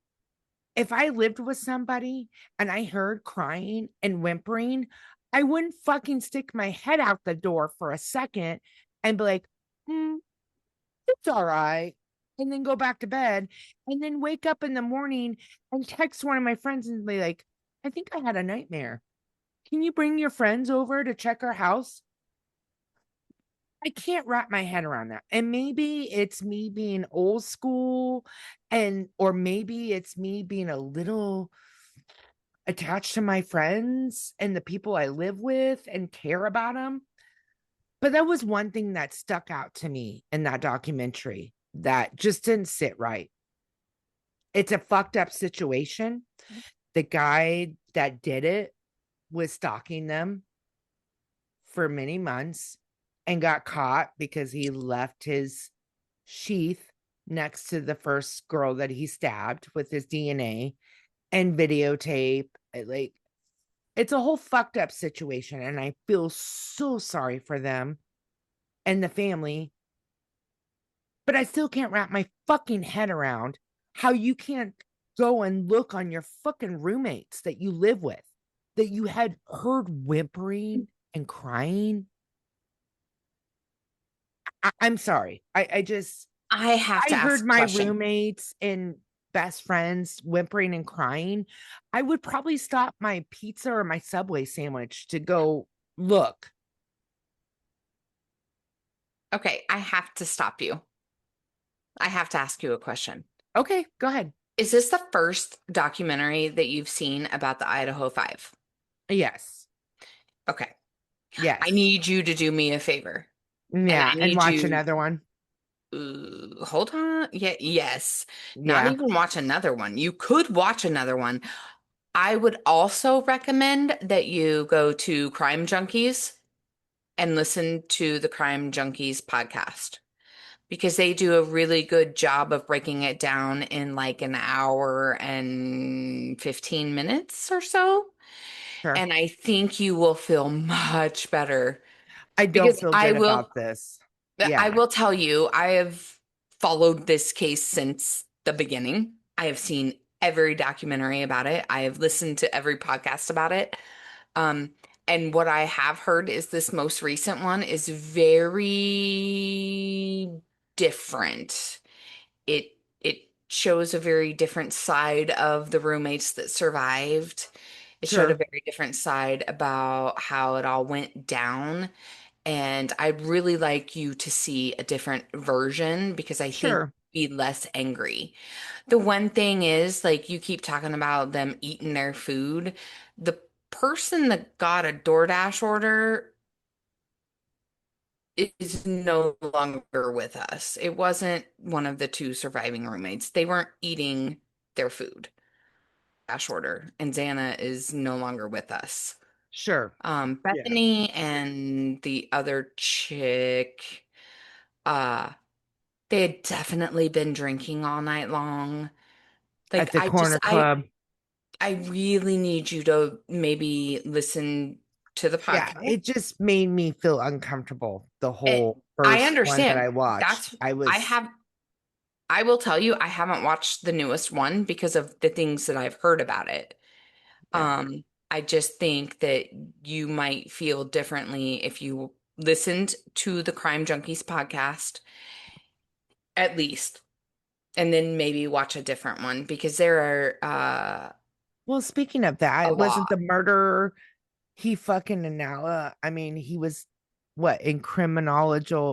If I lived with somebody and I heard crying and whimpering, I wouldn't fucking stick my head out the door for a second and be like, it's all right. And then go back to bed and then wake up in the morning and text one of my friends and be like, I think I had a nightmare. Can you bring your friends over to check our house? I can't wrap my head around that. And maybe it's me being old school, or maybe it's me being a little attached to my friends and the people I live with and care about them. But that was one thing that stuck out to me in that documentary that just didn't sit right. It's a fucked up situation. The guy that did it was stalking them for many months and got caught because he left his sheath next to the first girl that he stabbed with his DNA and videotape. Like, it's a whole fucked up situation, and I feel so sorry for them and the family. But I still can't wrap my fucking head around how you can't go and look on your fucking roommates that you live with, that you had heard whimpering and crying. I'm sorry. I have to ask heard a my question. roommates and best friends whimpering and crying. I would probably stop my pizza or my Subway sandwich to go look. Okay, I have to stop you. I have to ask you a question. Okay, go ahead. Is this the first documentary that you've seen about the Idaho Five? Yes. Okay. Yes. I need you to do me a favor. Yeah, and watch you, another one. Hold on. Yeah, yes. Not Yeah. even watch another one. You could watch another one. I would also recommend that you go to Crime Junkies and listen to the Crime Junkies podcast because they do a really good job of breaking it down in like an hour and 15 minutes or so. Sure. And I think you will feel much better I don't because feel good about this. I Yeah. will tell you, I have followed this case since the beginning. I have seen every documentary about it. I have listened to every podcast about it. Um, and what I have heard is this most recent one is very different. It shows a very different side of the roommates that survived. It showed a Sure. very different side about how it all went down. And I'd really like you to see a different version because I think Sure. you'd be less angry. The one thing is, like, you keep talking about them eating their food. The person that got a DoorDash order is no longer with us. It wasn't one of the two surviving roommates. They weren't eating their food. Dash order, and Xana is no longer with us. Sure. Yeah. Bethany and the other chick, uh, they had definitely been drinking all night long. At Like the corner club. I really need you to maybe listen to the Yeah, podcast. it just made me feel uncomfortable. The whole I first one that understand. I watched. I will tell you, I haven't watched the newest one because of the things that I've heard about it. Yeah. I just think that you might feel differently if you listened to the Crime Junkies podcast, at least, and then maybe watch a different one because there are Well, speaking of a that, wasn't lot. the murder he fucking Anala? I mean, he was what in criminology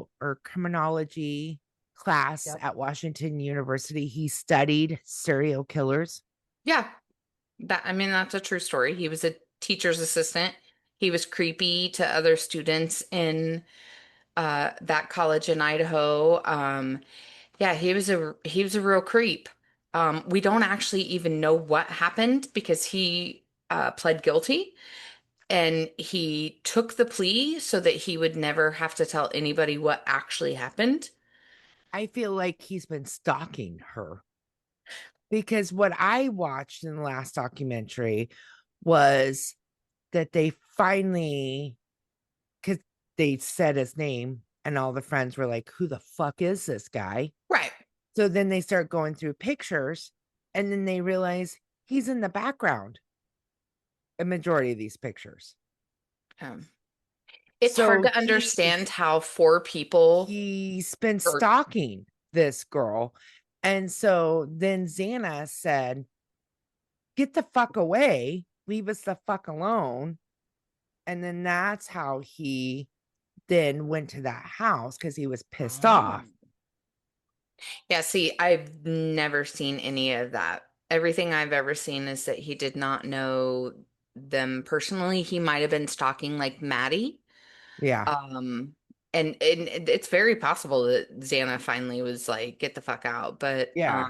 class Yep. at Washington University. He studied serial killers. Yeah, I mean, that's a true story. He was a teacher's assistant. He was creepy to other students in that college in Idaho. Yeah, he was a real creep. We don't actually even know what happened because he pled guilty and he took the plea so that he would never have to tell anybody what actually happened. I feel like he's been stalking her because what I watched in the last documentary was that they finally, because they said his name and all the friends were like, who the fuck is this guy? Right. So then they start going through pictures and then they realize he's in the background, a majority of these pictures. Um, it's hard So to understand how four people he's been or stalking this girl. And so then Xana said, get the fuck away, leave us the fuck alone. And then that's how he then went to that house because he was pissed off. yeah, see, I've never seen any of that. Everything I've ever seen is that he did not know them personally. He might have been stalking like Maddie. Yeah. Um, and it's very possible that Xana finally was like, get the fuck out. But Yeah.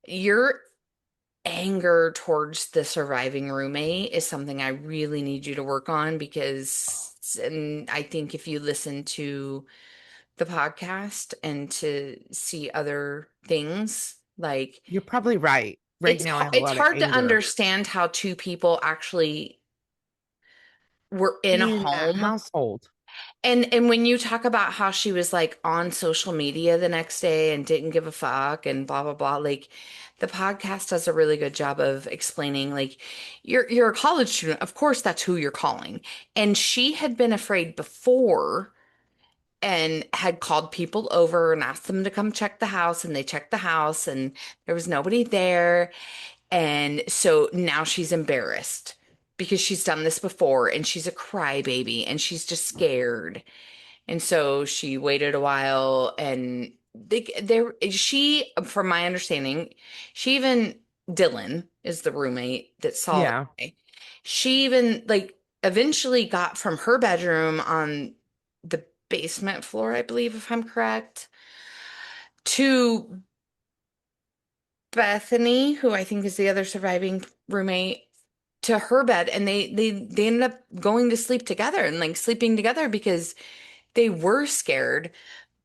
your anger towards the surviving roommate is something I really need you to work on because, and I think if you listen to the podcast and to see other things, like You're probably right. Right now, I have a it's lot of hard to anger understand how two people actually were in a in that home. household. And when you talk about how she was like on social media the next day and didn't give a fuck and blah blah blah, like the podcast does a really good job of explaining like you're a college student, of course that's who you're calling. And she had been afraid before and had called people over and asked them to come check the house, and they checked the house and there was nobody there. And so now she's embarrassed because she's done this before and she's a crybaby and she's just scared. And so she waited a while and she, from my understanding, she even, Dylan is the roommate that saw the Yeah. guy. She even like eventually got from her bedroom on the basement floor, I believe, if I'm correct, to Bethany, who I think is the other surviving roommate, to her bed, and they ended up going to sleep together and like sleeping together because they were scared,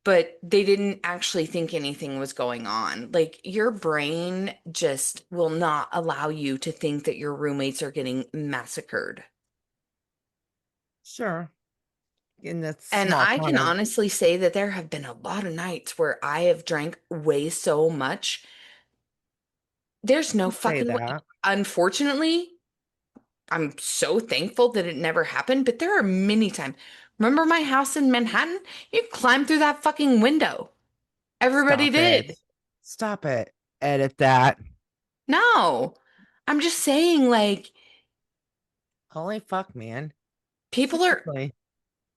but they didn't actually think anything was going on. Like your brain just will not allow you to think that your roommates are getting massacred. Sure. In that And small I can quantum. honestly say that there have been a lot of nights where I have drank way so much. There's no You say fucking way. that. Unfortunately, I'm so thankful that it never happened, but there are many times. Remember my house in Manhattan? You climbed through that fucking window. Everybody Stop it. did. Stop it. Edit that. No. I'm just saying, like, Holy fuck, man. people are Seriously.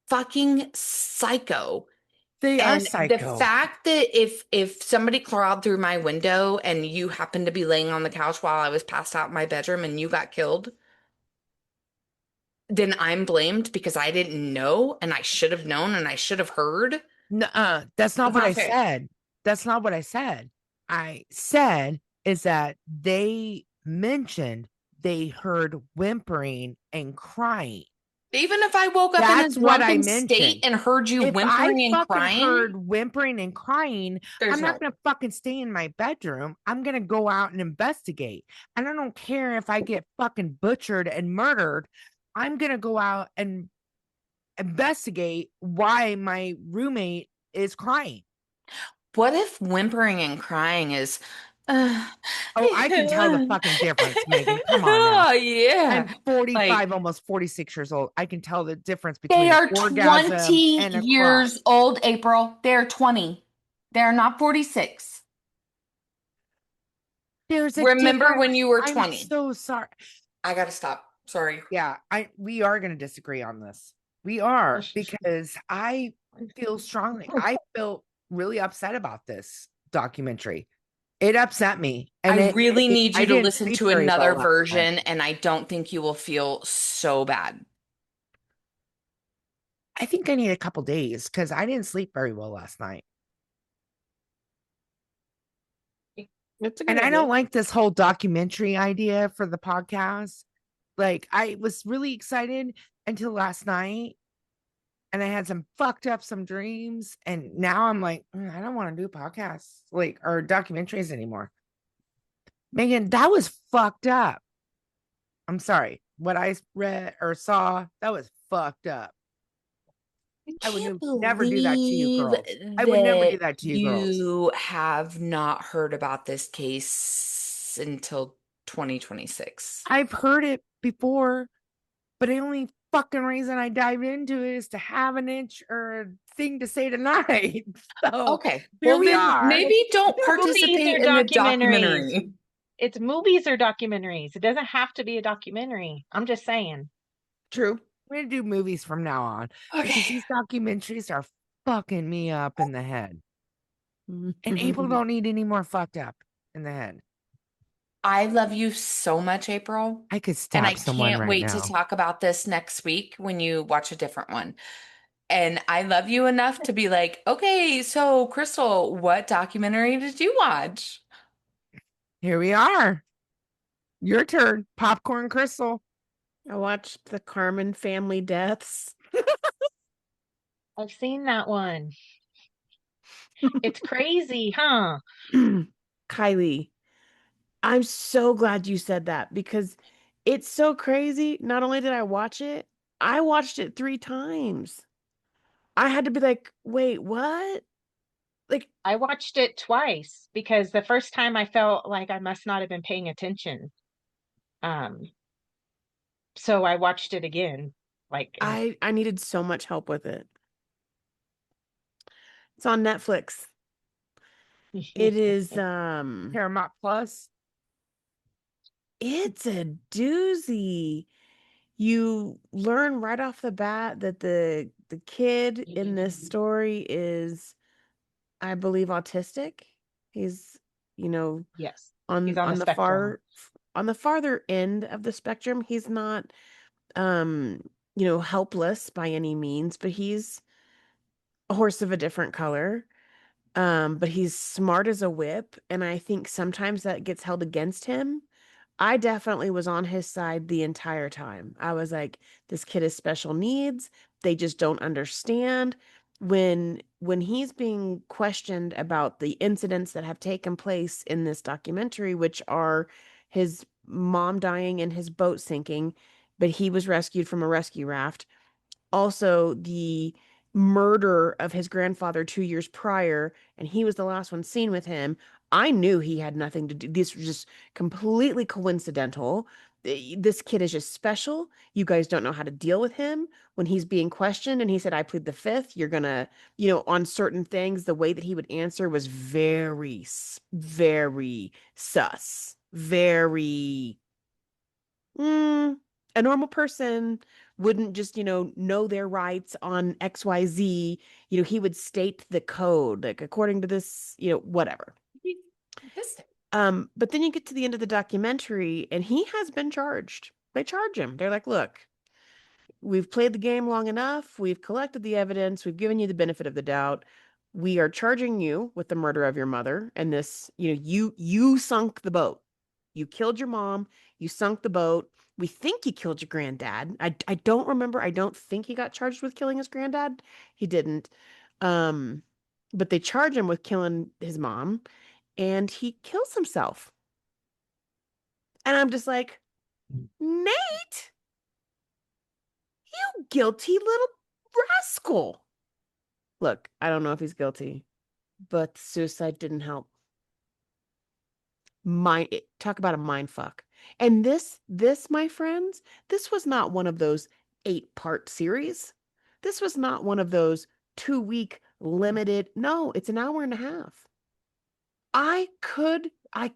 fucking psycho. They are And the psycho. fact that if somebody crawled through my window and you happened to be laying on the couch while I was passed out in my bedroom and you got killed, then I'm blamed because I didn't know and I should have known and I should have heard. Nuh-uh, that's not That's what not I fair. said. That's not what I said. I said is that they mentioned they heard whimpering and crying. Even if I woke up in a That's what I drunken state mentioned. and heard you If I whimpering and fucking crying, heard whimpering and crying, there's I'm no. not gonna fucking stay in my bedroom. I'm gonna go out and investigate. And I don't care if I get fucking butchered and murdered. I'm gonna go out and investigate why my roommate is crying. What if whimpering and crying is Oh, I can tell the fucking difference, Meghan. Come on now. Oh yeah. I'm 45, Like, almost 46 years old. I can tell the difference they between an are orgasm 20 and a cry. years old, April. They're 20. They're not 46. There's a Remember difference. when you were I'm 20. so sorry. I gotta stop. Sorry. Yeah, we are going to disagree on this. We are, because I feel strongly. I feel really upset about this documentary. It upset me. And I really need I you to didn't listen sleep to very another well last night. version, and I don't think you will feel so bad. I think I need a couple days because I didn't sleep very well last night. That's a good And I idea. don't like this whole documentary idea for the podcast. Like, I was really excited until last night, and I had some dreams, and now I'm like, I don't want to do podcasts like or documentaries anymore. Meghan, that was fucked up. I'm sorry. What I read or saw, that was fucked up. I would never do that to you, girls. I would never do that to you, girls. You have not heard about this case until 2026. I've heard it before, but the only fucking reason I dive into it is to have an inch or a thing to say tonight. So Okay. here Well, we then are. maybe don't Movies participate or in the documentaries? documentary. It's movies or documentaries. It doesn't have to be a documentary. I'm just saying. True. We're gonna do movies from now on because Okay. these documentaries are fucking me up in the head. And April don't need any more fucked up in the head. I love you so much, April. I could And stab I someone can't right wait now. to talk about this next week when you watch a different one. And I love you enough to be like, okay, so Crystal, what documentary did you watch? Here we are. Your turn, Popcorn Crystal. I watched the Carmen family deaths. I've seen that one. It's crazy, huh? Kyley, I'm so glad you said that because it's so crazy. Not only did I watch it, I watched it 3 times. I had to be like, wait, what? Like, I watched it twice because the first time I felt like I must not have been paying attention. So I watched it again. I needed so much help with it. It's on Netflix. It is Paramount Plus. it's a doozy. You learn right off the bat that the kid in this story is, I believe, autistic. He's, Yes, on he's on the the spectrum. on the farther end of the spectrum. He's not helpless by any means, but he's a horse of a different color. But he's smart as a whip, and I think sometimes that gets held against him. I definitely was on his side the entire time. I was like, this kid has special needs. They just don't understand. When he's being questioned about the incidents that have taken place in this documentary, which are his mom dying and his boat sinking, but he was rescued from a rescue raft. Also, the murder of his grandfather 2 years prior, and he was the last one seen with him. I knew he had nothing to do. This was just completely coincidental. This kid is just special. You guys don't know how to deal with him when he's being questioned. And he said, I plead the fifth. You're gonna, on certain things, the way that he would answer was very, very sus. Very, a normal person wouldn't just, know their rights on XYZ. He would state the code, like according to this, whatever. But then you get to the end of the documentary and he has been charged. They charge him. They're like, look, we've played the game long enough. We've collected the evidence. We've given you the benefit of the doubt. We are charging you with the murder of your mother. And this, you sunk the boat. You killed your mom. You sunk the boat. We think you killed your granddad. I don't remember. I don't think he got charged with killing his granddad. He didn't. But they charge him with killing his mom, and he kills himself. And I'm just like, Nate, you guilty little rascal. Look, I don't know if he's guilty, but suicide didn't help. Talk about a mind fuck. And this, my friends, this was not one of those 8-part series. This was not one of those 2-week limited. No, it's an hour and a half. I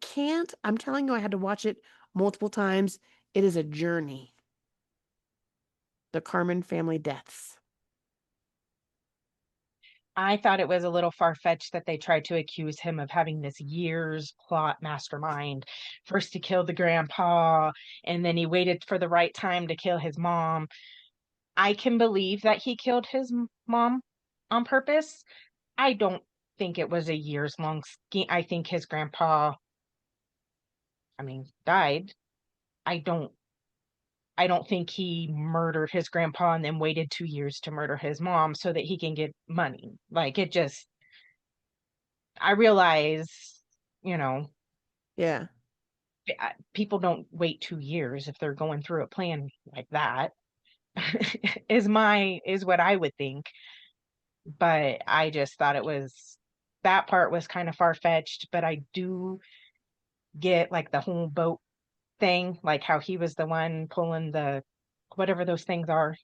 can't. I'm telling you, I had to watch it multiple times. It is a journey. The Carmen family deaths. I thought it was a little far-fetched that they tried to accuse him of having this years plot mastermind. First, he killed the grandpa, and then he waited for the right time to kill his mom. I can believe that he killed his mom on purpose. I don't think it was a years-long scheme. I think his grandpa, died. I don't think he murdered his grandpa and then waited 2 years to murder his mom so that he can get money. Like, I realize, Yeah. people don't wait 2 years if they're going through a plan like that. is what I would think. But I just thought that part was kind of far-fetched, but I do get like the whole boat thing, like how he was the one pulling the whatever those things are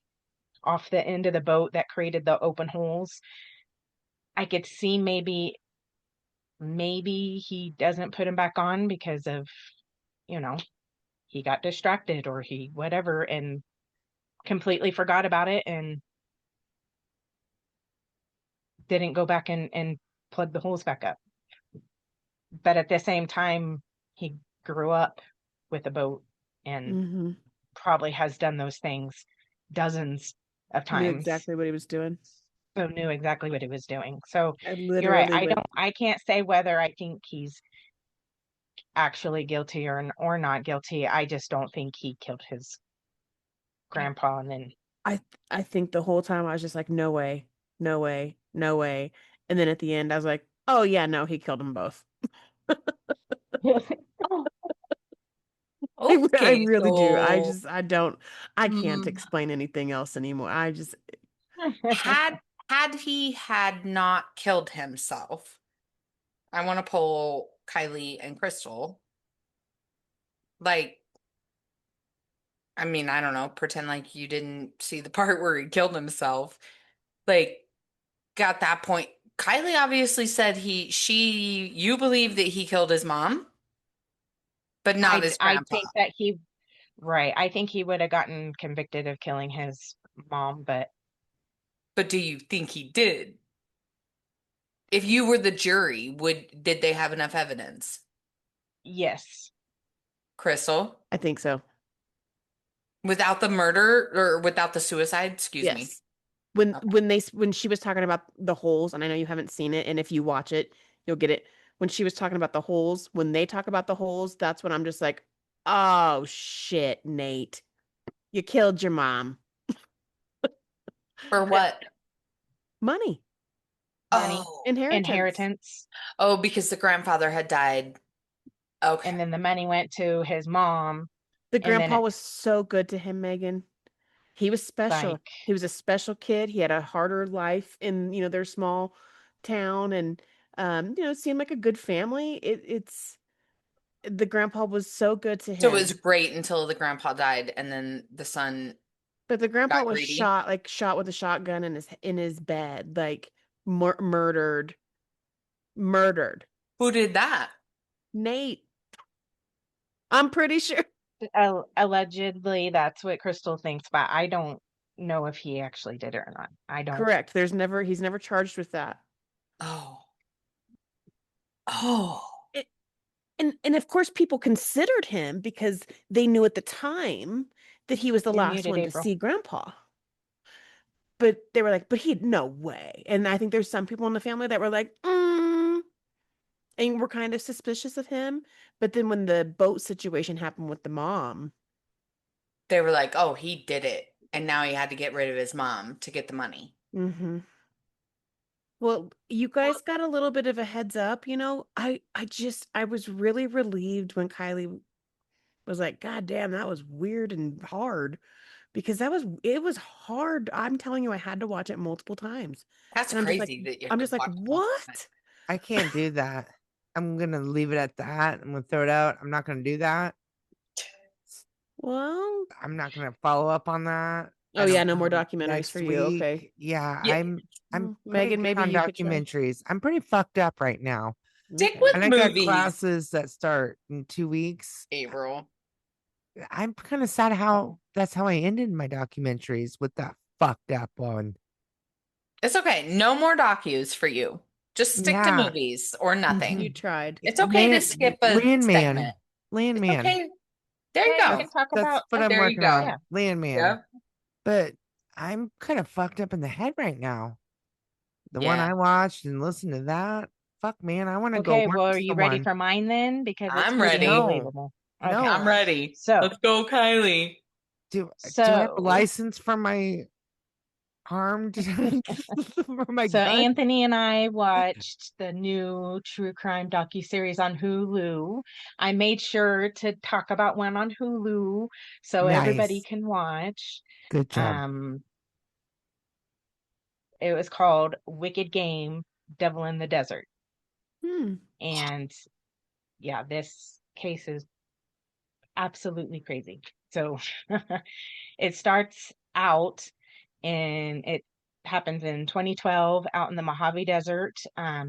off the end of the boat that created the open holes. I could see maybe he doesn't put him back on because of, he got distracted or he whatever and completely forgot about it and didn't go back and plug the holes back up. But at the same time, he grew up with a boat and probably has done those things dozens of times. Knew exactly what he was doing. So knew exactly what he was doing. So you're right. I can't say whether I think he's actually guilty or not guilty. I just don't think he killed his grandpa. And then I think the whole time I was just like, no way, no way, no way. And then at the end I was like, oh yeah, no, he killed them both. I really do. I can't explain anything else anymore. Had he had not killed himself, I want to poll Kyley and Crystal. Like, I don't know, pretend like you didn't see the part where he killed himself. Like, at that point, Kyley obviously said you believe that he killed his mom, but not his grandpa. I think that I think he would have gotten convicted of killing his mom, but do you think he did? If you were the jury, did they have enough evidence? Yes. Crystal? I think so. Without the murder or without the suicide? Excuse me. When she was talking about the holes, and I know you haven't seen it, and if you watch it, you'll get it. When she was talking about the holes, when they talk about the holes, that's when I'm just like, oh shit, Nate. You killed your mom. For what? Money. Oh, inheritance. Oh, because the grandfather had died. Okay. And then the money went to his mom. The grandpa was so good to him, Meghan. He was special. He was a special kid. He had a harder life in, their small town, and it seemed like a good family. The grandpa was so good to him. So it was great until the grandpa died, and then the son. But the grandpa was shot with a shotgun in his bed, like murdered. Who did that? Nate. I'm pretty sure. Allegedly, that's what Crystal thinks, but I don't know if he actually did it or not. I don't. Correct. He's never charged with that. Oh. And of course, people considered him because they knew at the time that he was the last one to see Grandpa. but they were like, but he no way. And I think there's some people in the family that were like, and we're kind of suspicious of him. But then when the boat situation happened with the mom, They were like, oh, he did it. And now he had to get rid of his mom to get the money. mm-hmm. Well, you guys got a little bit of a heads up, you know. I was really relieved when Kyley was like, God damn, that was weird and hard because it was hard. I'm telling you, I had to watch it multiple times. That's And crazy that you have I'm to just like, watch it multiple times. what? I can't do that. I'm gonna leave it at that. I'm gonna throw it out. I'm not gonna do that. Well, I'm not gonna follow up on that. oh I yeah, don't no more know, documentaries next for you. week. Okay. Yeah, Yeah. I'm pretty Megan, good maybe on you could try. documentaries. I'm pretty fucked up right now. Stick Okay. with And I got movies, classes that start in 2 weeks. April. I'm kind of sad how that's how I ended my documentaries with that fucked up one. It's okay. No more docus for you. Just stick to Yeah. movies or nothing. You tried. It's okay to skip a segment. It's Landman. okay. There you Yeah, go. we can talk That's about. what I'm There you working go. on. Yeah. Landman. Yep. But I'm kind of fucked up in the head right now. The one Yeah. I watched and listened to that. Fuck, man, I want to go Okay, work well, are with you ready someone. for mine then? Because it's I'm pretty ready. unbelievable. Okay. No. I'm ready. So- Let's go, Kyley. Do I have a So, license for my armed for my so gun? Anthony and I watched the new true crime docuseries on Hulu. I made sure to talk about one on Hulu so everybody Nice. can watch. Good job. It was called Wicked Game, Devil in the Desert. Hmm. And yeah, this case is absolutely crazy. So it starts out and it happens in 2012 out in the Mojave Desert.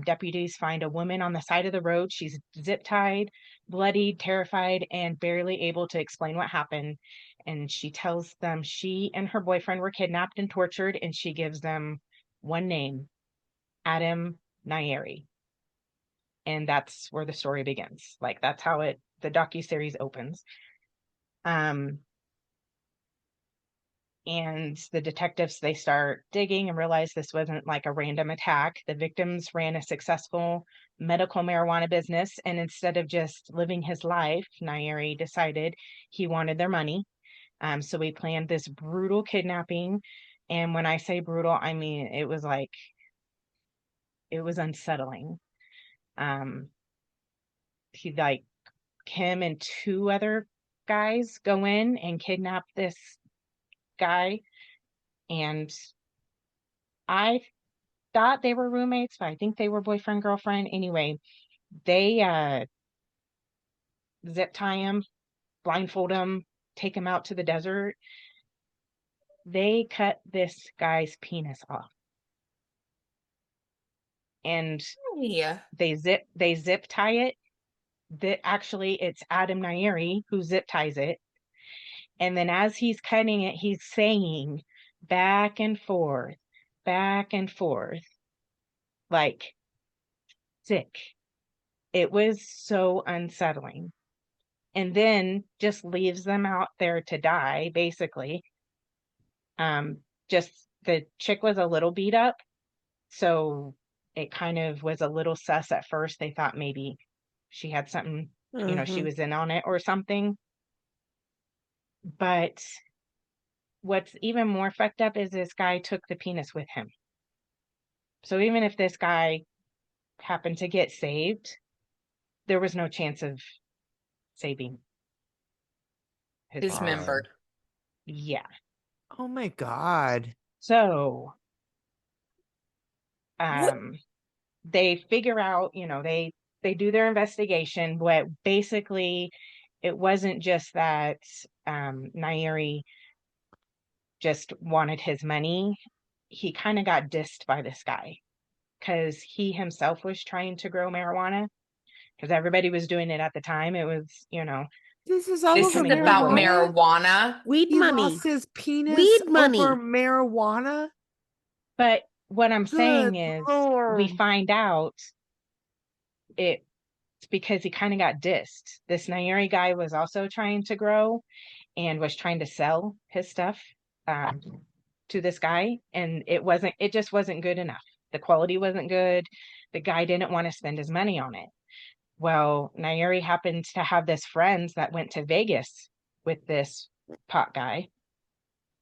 Deputies find a woman on the side of the road. She's zip tied, bloodied, terrified, and barely able to explain what happened. And she tells them she and her boyfriend were kidnapped and tortured, and she gives them one name, Adam Nairi. And that's where the story begins. Like that's how the docuseries opens. And the detectives, they start digging and realize this wasn't like a random attack. The victims ran a successful medical marijuana business, and instead of just living his life, Nairi decided he wanted their money. So we planned this brutal kidnapping. And when I say brutal, I mean it was unsettling. He like him and two other guys go in and kidnap this guy, and I thought they were roommates, but I think they were boyfriend girlfriend. Anyway, they zip tie him, blindfold him, take him out to the desert. They cut this guy's penis off, and Yeah. they zip tie it. Actually, it's Adam Nairi who zip ties it. And then as he's cutting it, he's saying back and forth, like sick. It was so unsettling. And then just leaves them out there to die, basically. Just the chick was a little beat up, so it kind of was a little sus at first. They thought maybe she had something, she was in on it or something. But what's even more fucked up is this guy took the penis with him. So even if this guy happened to get saved, there was no chance of saving His member. Yeah. Oh my God. So they figure out, they do their investigation, but basically it wasn't just that Nairi just wanted his money. He kind of got dissed by this guy because he himself was trying to grow marijuana because everybody was doing it at the time. It was, This is all This over is about marijuana. marijuana. Weed He money. lost his penis Weed money. over marijuana. But what I'm saying Good is Lord. we find out it's because he kind of got dissed. This Nairi guy was also trying to grow and was trying to sell his stuff. to this guy, and it just wasn't good enough. The quality wasn't good. The guy didn't want to spend his money on it. Well, Nairi happened to have this friend that went to Vegas with this pot guy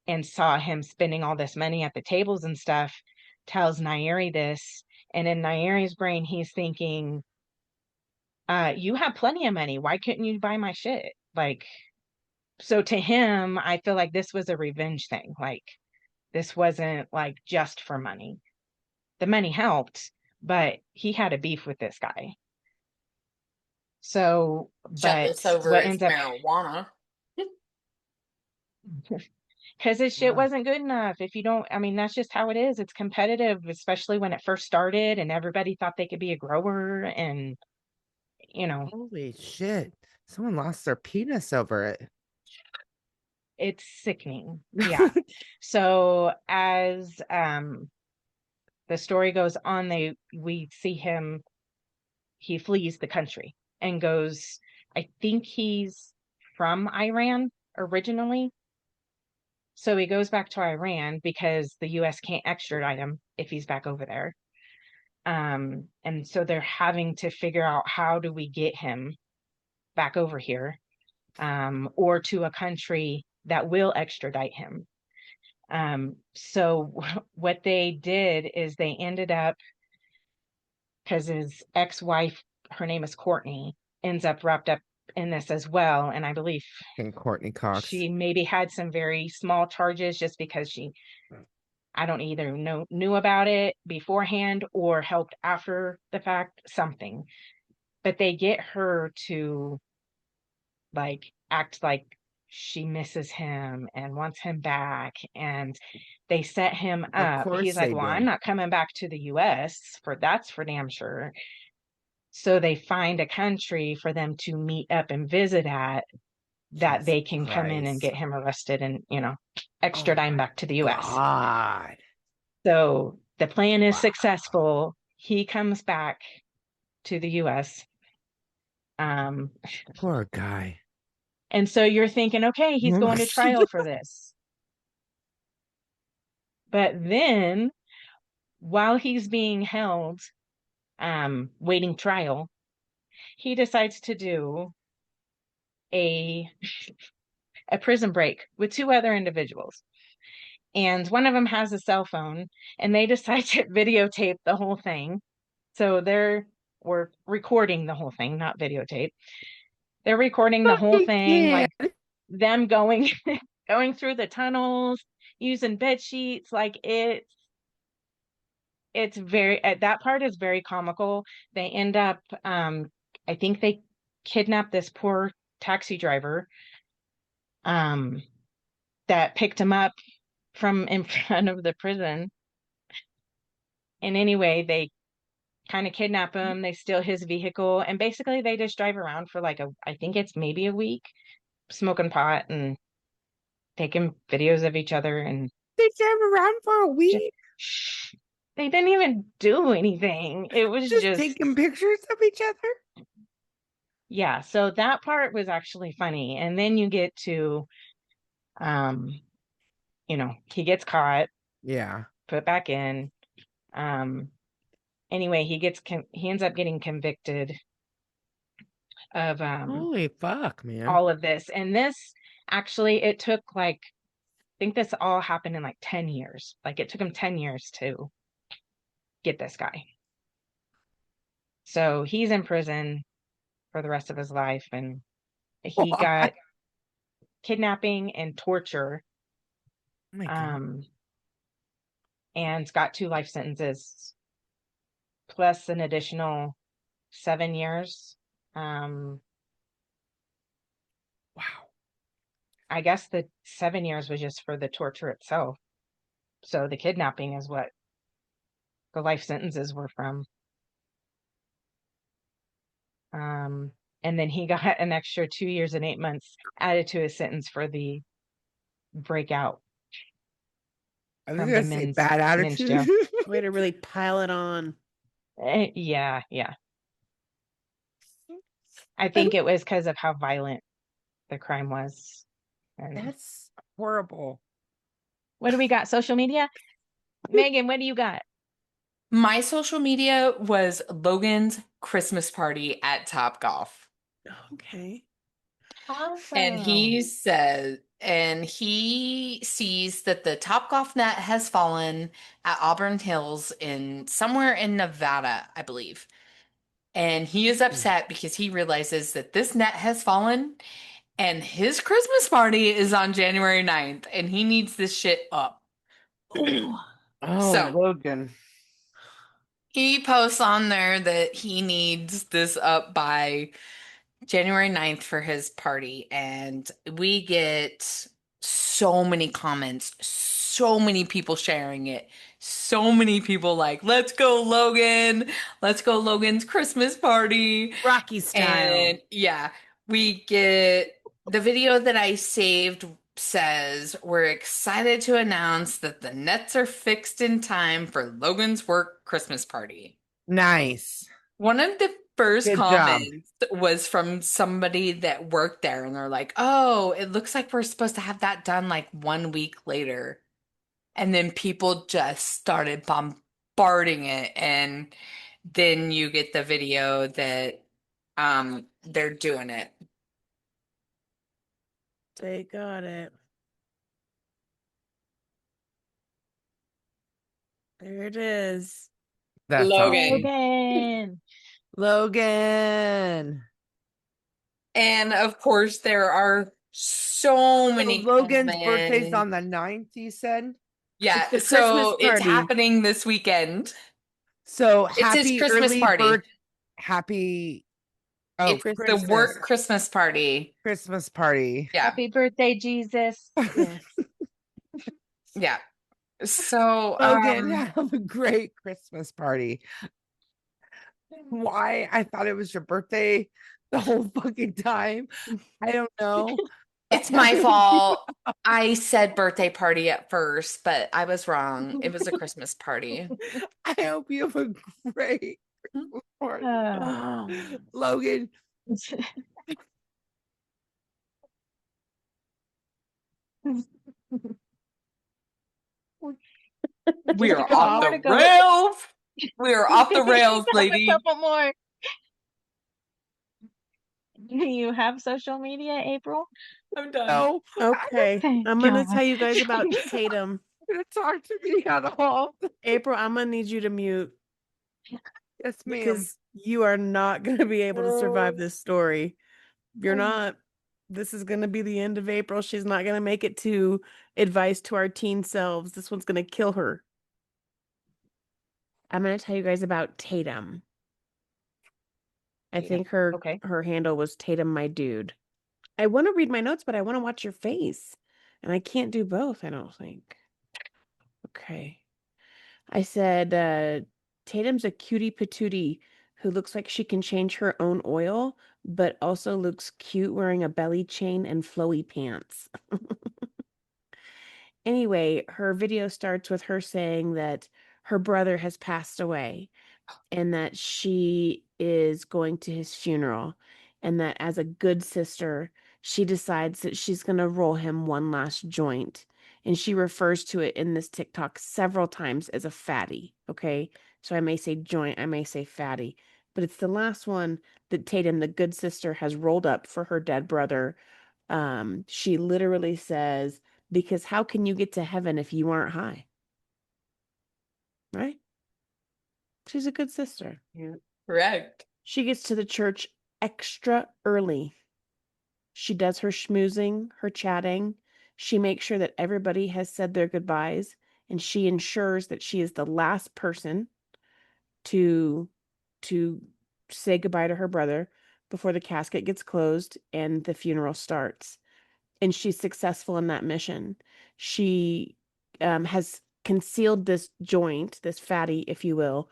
and saw him spending all this money at the tables and stuff, tells Nairi this. And in Nairi's brain, he's thinking, you have plenty of money. Why couldn't you buy my shit? Like, so to him, I feel like this was a revenge thing. Like, this wasn't like just for money. The money helped, but he had a beef with this guy. So, Jealous but over what his ends up, marijuana. because his shit Wow. wasn't good enough. If you don't, I mean, that's just how it is. It's competitive, especially when it first started and everybody thought they could be a grower. And, you know, Holy shit. Someone lost their penis over it. it's sickening. Yeah. So as the story goes on, we see him, he flees the country and goes, I think he's from Iran originally. So he goes back to Iran because the US can't extradite him if he's back over there. And so they're having to figure out, how do we get him back over here, or to a country that will extradite him. So what they did is they ended up, because his ex-wife, her name is Courtney, ends up wrapped up in this as well. And I believe And Courtney Cox. she maybe had some very small charges just because I don't either knew about it beforehand or helped after the fact, something. But they get her to like act like she misses him and wants him back, and they set him Of up. course He's like, they well, did. I'm not coming back to the US, that's for damn sure. So they find a country for them to meet up and visit at, that Jesus they can come in and Christ. get him arrested and, extradite him back to the US. God. So the plan is Wow. successful. He comes back to the US. Poor guy. And so you're thinking, okay, he's going to trial for this. But then while he's being held, waiting trial, he decides to do a prison break with two other individuals. And one of them has a cell phone, and they decide to videotape the whole thing. So we're recording the whole thing, not videotape. They're recording the whole thing, like them going through the tunnels, using bed sheets. Like it's very, that part is very comical. They end up, I think they kidnapped this poor taxi driver, that picked him up from in front of the prison. And anyway, they kind of kidnap him, they steal his vehicle, and basically they just drive around for like I think it's maybe a week, smoking pot and taking videos of each other. And They drive around for a week? they didn't even do anything. It was Just taking pictures of each other? Yeah, so that part was actually funny. And then you get to, he gets caught, Yeah. put back in. Anyway, he ends up getting convicted of Holy fuck, man. all of this. And this actually, it took like, I think this all happened in like 10 years. Like it took him 10 years to get this guy. So he's in prison for the rest of his life, and he What? got kidnapping and torture, Oh my God. and got 2 life sentences plus an additional 7 years. Wow. I guess the 7 years was just for the torture itself. So the kidnapping is what the life sentences were from. And then he got an extra 2 years and 8 months added to his sentence for the breakout I was from gonna the say men's bad jail. attitude. Way to really pile it on. Yeah. I think it was because of how violent the crime was. And That's horrible. What do we got? Social media? Megan, what do you got? My social media was Logan's Christmas party at Top Golf. Okay. And he says, and he sees that the Topgolf net has fallen at Auburn Hills in somewhere in Nevada, I believe. And he is upset because he realizes that this net has fallen and his Christmas party is on January 9th and he needs this shit up. So Logan. he posts on there that he needs this up by January 9th for his party, and we get so many comments, so many people sharing it, so many people like, let's go, Logan. Let's go, Logan's Christmas party. Rocky style. And yeah, we get the video that I saved says, we're excited to announce that the nets are fixed in time for Logan's work Christmas party. Nice. One of the first Good job. comments was from somebody that worked there, and they're like, oh, it looks like we're supposed to have that done like 1 week later. And then people just started bombarding it. And then you get the video that they're doing it. They got it. There it is. That's Logan. awesome. Logan. And of course, there are so many Logan's birthday's comments. on the 9th, you said? Yeah, It's the so Christmas it's party. happening this weekend. So It's his happy Christmas early party. happy It's Christmas. the work Christmas party. Christmas party. Yeah. Happy birthday, Jesus. Yes. Yeah. So, Logan, have a great Christmas party. Why? I thought it was your birthday the whole fucking time. I don't know. it's my fault. I said birthday party at first, but I was wrong. It was a Christmas party. I hope you have a great Christmas party. Oh. Logan. We are Just a couple off more the to go. rails. We are off the rails, Just a lady. couple more. Do you have social media, April? I'm done. No, Okay. Thank I'm going to God. tell you guys about Tatum. you're gonna talk to me at all. April, I'm going to need you to mute Yes, ma'am. because you are not going to be able to survive this story. You're not. This is going to be the end of April. She's not going to make it to advice to our teen selves. This one's going to kill her. I'm going to tell you guys about Tatum. I Tatum. think her Okay. her handle was Tatum, my dude. I want to read my notes, but I want to watch your face. And I can't do both, I don't think. Okay. I said, Tatum's a cutie patootie who looks like she can change her own oil, but also looks cute wearing a belly chain and flowy pants. Anyway, her video starts with her saying that her brother has passed away and that she is going to his funeral, and that as a good sister, she decides that she's going to roll him one last joint. And she refers to it in this TikTok several times as a fatty. Okay. So I may say joint, I may say fatty, but it's the last one that Tatum, the good sister, has rolled up for her dead brother. She literally says, because how can you get to heaven if you aren't high? Right? She's a good sister. Yeah. Correct. She gets to the church extra early. She does her schmoozing, her chatting. She makes sure that everybody has said their goodbyes, and she ensures that she is the last person to say goodbye to her brother before the casket gets closed and the funeral starts. And she's successful in that mission. She has concealed this joint, this fatty, if you will,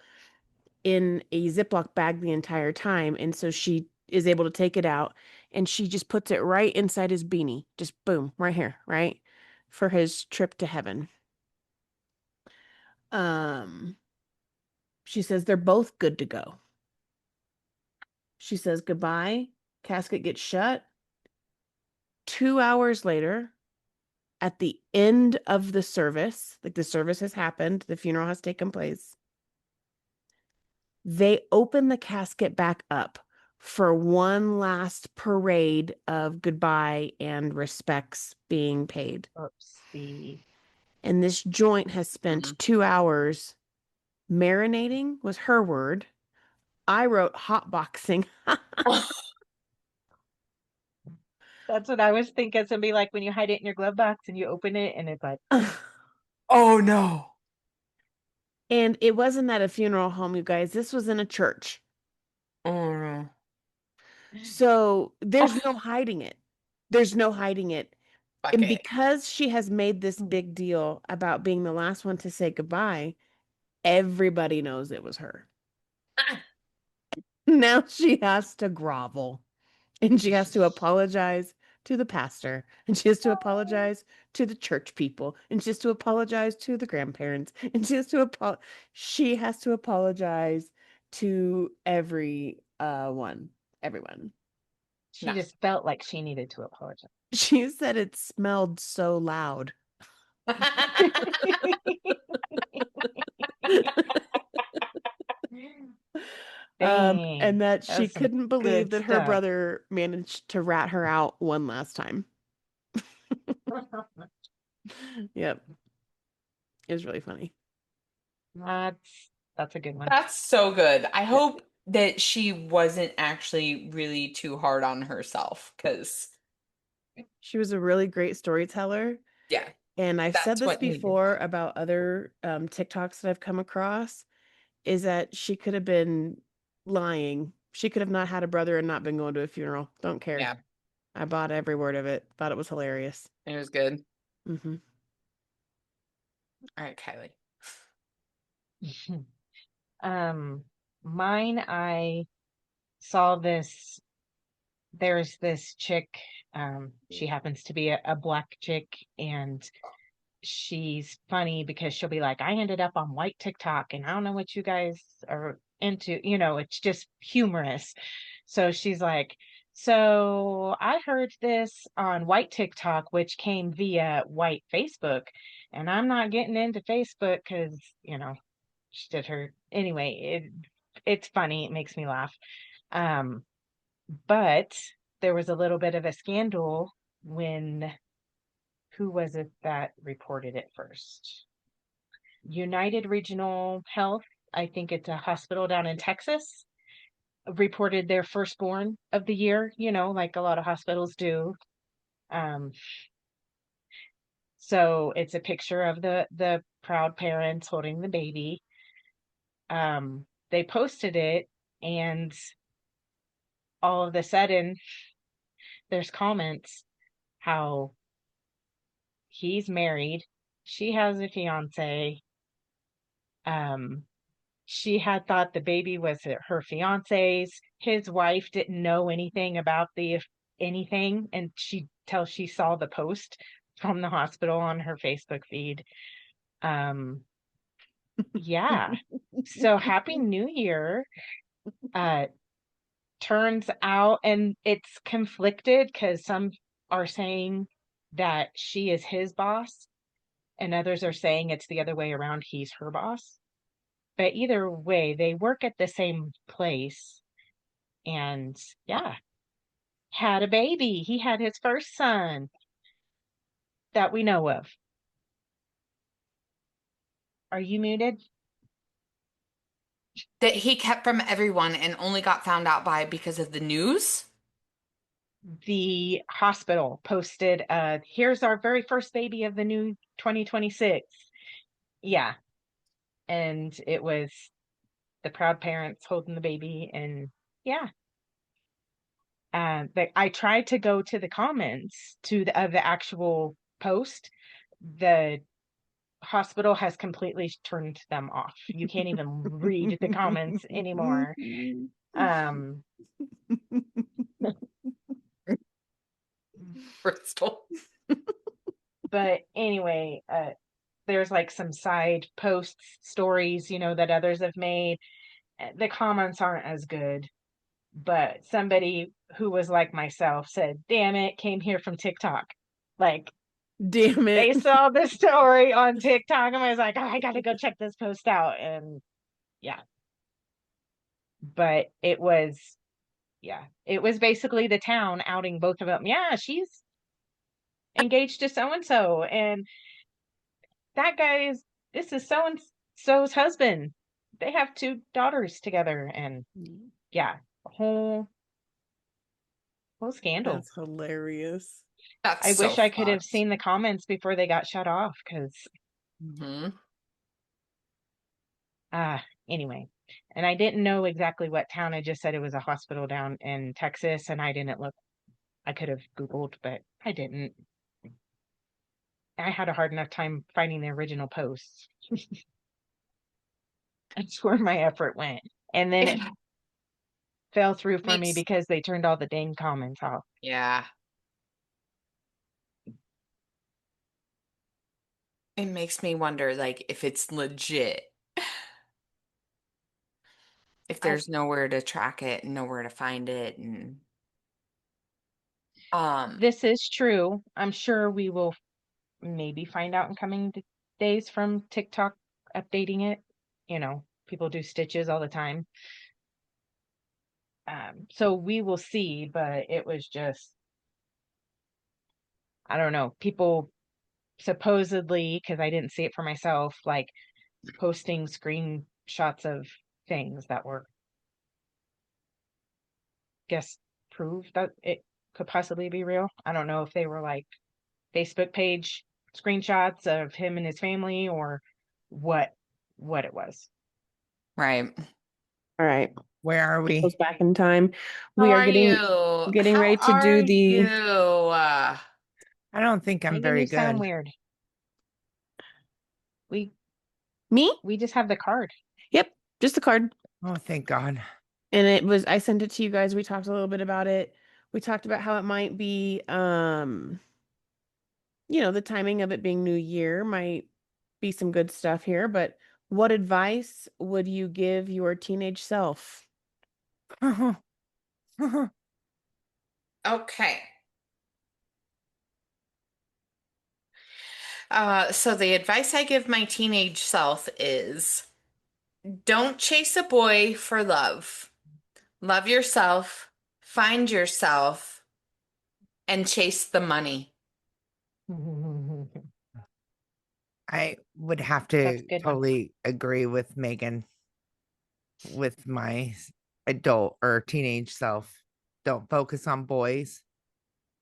in a Ziploc bag the entire time. And so she is able to take it out and she just puts it right inside his beanie. Just boom, right here, right? For his trip to heaven. She says they're both good to go. She says goodbye. Casket gets shut. 2 hours later, at the end of the service, like the service has happened, the funeral has taken place, they open the casket back up for one last parade of goodbye and respects being paid. Oopsie. And this joint has spent 2 hours marinating, was her word. I wrote hotboxing. That's what I was thinking. It's gonna be like when you hide it in your glove box and you open it and it's like, Oh no. And it wasn't at a funeral home, you guys. This was in a church. Oh no. So there's no hiding it. There's no hiding it. Fuck And it. because she has made this big deal about being the last one to say goodbye, everybody knows it was her. Now she has to grovel and she has to apologize to the pastor and she has to apologize to the church people and she has to apologize to the grandparents and she has to apologize to everyone. she No. just felt like she needed to apologize. She said it smelled so loud. Dang, And that she that's some couldn't believe good that her stuff. brother managed to rat her out one last time. Yep. It was really funny. That's a good one. That's so good. I hope that she wasn't actually really too hard on herself because, She was a really great storyteller. yeah, And I've said that's this what needed. before about other TikToks that I've come across, is that she could have been lying. She could have not had a brother and not been going to a funeral. Don't care. Yeah, I bought every word of it. Thought it was hilarious. it was good. Mm-hmm. All right, Kyley. Mine, I saw this. There's this chick. She happens to be a black chick, and she's funny because she'll be like, I ended up on white TikTok, and I don't know what you guys are into. It's just humorous. So she's like, so I heard this on white TikTok, which came via white Facebook, and I'm not getting into Facebook because, she did her anyway. It's funny. It makes me laugh. But there was a little bit of a scandal when, who was it that reported it first? United Regional Health, I think it's a hospital down in Texas, reported their firstborn of the year, like a lot of hospitals do. So it's a picture of the proud parents holding the baby. They posted it, and all of a sudden there's comments how he's married, she has a fiance. She had thought the baby was her fiance's. His wife didn't know anything about anything until she saw the post from the hospital on her Facebook feed. Yeah. So Happy New Year. Turns out, and it's conflicted because some are saying that she is his boss and others are saying it's the other way around, he's her boss. But either way, they work at the same place, and yeah, had a baby. He had his first son that we know of. Are you muted? That he kept from everyone and only got found out by because of the news. The hospital posted, here's our very first baby of the new 2026. Yeah. And it was the proud parents holding the baby, and yeah. But I tried to go to the comments of the actual post. The hospital has completely turned them off. You can't even read the comments anymore. Bristol. But anyway, there's like some side posts, stories, that others have made. The comments aren't as good, but somebody who was like myself said, damn it, came here from TikTok. Like, Damn They it. saw the story on TikTok and I was like, oh, I gotta go check this post out. And yeah. But it was basically the town outing both of them. Yeah, she's engaged to so and so, and that this is so and so's husband. They have 2 daughters together, and yeah, whole scandal. That's hilarious. That's I so wish I could have fucked. seen the comments before they got shut off, because anyway. And I didn't know exactly what town. I just said it was a hospital down in Texas, and I didn't look. I could have Googled, but I didn't. I had a hard enough time finding the original posts. That's where my effort went. And then it fell through for me because they turned all the dang comments off. Yeah. It makes me wonder, like, if it's legit. If there's nowhere to track it and nowhere to find it, and this is true. I'm sure we will maybe find out in coming days from TikTok updating it. You know, people do stitches all the time. So we will see, but it was just, I don't know, people supposedly, because I didn't see it for myself, like posting screenshots of things that were, guess, prove that it could possibly be real. I don't know if they were like Facebook page screenshots of him and his family, or what it was. right. All right. Where are we? Goes back in time. How We are are you? getting How ready to are do the you? I don't think I'm Megan, very you sound good. weird. me? We just have the card. Yep, just the card. Oh, thank God. And I sent it to you guys. We talked a little bit about it. We talked about how it might be the timing of it being New Year might be some good stuff here, but what advice would you give your teenage self? Okay. So the advice I give my teenage self is don't chase a boy for love. Love yourself, find yourself, and chase the money. I would have That's to good. totally agree with Megan, with my adult or teenage self. Don't focus on boys,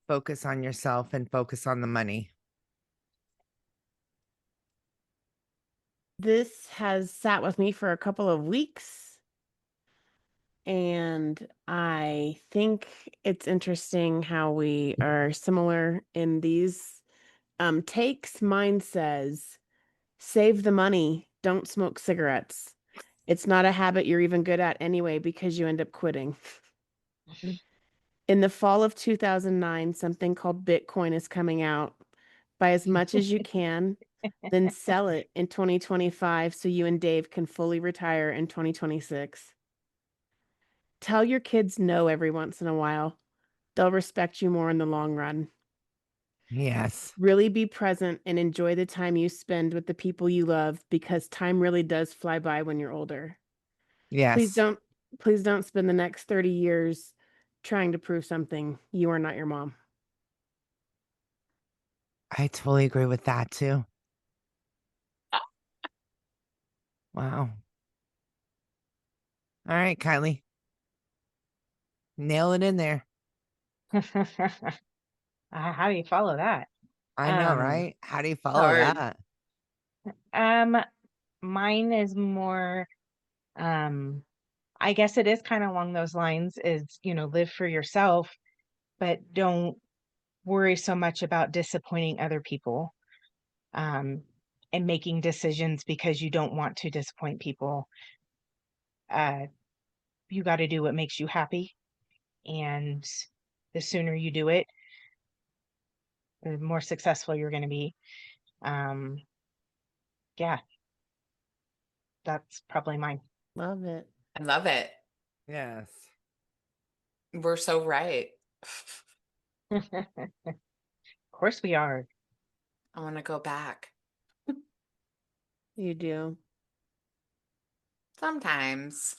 focus on yourself, and focus on the money. This has sat with me for a couple of weeks, and I think it's interesting how we are similar in these takes. Mine says, save the money, don't smoke cigarettes. It's not a habit you're even good at anyway because you end up quitting. In the fall of 2009, something called Bitcoin is coming out. Buy as much as you can, then sell it in 2025 so you and Dave can fully retire in 2026. Tell your kids no every once in a while. They'll respect you more in the long run. Yes. Really be present and enjoy the time you spend with the people you love, because time really does fly by when you're older. Yes. Please don't spend the next 30 years trying to prove something. You are not your mom. I totally agree with that too. Wow. All right, Kyley. Nail it in there. How do you follow that? I know, right? How do you follow Hard. that? Mine is more, I guess it is kind of along those lines, is, live for yourself, but don't worry so much about disappointing other people, and making decisions because you don't want to disappoint people. You got to do what makes you happy. And the sooner you do it, the more successful you're going to be. Yeah, that's probably mine. Love it. I love it. Yes. We're so right. Of course we are. I want to go back. You do. Sometimes.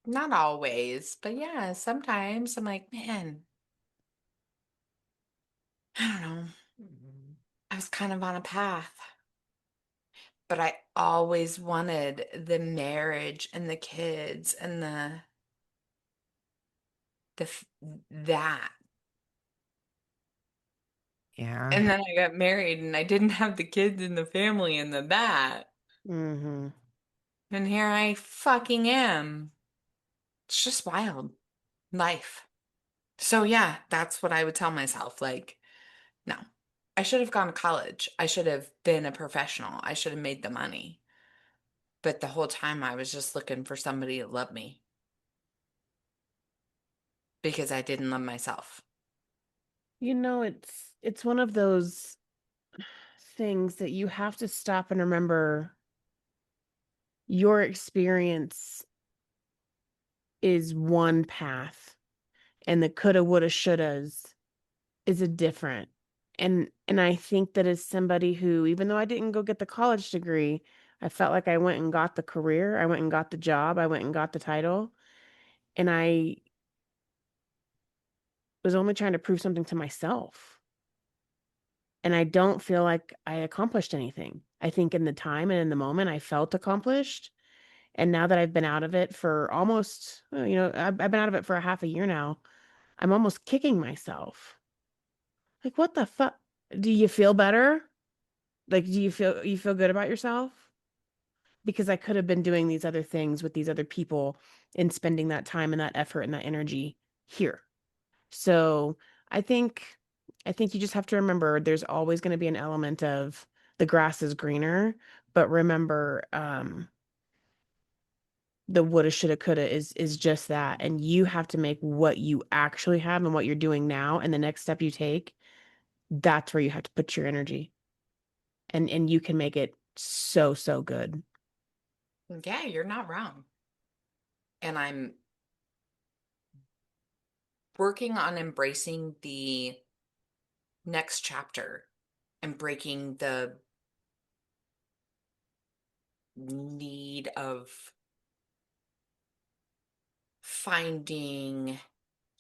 Not always, but yeah, sometimes I'm like, man, I don't know. I was kind of on a path, but I always wanted the marriage and the kids and that. Yeah. And then I got married and I didn't have the kids and the family and that. Mm-hmm. And here I fucking am. It's just wild life. So yeah, that's what I would tell myself. Like, no, I should have gone to college. I should have been a professional. I should have made the money. But the whole time I was just looking for somebody to love me because I didn't love myself. You know, it's one of those things that you have to stop and remember your experience is one path and the coulda, woulda, shouldas is a different. And I think that as somebody who, even though I didn't go get the college degree, I felt like I went and got the career, I went and got the job, I went and got the title, and I was only trying to prove something to myself. And I don't feel like I accomplished anything. I think in the time and in the moment I felt accomplished. And now that I've been out of it for almost, I've been out of it for a half a year now, I'm almost kicking myself. Like, what the fuck? Do you feel better? Like, do you feel good about yourself? Because I could have been doing these other things with these other people and spending that time and that effort and that energy here. So I think you just have to remember there's always going to be an element of the grass is greener, but remember, the woulda, shoulda, coulda is just that. And you have to make what you actually have and what you're doing now and the next step you take, that's where you have to put your energy. And you can make it so, so good. Yeah, you're not wrong. And I'm working on embracing the next chapter and breaking the need of finding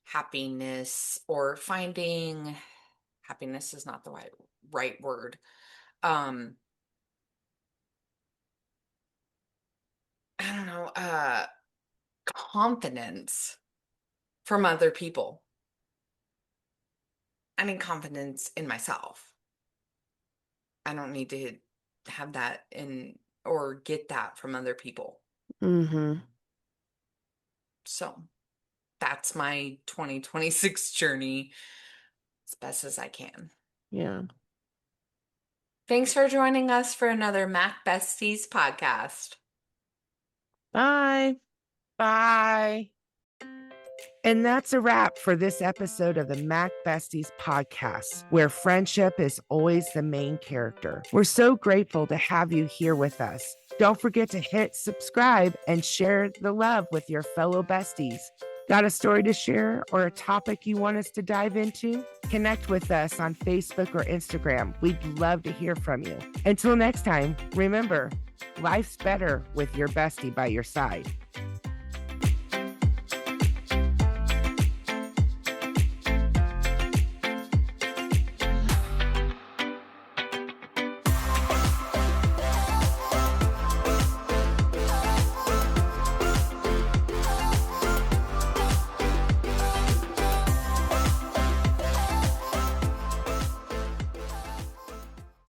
happiness, or finding happiness is not the right word. I don't know, confidence from other people. I need confidence in myself. I don't need to have that or get that from other people. Mm-hmm. So that's my 2026 journey as best as I can. Yeah. Thanks for joining us for another Mac Besties podcast. Bye. Bye. And that's a wrap for this episode of the Mac Besties podcast, where friendship is always the main character. We're so grateful to have you here with us. Don't forget to hit subscribe and share the love with your fellow besties. Got a story to share or a topic you want us to dive into? Connect with us on Facebook or Instagram. We'd love to hear from you. Until next time, remember, life's better with your bestie by your side.